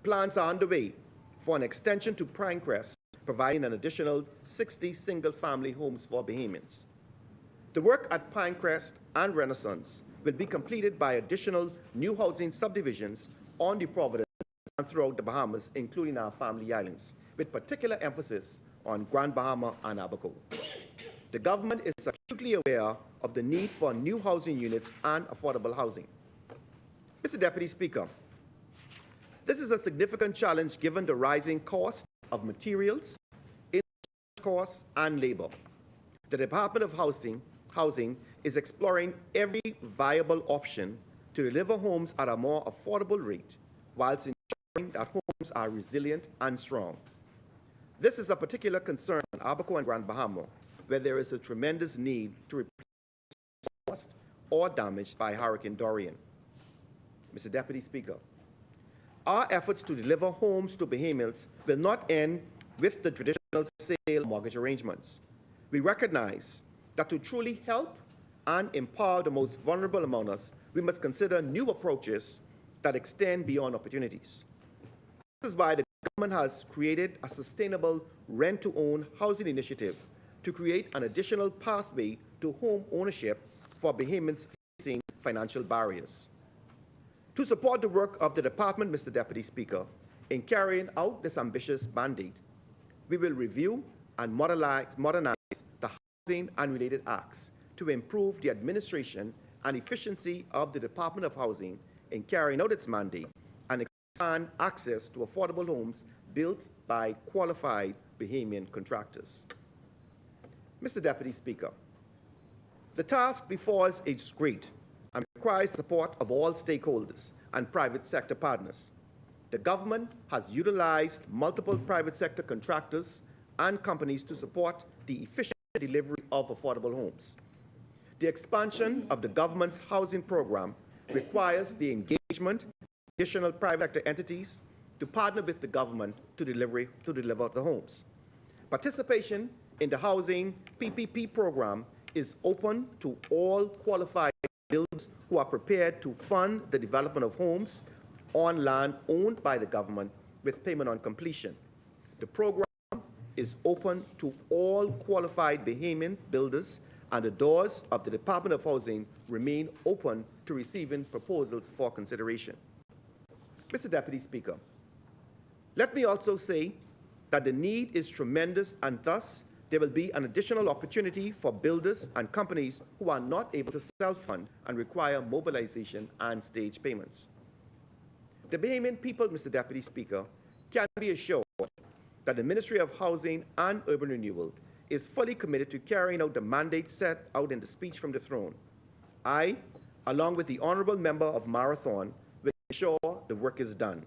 S9: Plans are underway for an extension to Pinecrest providing an additional 60 single-family homes for Bahamians. The work at Pinecrest and Renaissance will be completed by additional new housing subdivisions on the Providence and throughout the Bahamas, including our family islands, with particular emphasis on Grand Bahama and Abaco. The government is acutely aware of the need for new housing units and affordable housing. Mr. Deputy Speaker, this is a significant challenge given the rising cost of materials, input costs, and labor. The Department of Housing is exploring every viable option to deliver homes at a more affordable rate, whilst ensuring that homes are resilient and strong. This is a particular concern in Abaco and Grand Bahama, where there is a tremendous need to replace lost or damaged by Hurricane Dorian. Mr. Deputy Speaker, our efforts to deliver homes to Bahamians will not end with the traditional sale mortgage arrangements. We recognize that to truly help and empower the most vulnerable among us, we must consider new approaches that extend beyond opportunities. This is why the government has created a sustainable rent-to-own housing initiative to create an additional pathway to home ownership for Bahamians facing financial barriers. To support the work of the department, Mr. Deputy Speaker, in carrying out this ambitious mandate, we will review and modernize the housing and related acts to improve the administration and efficiency of the Department of Housing in carrying out its mandate and expand access to affordable homes built by qualified Bahamian contractors. Mr. Deputy Speaker, the task before us is great and requires support of all stakeholders and private sector partners. The government has utilized multiple private sector contractors and companies to support the efficient delivery of affordable homes. The expansion of the government's housing program requires the engagement of additional private sector entities to partner with the government to deliver the homes. Participation in the housing PPP program is open to all qualified builders who are prepared to fund the development of homes on land owned by the government with payment on completion. The program is open to all qualified Bahamian builders, and the doors of the Department of Housing remain open to receiving proposals for consideration. Mr. Deputy Speaker, let me also say that the need is tremendous, and thus there will be an additional opportunity for builders and companies who are not able to self-fund and require mobilization and stage payments. The Bahamian people, Mr. Deputy Speaker, can be assured that the Ministry of Housing and Urban Renewal is fully committed to carrying out the mandate set out in the speech from the throne. I, along with the honorable member of Marathon, will ensure the work is done.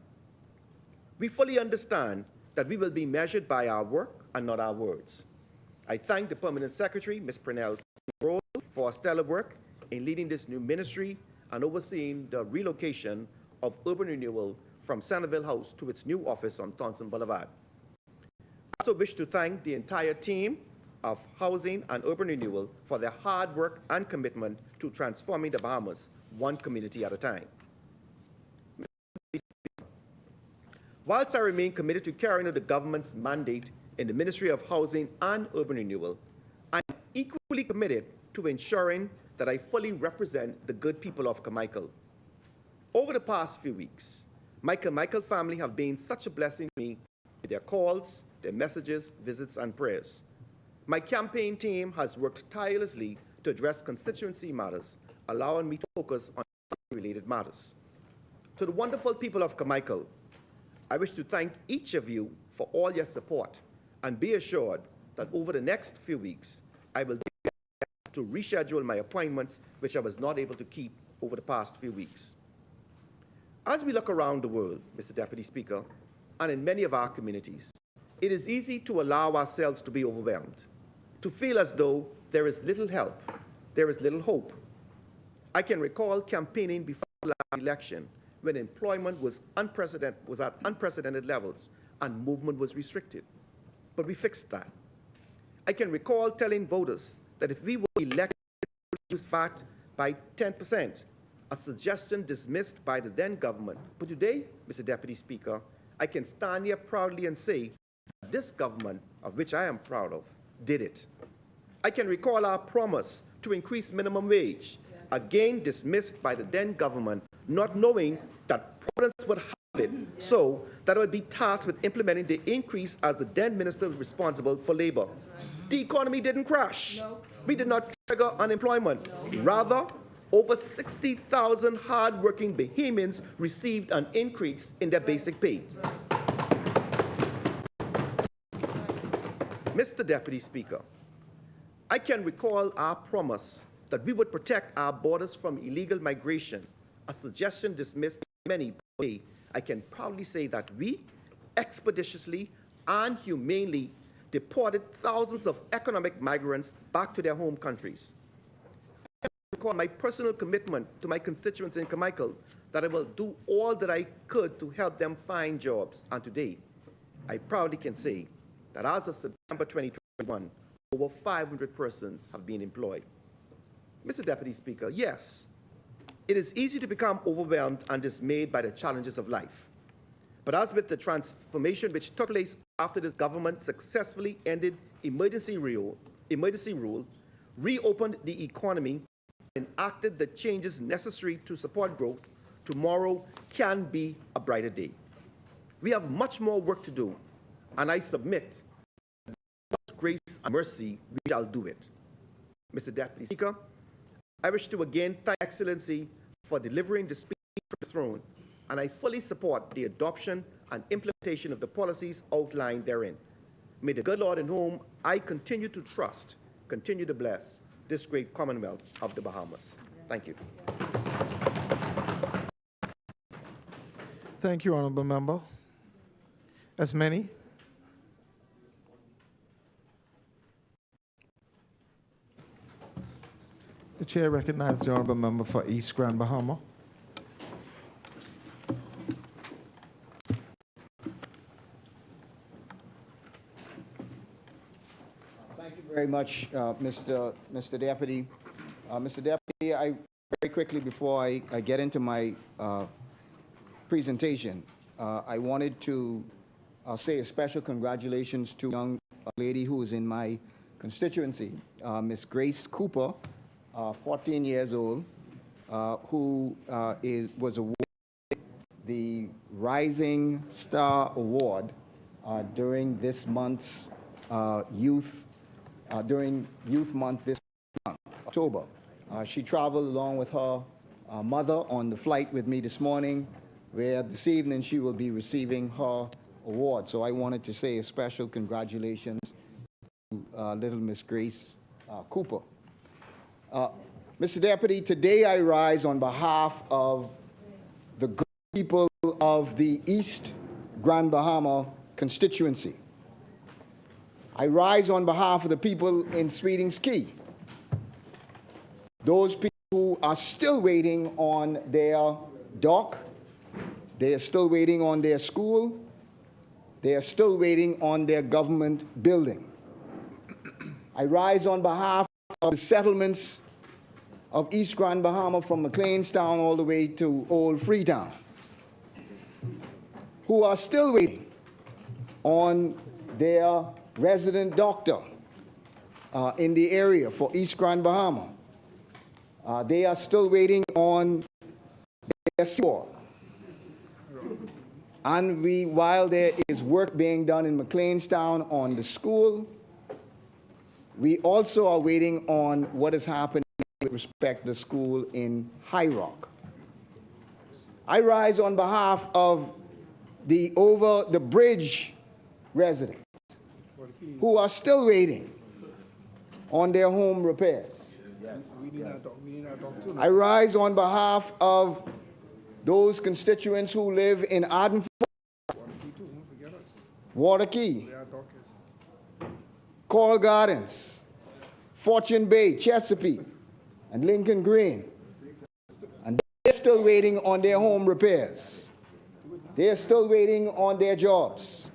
S9: We fully understand that we will be measured by our work and not our words. I thank the Permanent Secretary, Ms. Pernell, for her stellar work in leading this new ministry and overseeing the relocation of urban renewal from Centerville House to its new office on Thompson Boulevard. I also wish to thank the entire team of Housing and Urban Renewal for their hard work and commitment to transforming the Bahamas one community at a time. Whilst I remain committed to carrying out the government's mandate in the Ministry of Housing and Urban Renewal, I am equally committed to ensuring that I fully represent the good people of Carmichael. Over the past few weeks, my Carmichael family have been such a blessing to me with their calls, their messages, visits, and prayers. My campaign team has worked tirelessly to address constituency matters, allowing me to focus on related matters. To the wonderful people of Carmichael, I wish to thank each of you for all your support, and be assured that over the next few weeks, I will do my best to reschedule my appointments, which I was not able to keep over the past few weeks. As we look around the world, Mr. Deputy Speaker, and in many of our communities, it is easy to allow ourselves to be overwhelmed, to feel as though there is little help, there is little hope. I can recall campaigning before the last election when employment was at unprecedented levels and movement was restricted. But we fixed that. I can recall telling voters that if we were elected to reduce VAT by 10%, a suggestion dismissed by the then government. But today, Mr. Deputy Speaker, I can stand here proudly and say that that this government, of which I am proud of, did it. I can recall our promise to increase minimum wage, again dismissed by the then government, not knowing that Providence would have it so that it would be tasked with implementing the increase as the then minister responsible for labor. The economy didn't crash. No. We did not trigger unemployment. No. Rather, over 60,000 hard-working Bahamians received an increase in their basic pay. Mr. Deputy Speaker, I can recall our promise that we would protect our borders from illegal migration, a suggestion dismissed by many. I can proudly say that we expeditiously and humanely deported thousands of economic migrants back to their home countries. I recall my personal commitment to my constituents in Carmichael that I will do all that I could to help them find jobs. And today, I proudly can say that as of September 2021, over 500 persons have been employed. Mr. Deputy Speaker, yes, it is easy to become overwhelmed and dismayed by the challenges of life. But as with the transformation which took place after this government successfully ended emergency rule, reopened the economy, and enacted the changes necessary to support growth, tomorrow can be a brighter day. We have much more work to do, and I submit that with grace and mercy, we shall do it. Mr. Deputy Speaker, I wish to again thank Excellency for delivering the speech from the throne, and I fully support the adoption and implementation of the policies outlined therein. May the good Lord in whom I continue to trust continue to bless this great Commonwealth of the Bahamas. Thank you.
S2: Thank you, Honourable Member. As many. The Chair recognizes the Honourable Member for East Grand Bahama.
S10: Thank you very much, Mr. Deputy. Mr. Deputy, very quickly before I get into my presentation, I wanted to say a special congratulations to a young lady who is in my constituency, Miss Grace Cooper, 14 years old, who was awarded the Rising Star Award during this month's during Youth Month this month, October. She traveled along with her mother on the flight with me this morning, where this evening she will be receiving her award. So I wanted to say a special congratulations to little Miss Grace Cooper. Mr. Deputy, today I rise on behalf of the good people of the East Grand Bahama constituency. I rise on behalf of the people in Sweetings Key, those people who are still waiting on their dock, they are still waiting on their school, they are still waiting on their government building. I rise on behalf of the settlements of East Grand Bahama from McLeanstown all the way to Old Freetown, who are still waiting on their resident doctor in the area for East Grand Bahama. They are still waiting on their seawall. And while there is work being done in McLeanstown on the school, we also are waiting on what is happening with respect to the school in High Rock. I rise on behalf of the over the bridge residents who are still waiting on their home repairs.
S2: Yes. We need our dog too.
S10: I rise on behalf of those constituents who live in Arden, Waterkey, Coral Gardens, Fortune Bay, Chesapeake, and Lincoln Green. And they're still waiting on their home repairs. They're still waiting on their jobs,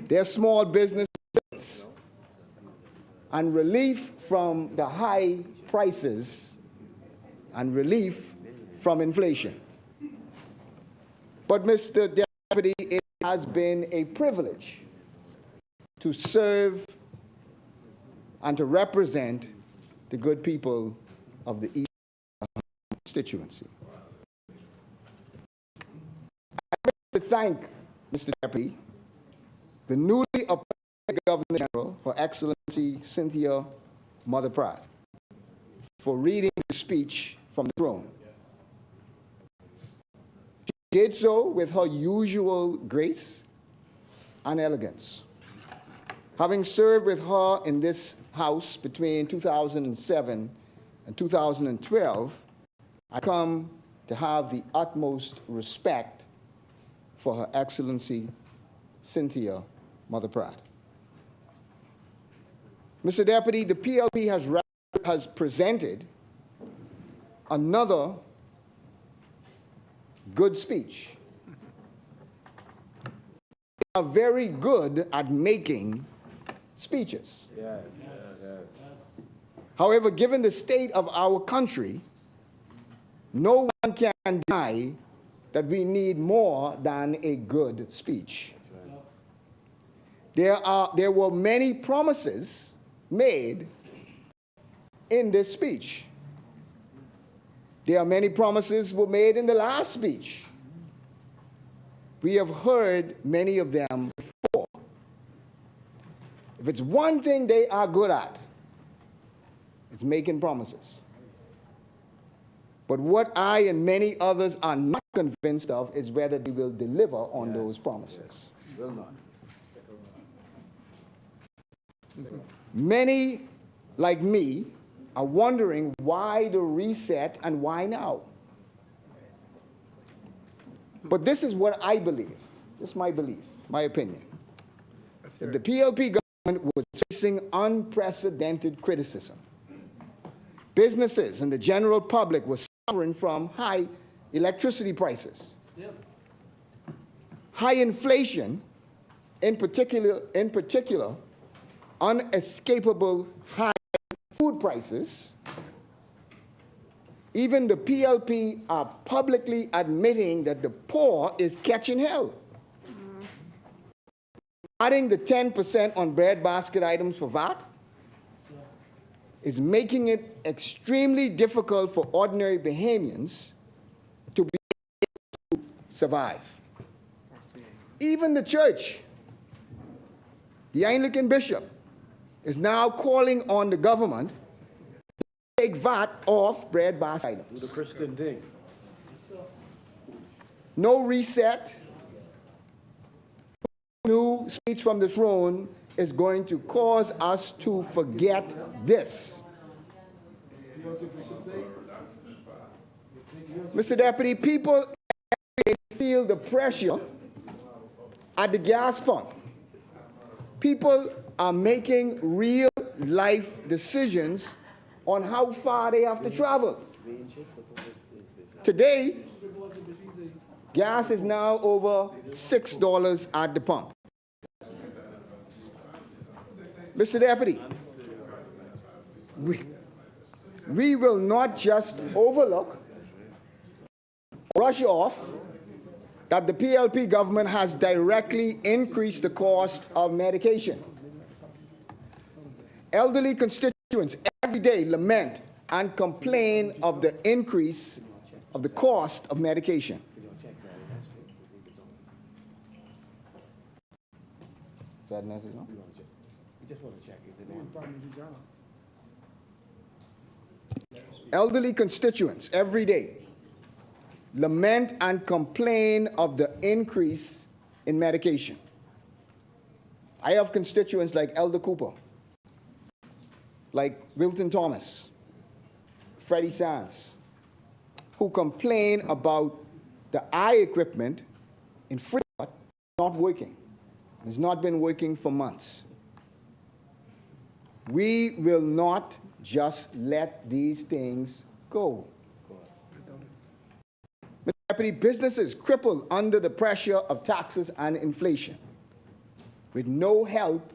S10: their small businesses, and relief from the high prices and relief from inflation. But, Mr. Deputy, it has been a privilege to serve and to represent the good people of the East constituency. I wish to thank Mr. Deputy, the newly appointed Governor General, Her Excellency Cynthia Mother Pratt, for reading the speech from the throne. She did so with her usual grace and elegance. Having served with her in this House between 2007 and 2012, I come to have the utmost respect for Her Excellency Cynthia Mother Pratt. Mr. Deputy, the PLP has presented another good speech. They are very good at making speeches. Yes. However, given the state of our country, no one can deny that we need more than a good speech. There were many promises made in this speech. There are many promises were made in the last speech. We have heard many of them before. If it's one thing they are good at, it's making promises. But what I and many others are not convinced of is whether they will deliver on those promises. Will not. Many, like me, are wondering why the reset and why now. But this is what I believe. This is my belief, my opinion. That the PLP government was facing unprecedented criticism. Businesses and the general public were suffering from high electricity prices, high inflation, in particular, unescapable high food prices. Even the PLP are publicly admitting that the poor is catching hell. Adding the 10% on bread basket items for VAT is making it extremely difficult for ordinary Bahamians to be able to survive. Even the church, the Anglican bishop, is now calling on the government to take VAT off bread basket items.
S11: Do the Christian thing.
S10: No reset, new speech from the throne is going to cause us to forget this. Mr. Deputy, people feel the pressure at the gas pump. People are making real life decisions on how far they have to travel. Today, gas is now over $6 at the pump. Mr. Deputy, we will not just overlook, brush off, that the PLP government has directly increased the cost of medication. Elderly constituents every day lament and complain of the increase of the cost of medication. Is that necessary? No? We just want to check. Is it on? Elderly constituents every day lament and complain of the increase in medication. I have constituents like Elder Cooper, like Wilton Thomas, Freddie Sands, who complain about the eye equipment in Freeport not working. It's not been working for months. We will not just let these things go. Mr. Deputy, businesses crippled under the pressure of taxes and inflation with no help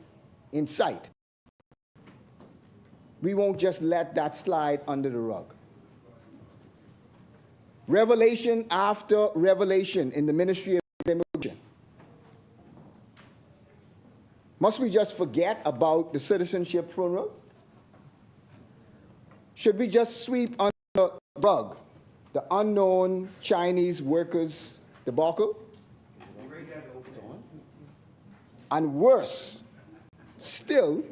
S10: in sight. We won't just let that slide under the rug. Revelation after revelation in the Ministry of Immigration. Must we just forget about the citizenship funeral? Should we just sweep under the rug the unknown Chinese workers debacle? And worse still,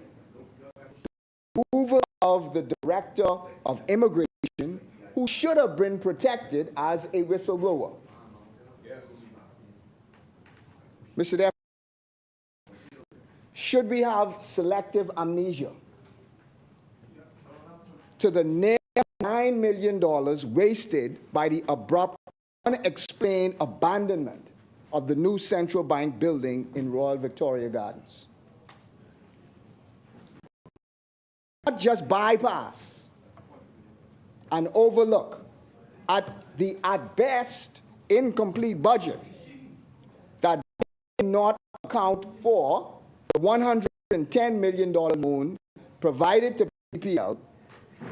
S10: the removal of the director of immigration, who should have been protected as a whistleblower. Mr. Deputy, should we have selective amnesia to the near $9 million wasted by the abrupt, unexplained abandonment of the new central bank building in Royal Victoria Gardens? Not just bypass and overlook at best incomplete budget that did not account for the $110 million loan provided to PPL,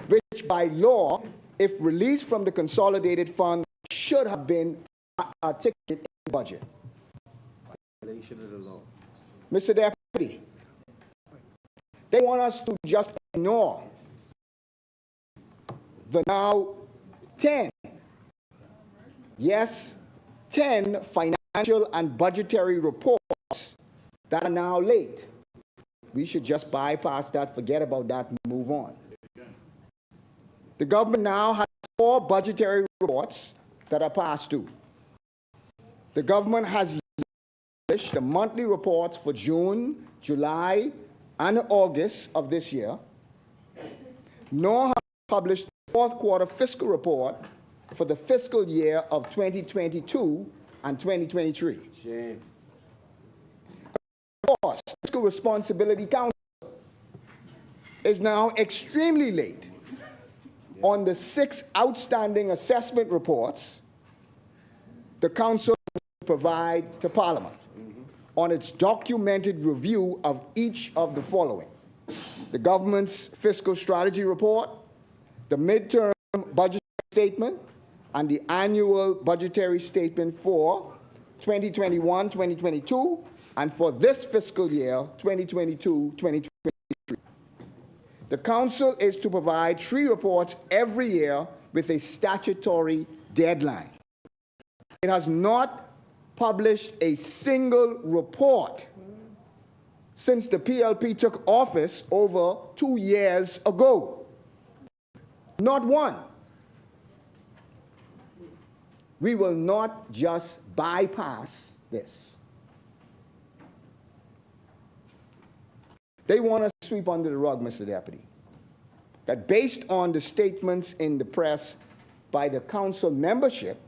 S10: which by law, if released from the consolidated fund, should have been articulated in the budget. Mr. Deputy, they want us to just ignore the now 10, yes, 10 financial and budgetary reports that are now late. We should just bypass that, forget about that, and move on. The government now has 4 budgetary reports that are past due. The government has published the monthly reports for June, July, and August of this year, nor have published the 4th quarter fiscal report for the fiscal year of 2022 and 2023. Shame. Of course, Fiscal Responsibility Council is now extremely late on the 6 outstanding assessment reports the Council will provide to Parliament on its documented review of each of the following: the government's fiscal strategy report, the midterm budget statement, and the annual budgetary statement for 2021-2022, and for this fiscal year, 2022-2023. The Council is to provide 3 reports every year with a statutory deadline. It has not published a single report since the PLP took office over 2 years ago. Not one. We will not just bypass this. They want us to sweep under the rug, Mr. Deputy, that based on the statements in the press by the Council membership,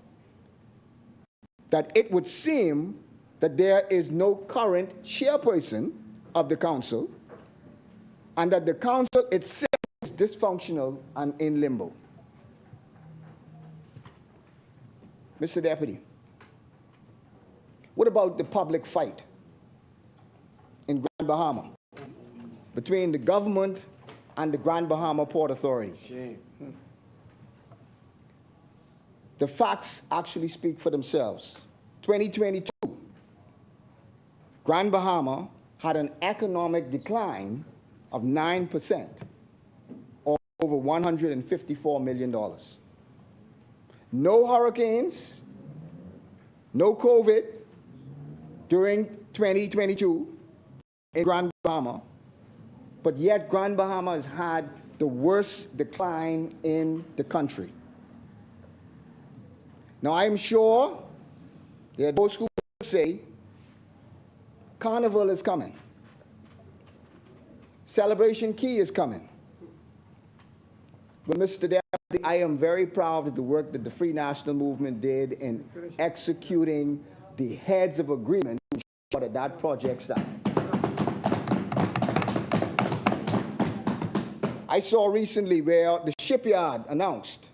S10: that it would seem that there is no current chairperson of the Council, and that the Council itself is dysfunctional and in limbo. Mr. Deputy, what about the public fight in Grand Bahama between the government and the Grand Bahama Port Authority? Shame. The facts actually speak for themselves. 2022, Grand Bahama had an economic decline of 9%, or over $154 million. No hurricanes, no COVID during 2022 in Grand Bahama, but yet Grand Bahama has had the worst decline in the country. Now, I'm sure there are those who say Carnival is coming, Celebration Key is coming. But Mr. Deputy, I am very proud of the work that the Free National Movement did in executing the heads of agreement to ensure that that project started. I saw recently where the shipyard announced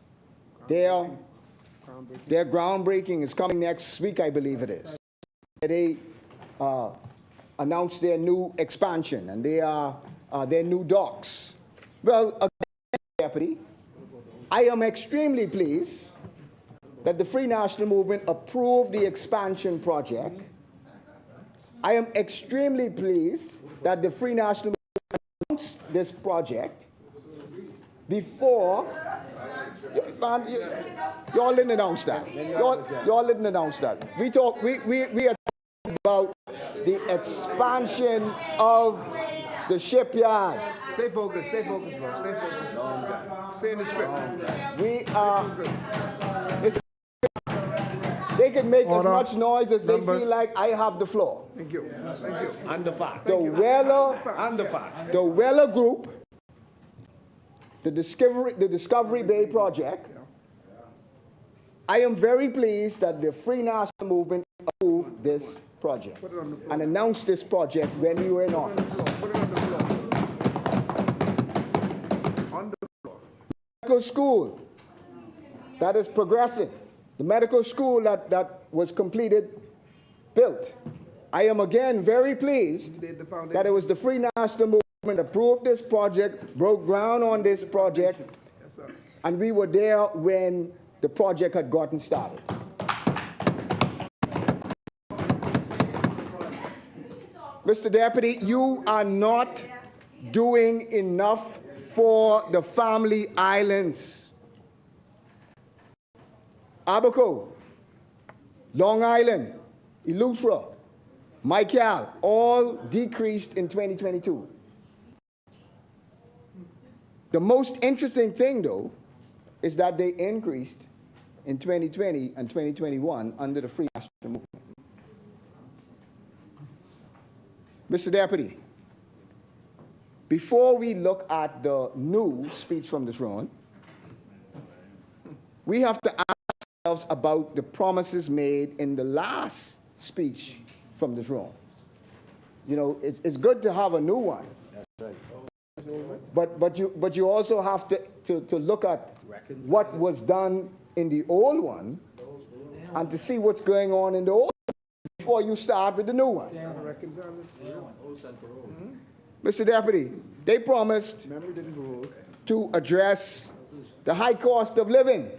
S10: their groundbreaking is coming next week, I believe it is. They announced their new expansion and their new docks. Well, again, Deputy, I am extremely pleased that the Free National Movement approved the expansion project I am extremely pleased that the Free National Movement announced this project before. Man, you all didn't announce that. You all didn't announce that. We are talking about the expansion of the shipyard.
S9: Stay focused, bro. Stay focused. Stay in the script.
S10: We are. They can make as much noise as they feel like. I have the floor.
S9: Thank you.
S11: And the fact.
S10: The Weller,
S11: And the fact.
S10: the Weller Group, the Discovery Bay project. I am very pleased that the Free National Movement approved this project and announced this project when we were in office.
S9: Put it on the floor. On the floor.
S10: Medical school that is progressing. The medical school that was completed, built. I am again very pleased that it was the Free National Movement approved this project, broke ground on this project, and we were there when the project had gotten started. Mr. Deputy, you are not doing enough for the family islands. Abaco, Long Island, Eleuthera, Michael, all decreased in 2022. The most interesting thing, though, is that they increased in 2020 and 2021 under the Free National Movement. Mr. Deputy, before we look at the new speech from the throne, we have to ask ourselves about the promises made in the last speech from the throne. You know, it's good to have a new one. That's right. But you also have to look at what was done in the old one and to see what's going on in the old one before you start with the new one. Mr. Deputy, they promised to address the high cost of living,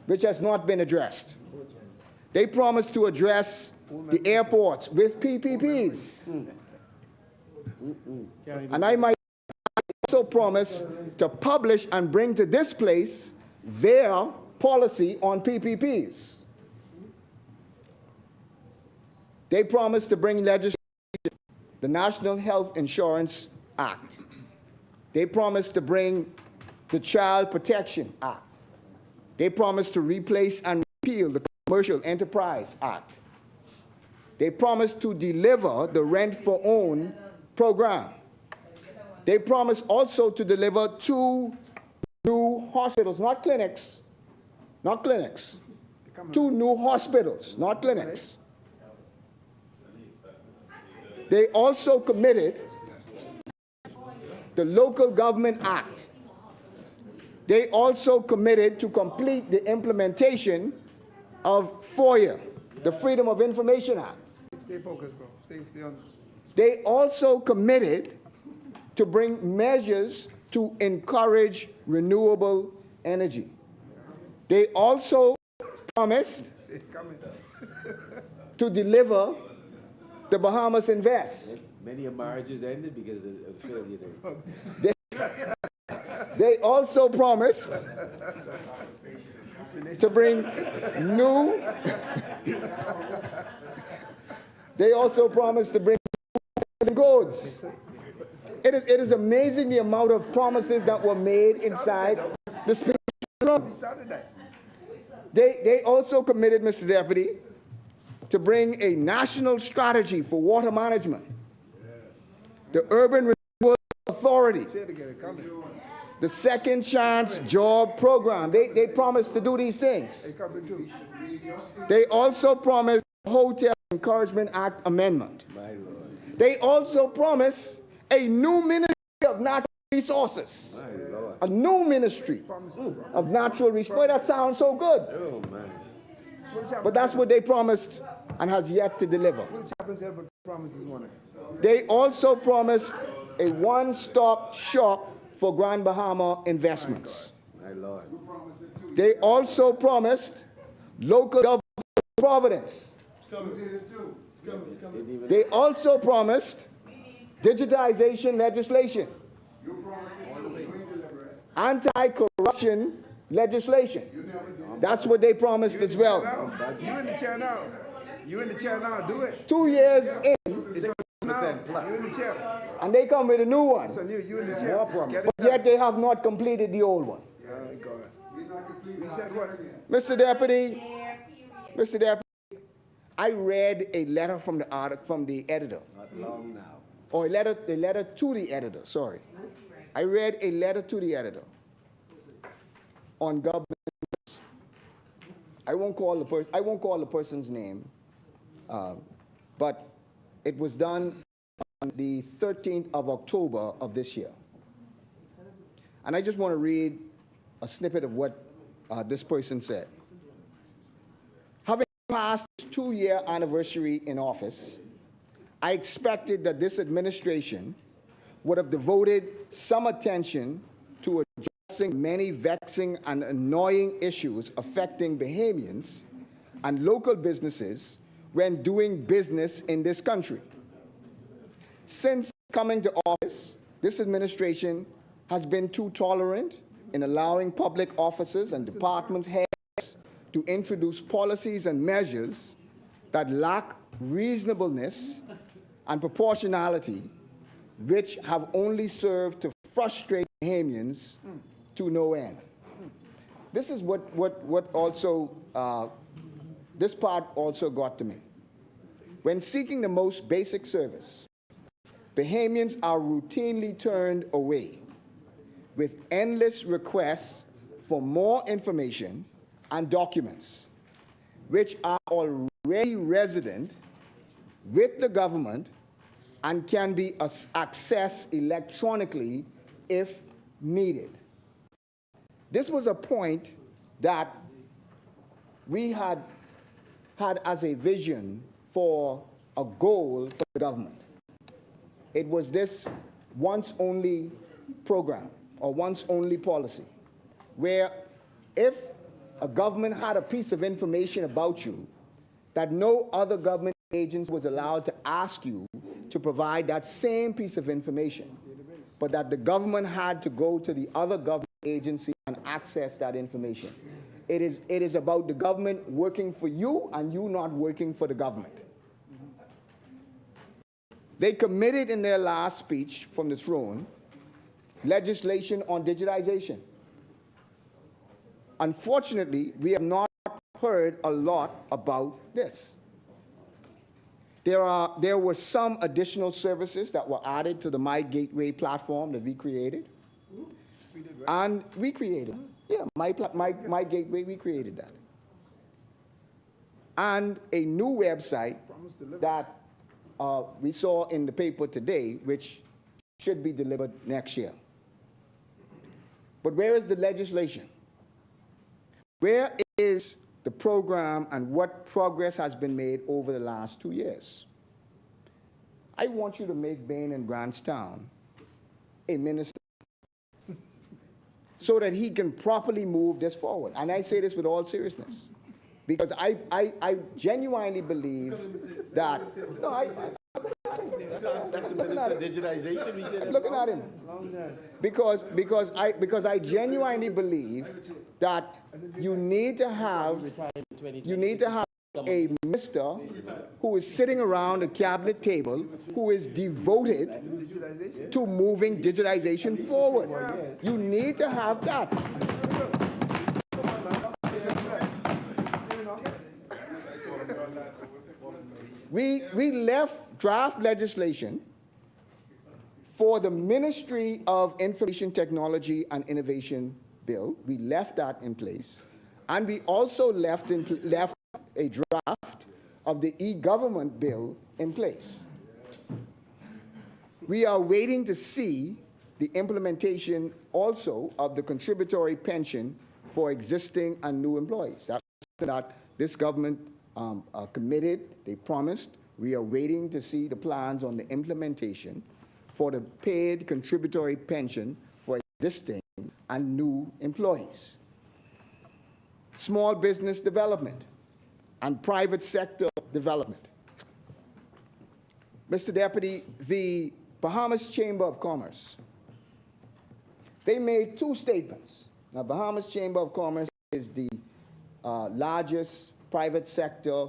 S10: which has not been addressed. They promised to address the airports with PPPs. And I might also promise to publish and bring to this place their policy on PPPs. They promised to bring legislation, the National Health Insurance Act. They promised to bring the Child Protection Act. They promised to replace and repeal the Commercial Enterprise Act. They promised to deliver the rent-for-own program. They promised also to deliver 2 new hospitals, not clinics, 2 new hospitals, not clinics. They also committed the Local Government Act. They also committed to complete the implementation of FOIA, the Freedom of Information Act.
S9: Stay focused, bro. Stay on.
S10: They also committed to bring measures to encourage renewable energy. They also promised to deliver the Bahamas Invest.
S11: Many marriages ended because of failure there.
S10: They also promised to bring new. They also promised to bring goods. It is amazing the amount of promises that were made inside the speech. They also committed, Mr. Deputy, to bring a national strategy for water management, the Urban Renewal Authority, the Second Chance Job Program. They promised to do these things. They also promised the Hotel Encouragement Act amendment. They also promised a new Ministry of Natural Resources. A new Ministry of Natural Resources. Boy, that sounds so good.
S11: Oh, man.
S10: But that's what they promised and has yet to deliver. They also promised a one-stop shop for Grand Bahama investments.
S11: My Lord.
S10: They also promised local government providence. They also promised digitization legislation, anti-corruption legislation. That's what they promised as well.
S2: You in the chair now. You in the chair now. Do it.
S10: 2 years in,
S2: Now, you in the chair.
S10: and they come with a new one.
S2: Son, you in the chair. Get it
S10: But yet they have not completed the old one.
S2: done. Go ahead. We said what?
S10: Mr. Deputy, I read a letter from the editor.
S11: Not long now.
S10: Or a letter to the editor, sorry. I read a letter to the editor on government. I won't call the person's name, but it was done on the 13th of October of this year. And I just want to read a snippet of what this person said. Having passed its 2-year anniversary in office, I expected that this administration would have devoted some attention to addressing many vexing and annoying issues affecting Bahamians and local businesses when doing business in this country. Since coming to office, this administration has been too tolerant in allowing public officers and department heads to introduce policies and measures that lack reasonableness and proportionality, which have only served to frustrate Bahamians to no end. This is what also, this part also got to me. When seeking the most basic service, Bahamians are routinely turned away with endless requests for more information and documents, which are already resident with the government and can be accessed electronically if needed. This was a point that we had as a vision for a goal for the government. It was this once-only program or once-only policy, where if a government had a piece of information about you that no other government agency was allowed to ask you to provide that same piece of information, but that the government had to go to the other government agency and access that information. It is about the government working for you and you not working for the government. They committed in their last speech from the throne legislation on digitization. Unfortunately, we have not heard a lot about this. There were some additional services that were added to the My Gateway platform that we created. And we created, yeah, My Gateway, we created that. And a new website that we saw in the paper today, which should be delivered next year. But where is the legislation? Where is the program and what progress has been made over the last 2 years? I want you to make Bain and Grantstown a minister so that he can properly move this forward. And I say this with all seriousness, because I genuinely believe that, no,
S11: That's the minister of digitization. We said
S10: looking at him, because I genuinely believe that you need to have a minister who is sitting around a cabinet table who is devoted to moving digitization forward. You need to have that. We left draft legislation for the Ministry of Information Technology and Innovation bill. We left that in place. And we also left a draft of the e-government bill in place. We are waiting to see the implementation also of the contributory pension for existing and new employees. That's something that this government committed, they promised. We are waiting to see the plans on the implementation for the paid contributory pension for existing and new employees. Small business development and private sector development. Mr. Deputy, the Bahamas Chamber of Commerce, they made two statements. Now, Bahamas Chamber of Commerce is the largest private sector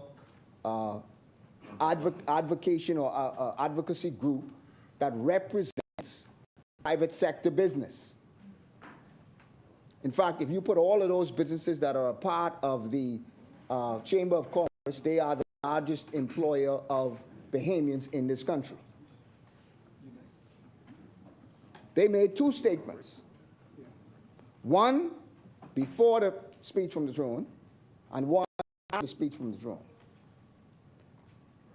S10: advocation or advocacy group that represents private sector business. In fact, if you put all of those businesses that are a part of the Chamber of Commerce, they are the largest employer of Bahamians in this country. They made two statements. One before the speech from the throne, and one after the speech from the throne.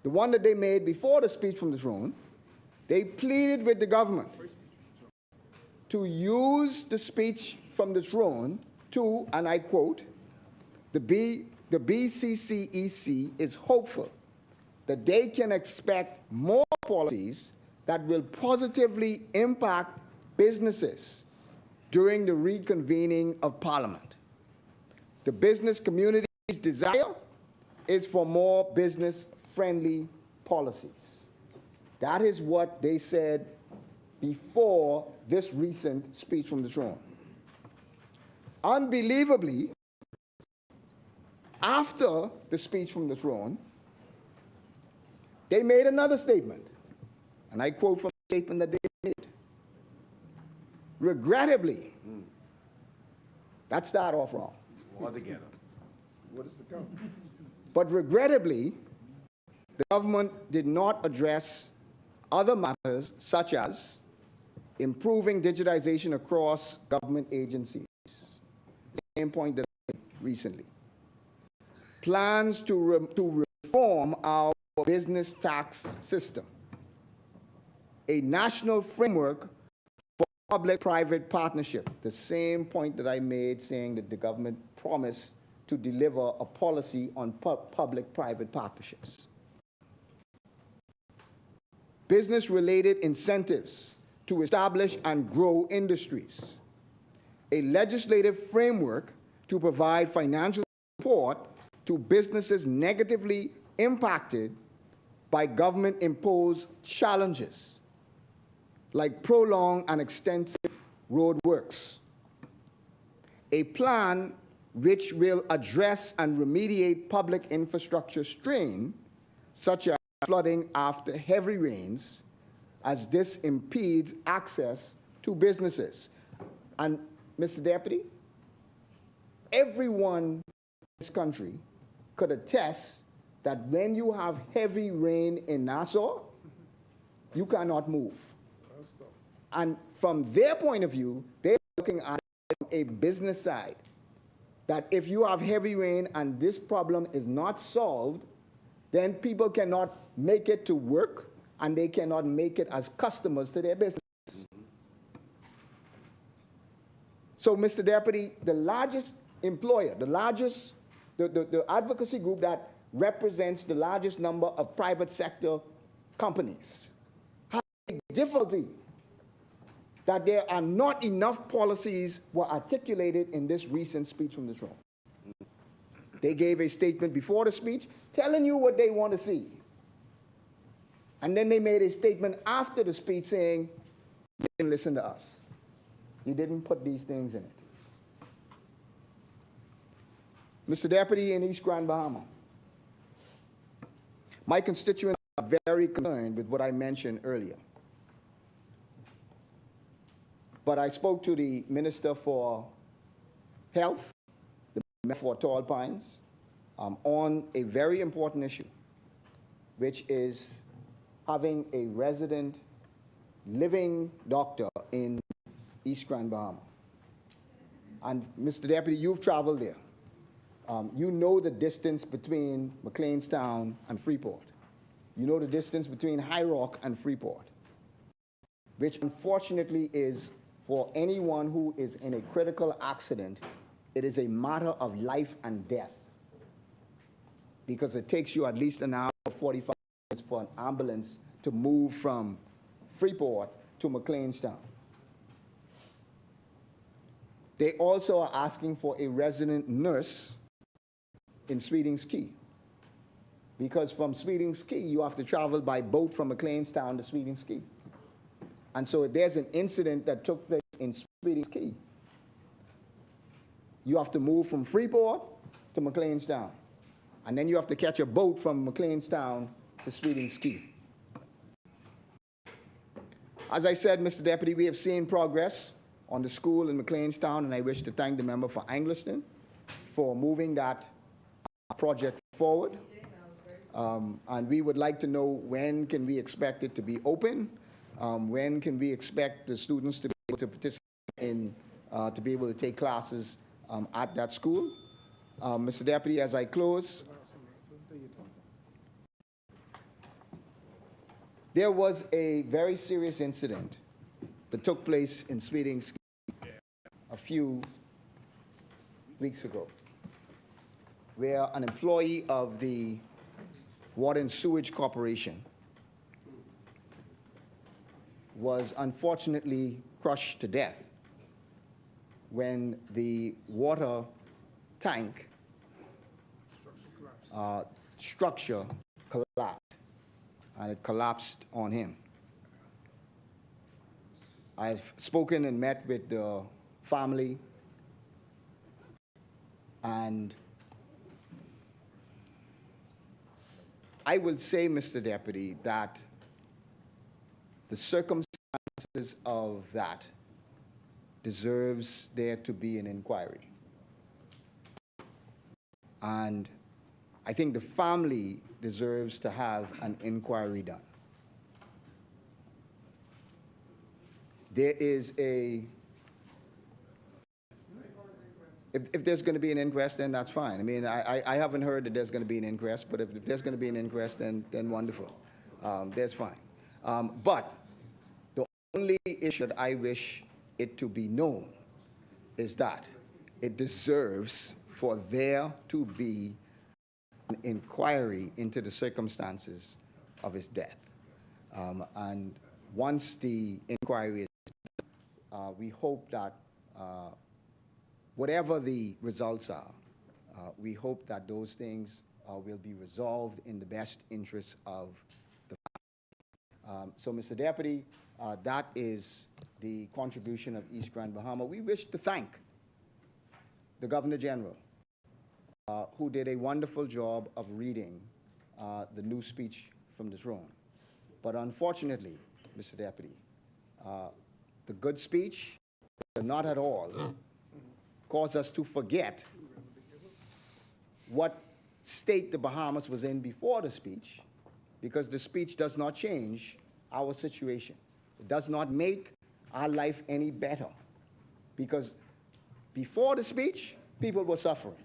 S10: The one that they made before the speech from the throne, they pleaded with the government to use the speech from the throne to, and I quote, the BCCEC is hopeful that they can expect more policies that will positively impact businesses during the reconvening of Parliament. The business community's desire is for more business-friendly policies. That is what they said before this recent speech from the throne. Unbelievably, after the speech from the throne, they made another statement, and I quote from the statement that they made. Regrettably, that started off wrong.
S11: Altogether.
S10: What is the count? But regrettably, the government did not address other matters such as improving digitization across government agencies, the same point that I made recently. Plans to reform our business tax system, a national framework for public-private partnership, the same point that I made saying that the government promised to deliver a policy on public-private partnerships. Business-related incentives to establish and grow industries, a legislative framework to provide financial support to businesses negatively impacted by government-imposed challenges, like prolonged and extensive road works. A plan which will address and remediate public infrastructure strain, such as flooding after heavy rains, as this impedes access to businesses. And, Mr. Deputy, everyone in this country could attest that when you have heavy rain in Nassau, you cannot move. And from their point of view, they're looking at it from a business side, that if you have heavy rain and this problem is not solved, then people cannot make it to work and they cannot make it as customers to their business. So, Mr. Deputy, the largest employer, the advocacy group that represents the largest number of private sector companies, has a difficulty that there are not enough policies were articulated in this recent speech from the throne. They gave a statement before the speech telling you what they want to see. And then they made a statement after the speech saying, you didn't listen to us. You didn't put these things in it. Mr. Deputy, in East Grand Bahama, my constituents are very concerned with what I mentioned earlier. But I spoke to the Minister for Health, the Minister for Tall Pines, on a very important issue, which is having a resident living doctor in East Grand Bahama. And Mr. Deputy, you've traveled there. You know the distance between McLeanstown and Freeport. You know the distance between High Rock and Freeport, which unfortunately is, for anyone who is in a critical accident, it is a matter of life and death, because it takes you at least an hour or 45 minutes for an ambulance to move from Freeport to McLeanstown. They also are asking for a resident nurse in Sweetings Key. because from Sweetings Key, you have to travel by boat from McLeanstown to Sweetings Key. And so if there's an incident that took place in Sweetings Key, you have to move from Freeport to McLeanstown. And then you have to catch a boat from McLeanstown to Sweetings Key. As I said, Mr. Deputy, we have seen progress on the school in McLeanstown, and I wish to thank the member for Angliston for moving that project forward. And we would like to know, when can we expect it to be open? When can we expect the students to be able to participate in, to be able to take classes at that school? Mr. Deputy, as I close, there was a very serious incident that took place in Sweetings a few weeks ago, where an employee of the Water and Sewage Corporation was unfortunately crushed to death when the water tank structure collapsed, and it collapsed on him. I've spoken and met with the family, and I will say, Mr. Deputy, that the circumstances of that deserves there to be an inquiry. And I think the family deserves to have an inquiry done. There is a, if there's going to be an inquest, then that's fine. I mean, I haven't heard that there's going to be an inquest, but if there's going to be an inquest, then wonderful. That's fine. But the only issue that I wish it to be known is that it deserves for there to be an inquiry into the circumstances of his death. And once the inquiry is done, we hope that whatever the results are, we hope that those things will be resolved in the best interest of the family. So, Mr. Deputy, that is the contribution of East Grand Bahama. We wish to thank the Governor General, who did a wonderful job of reading the new speech from the throne. But unfortunately, Mr. Deputy, the good speech, not at all, caused us to forget what state the Bahamas was in before the speech, because the speech does not change our situation. It does not make our life any better, because before the speech, people were suffering.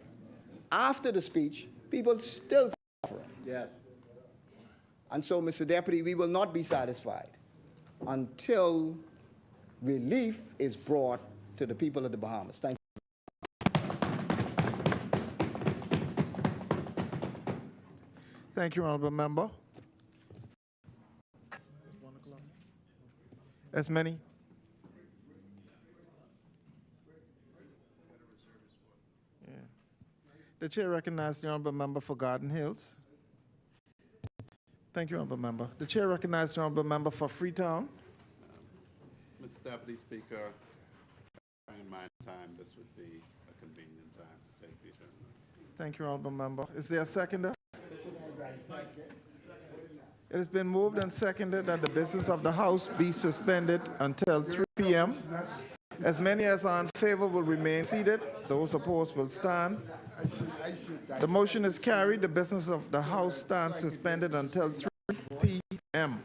S10: After the speech, people still suffering.
S11: Yes.
S10: And so, Mr. Deputy, we will not be satisfied until relief is brought to the people of the Bahamas. Thank you.
S2: Thank you, Honorable Member. As many? Yeah. The chair recognizes the Honorable Member for Garden Hills. Thank you, Honorable Member. The chair recognizes the Honorable Member for Freetown.
S4: Mr. Deputy Speaker, in my time, this would be a convenient time to take the adjournment.
S2: Thank you, Honorable Member. Is there a seconder? It has been moved and seconded that the business of the House be suspended until 3 p.m. As many as are in favor will remain seated. Those opposed will stand. The motion is carried. The business of the House stands suspended until 3 p.m.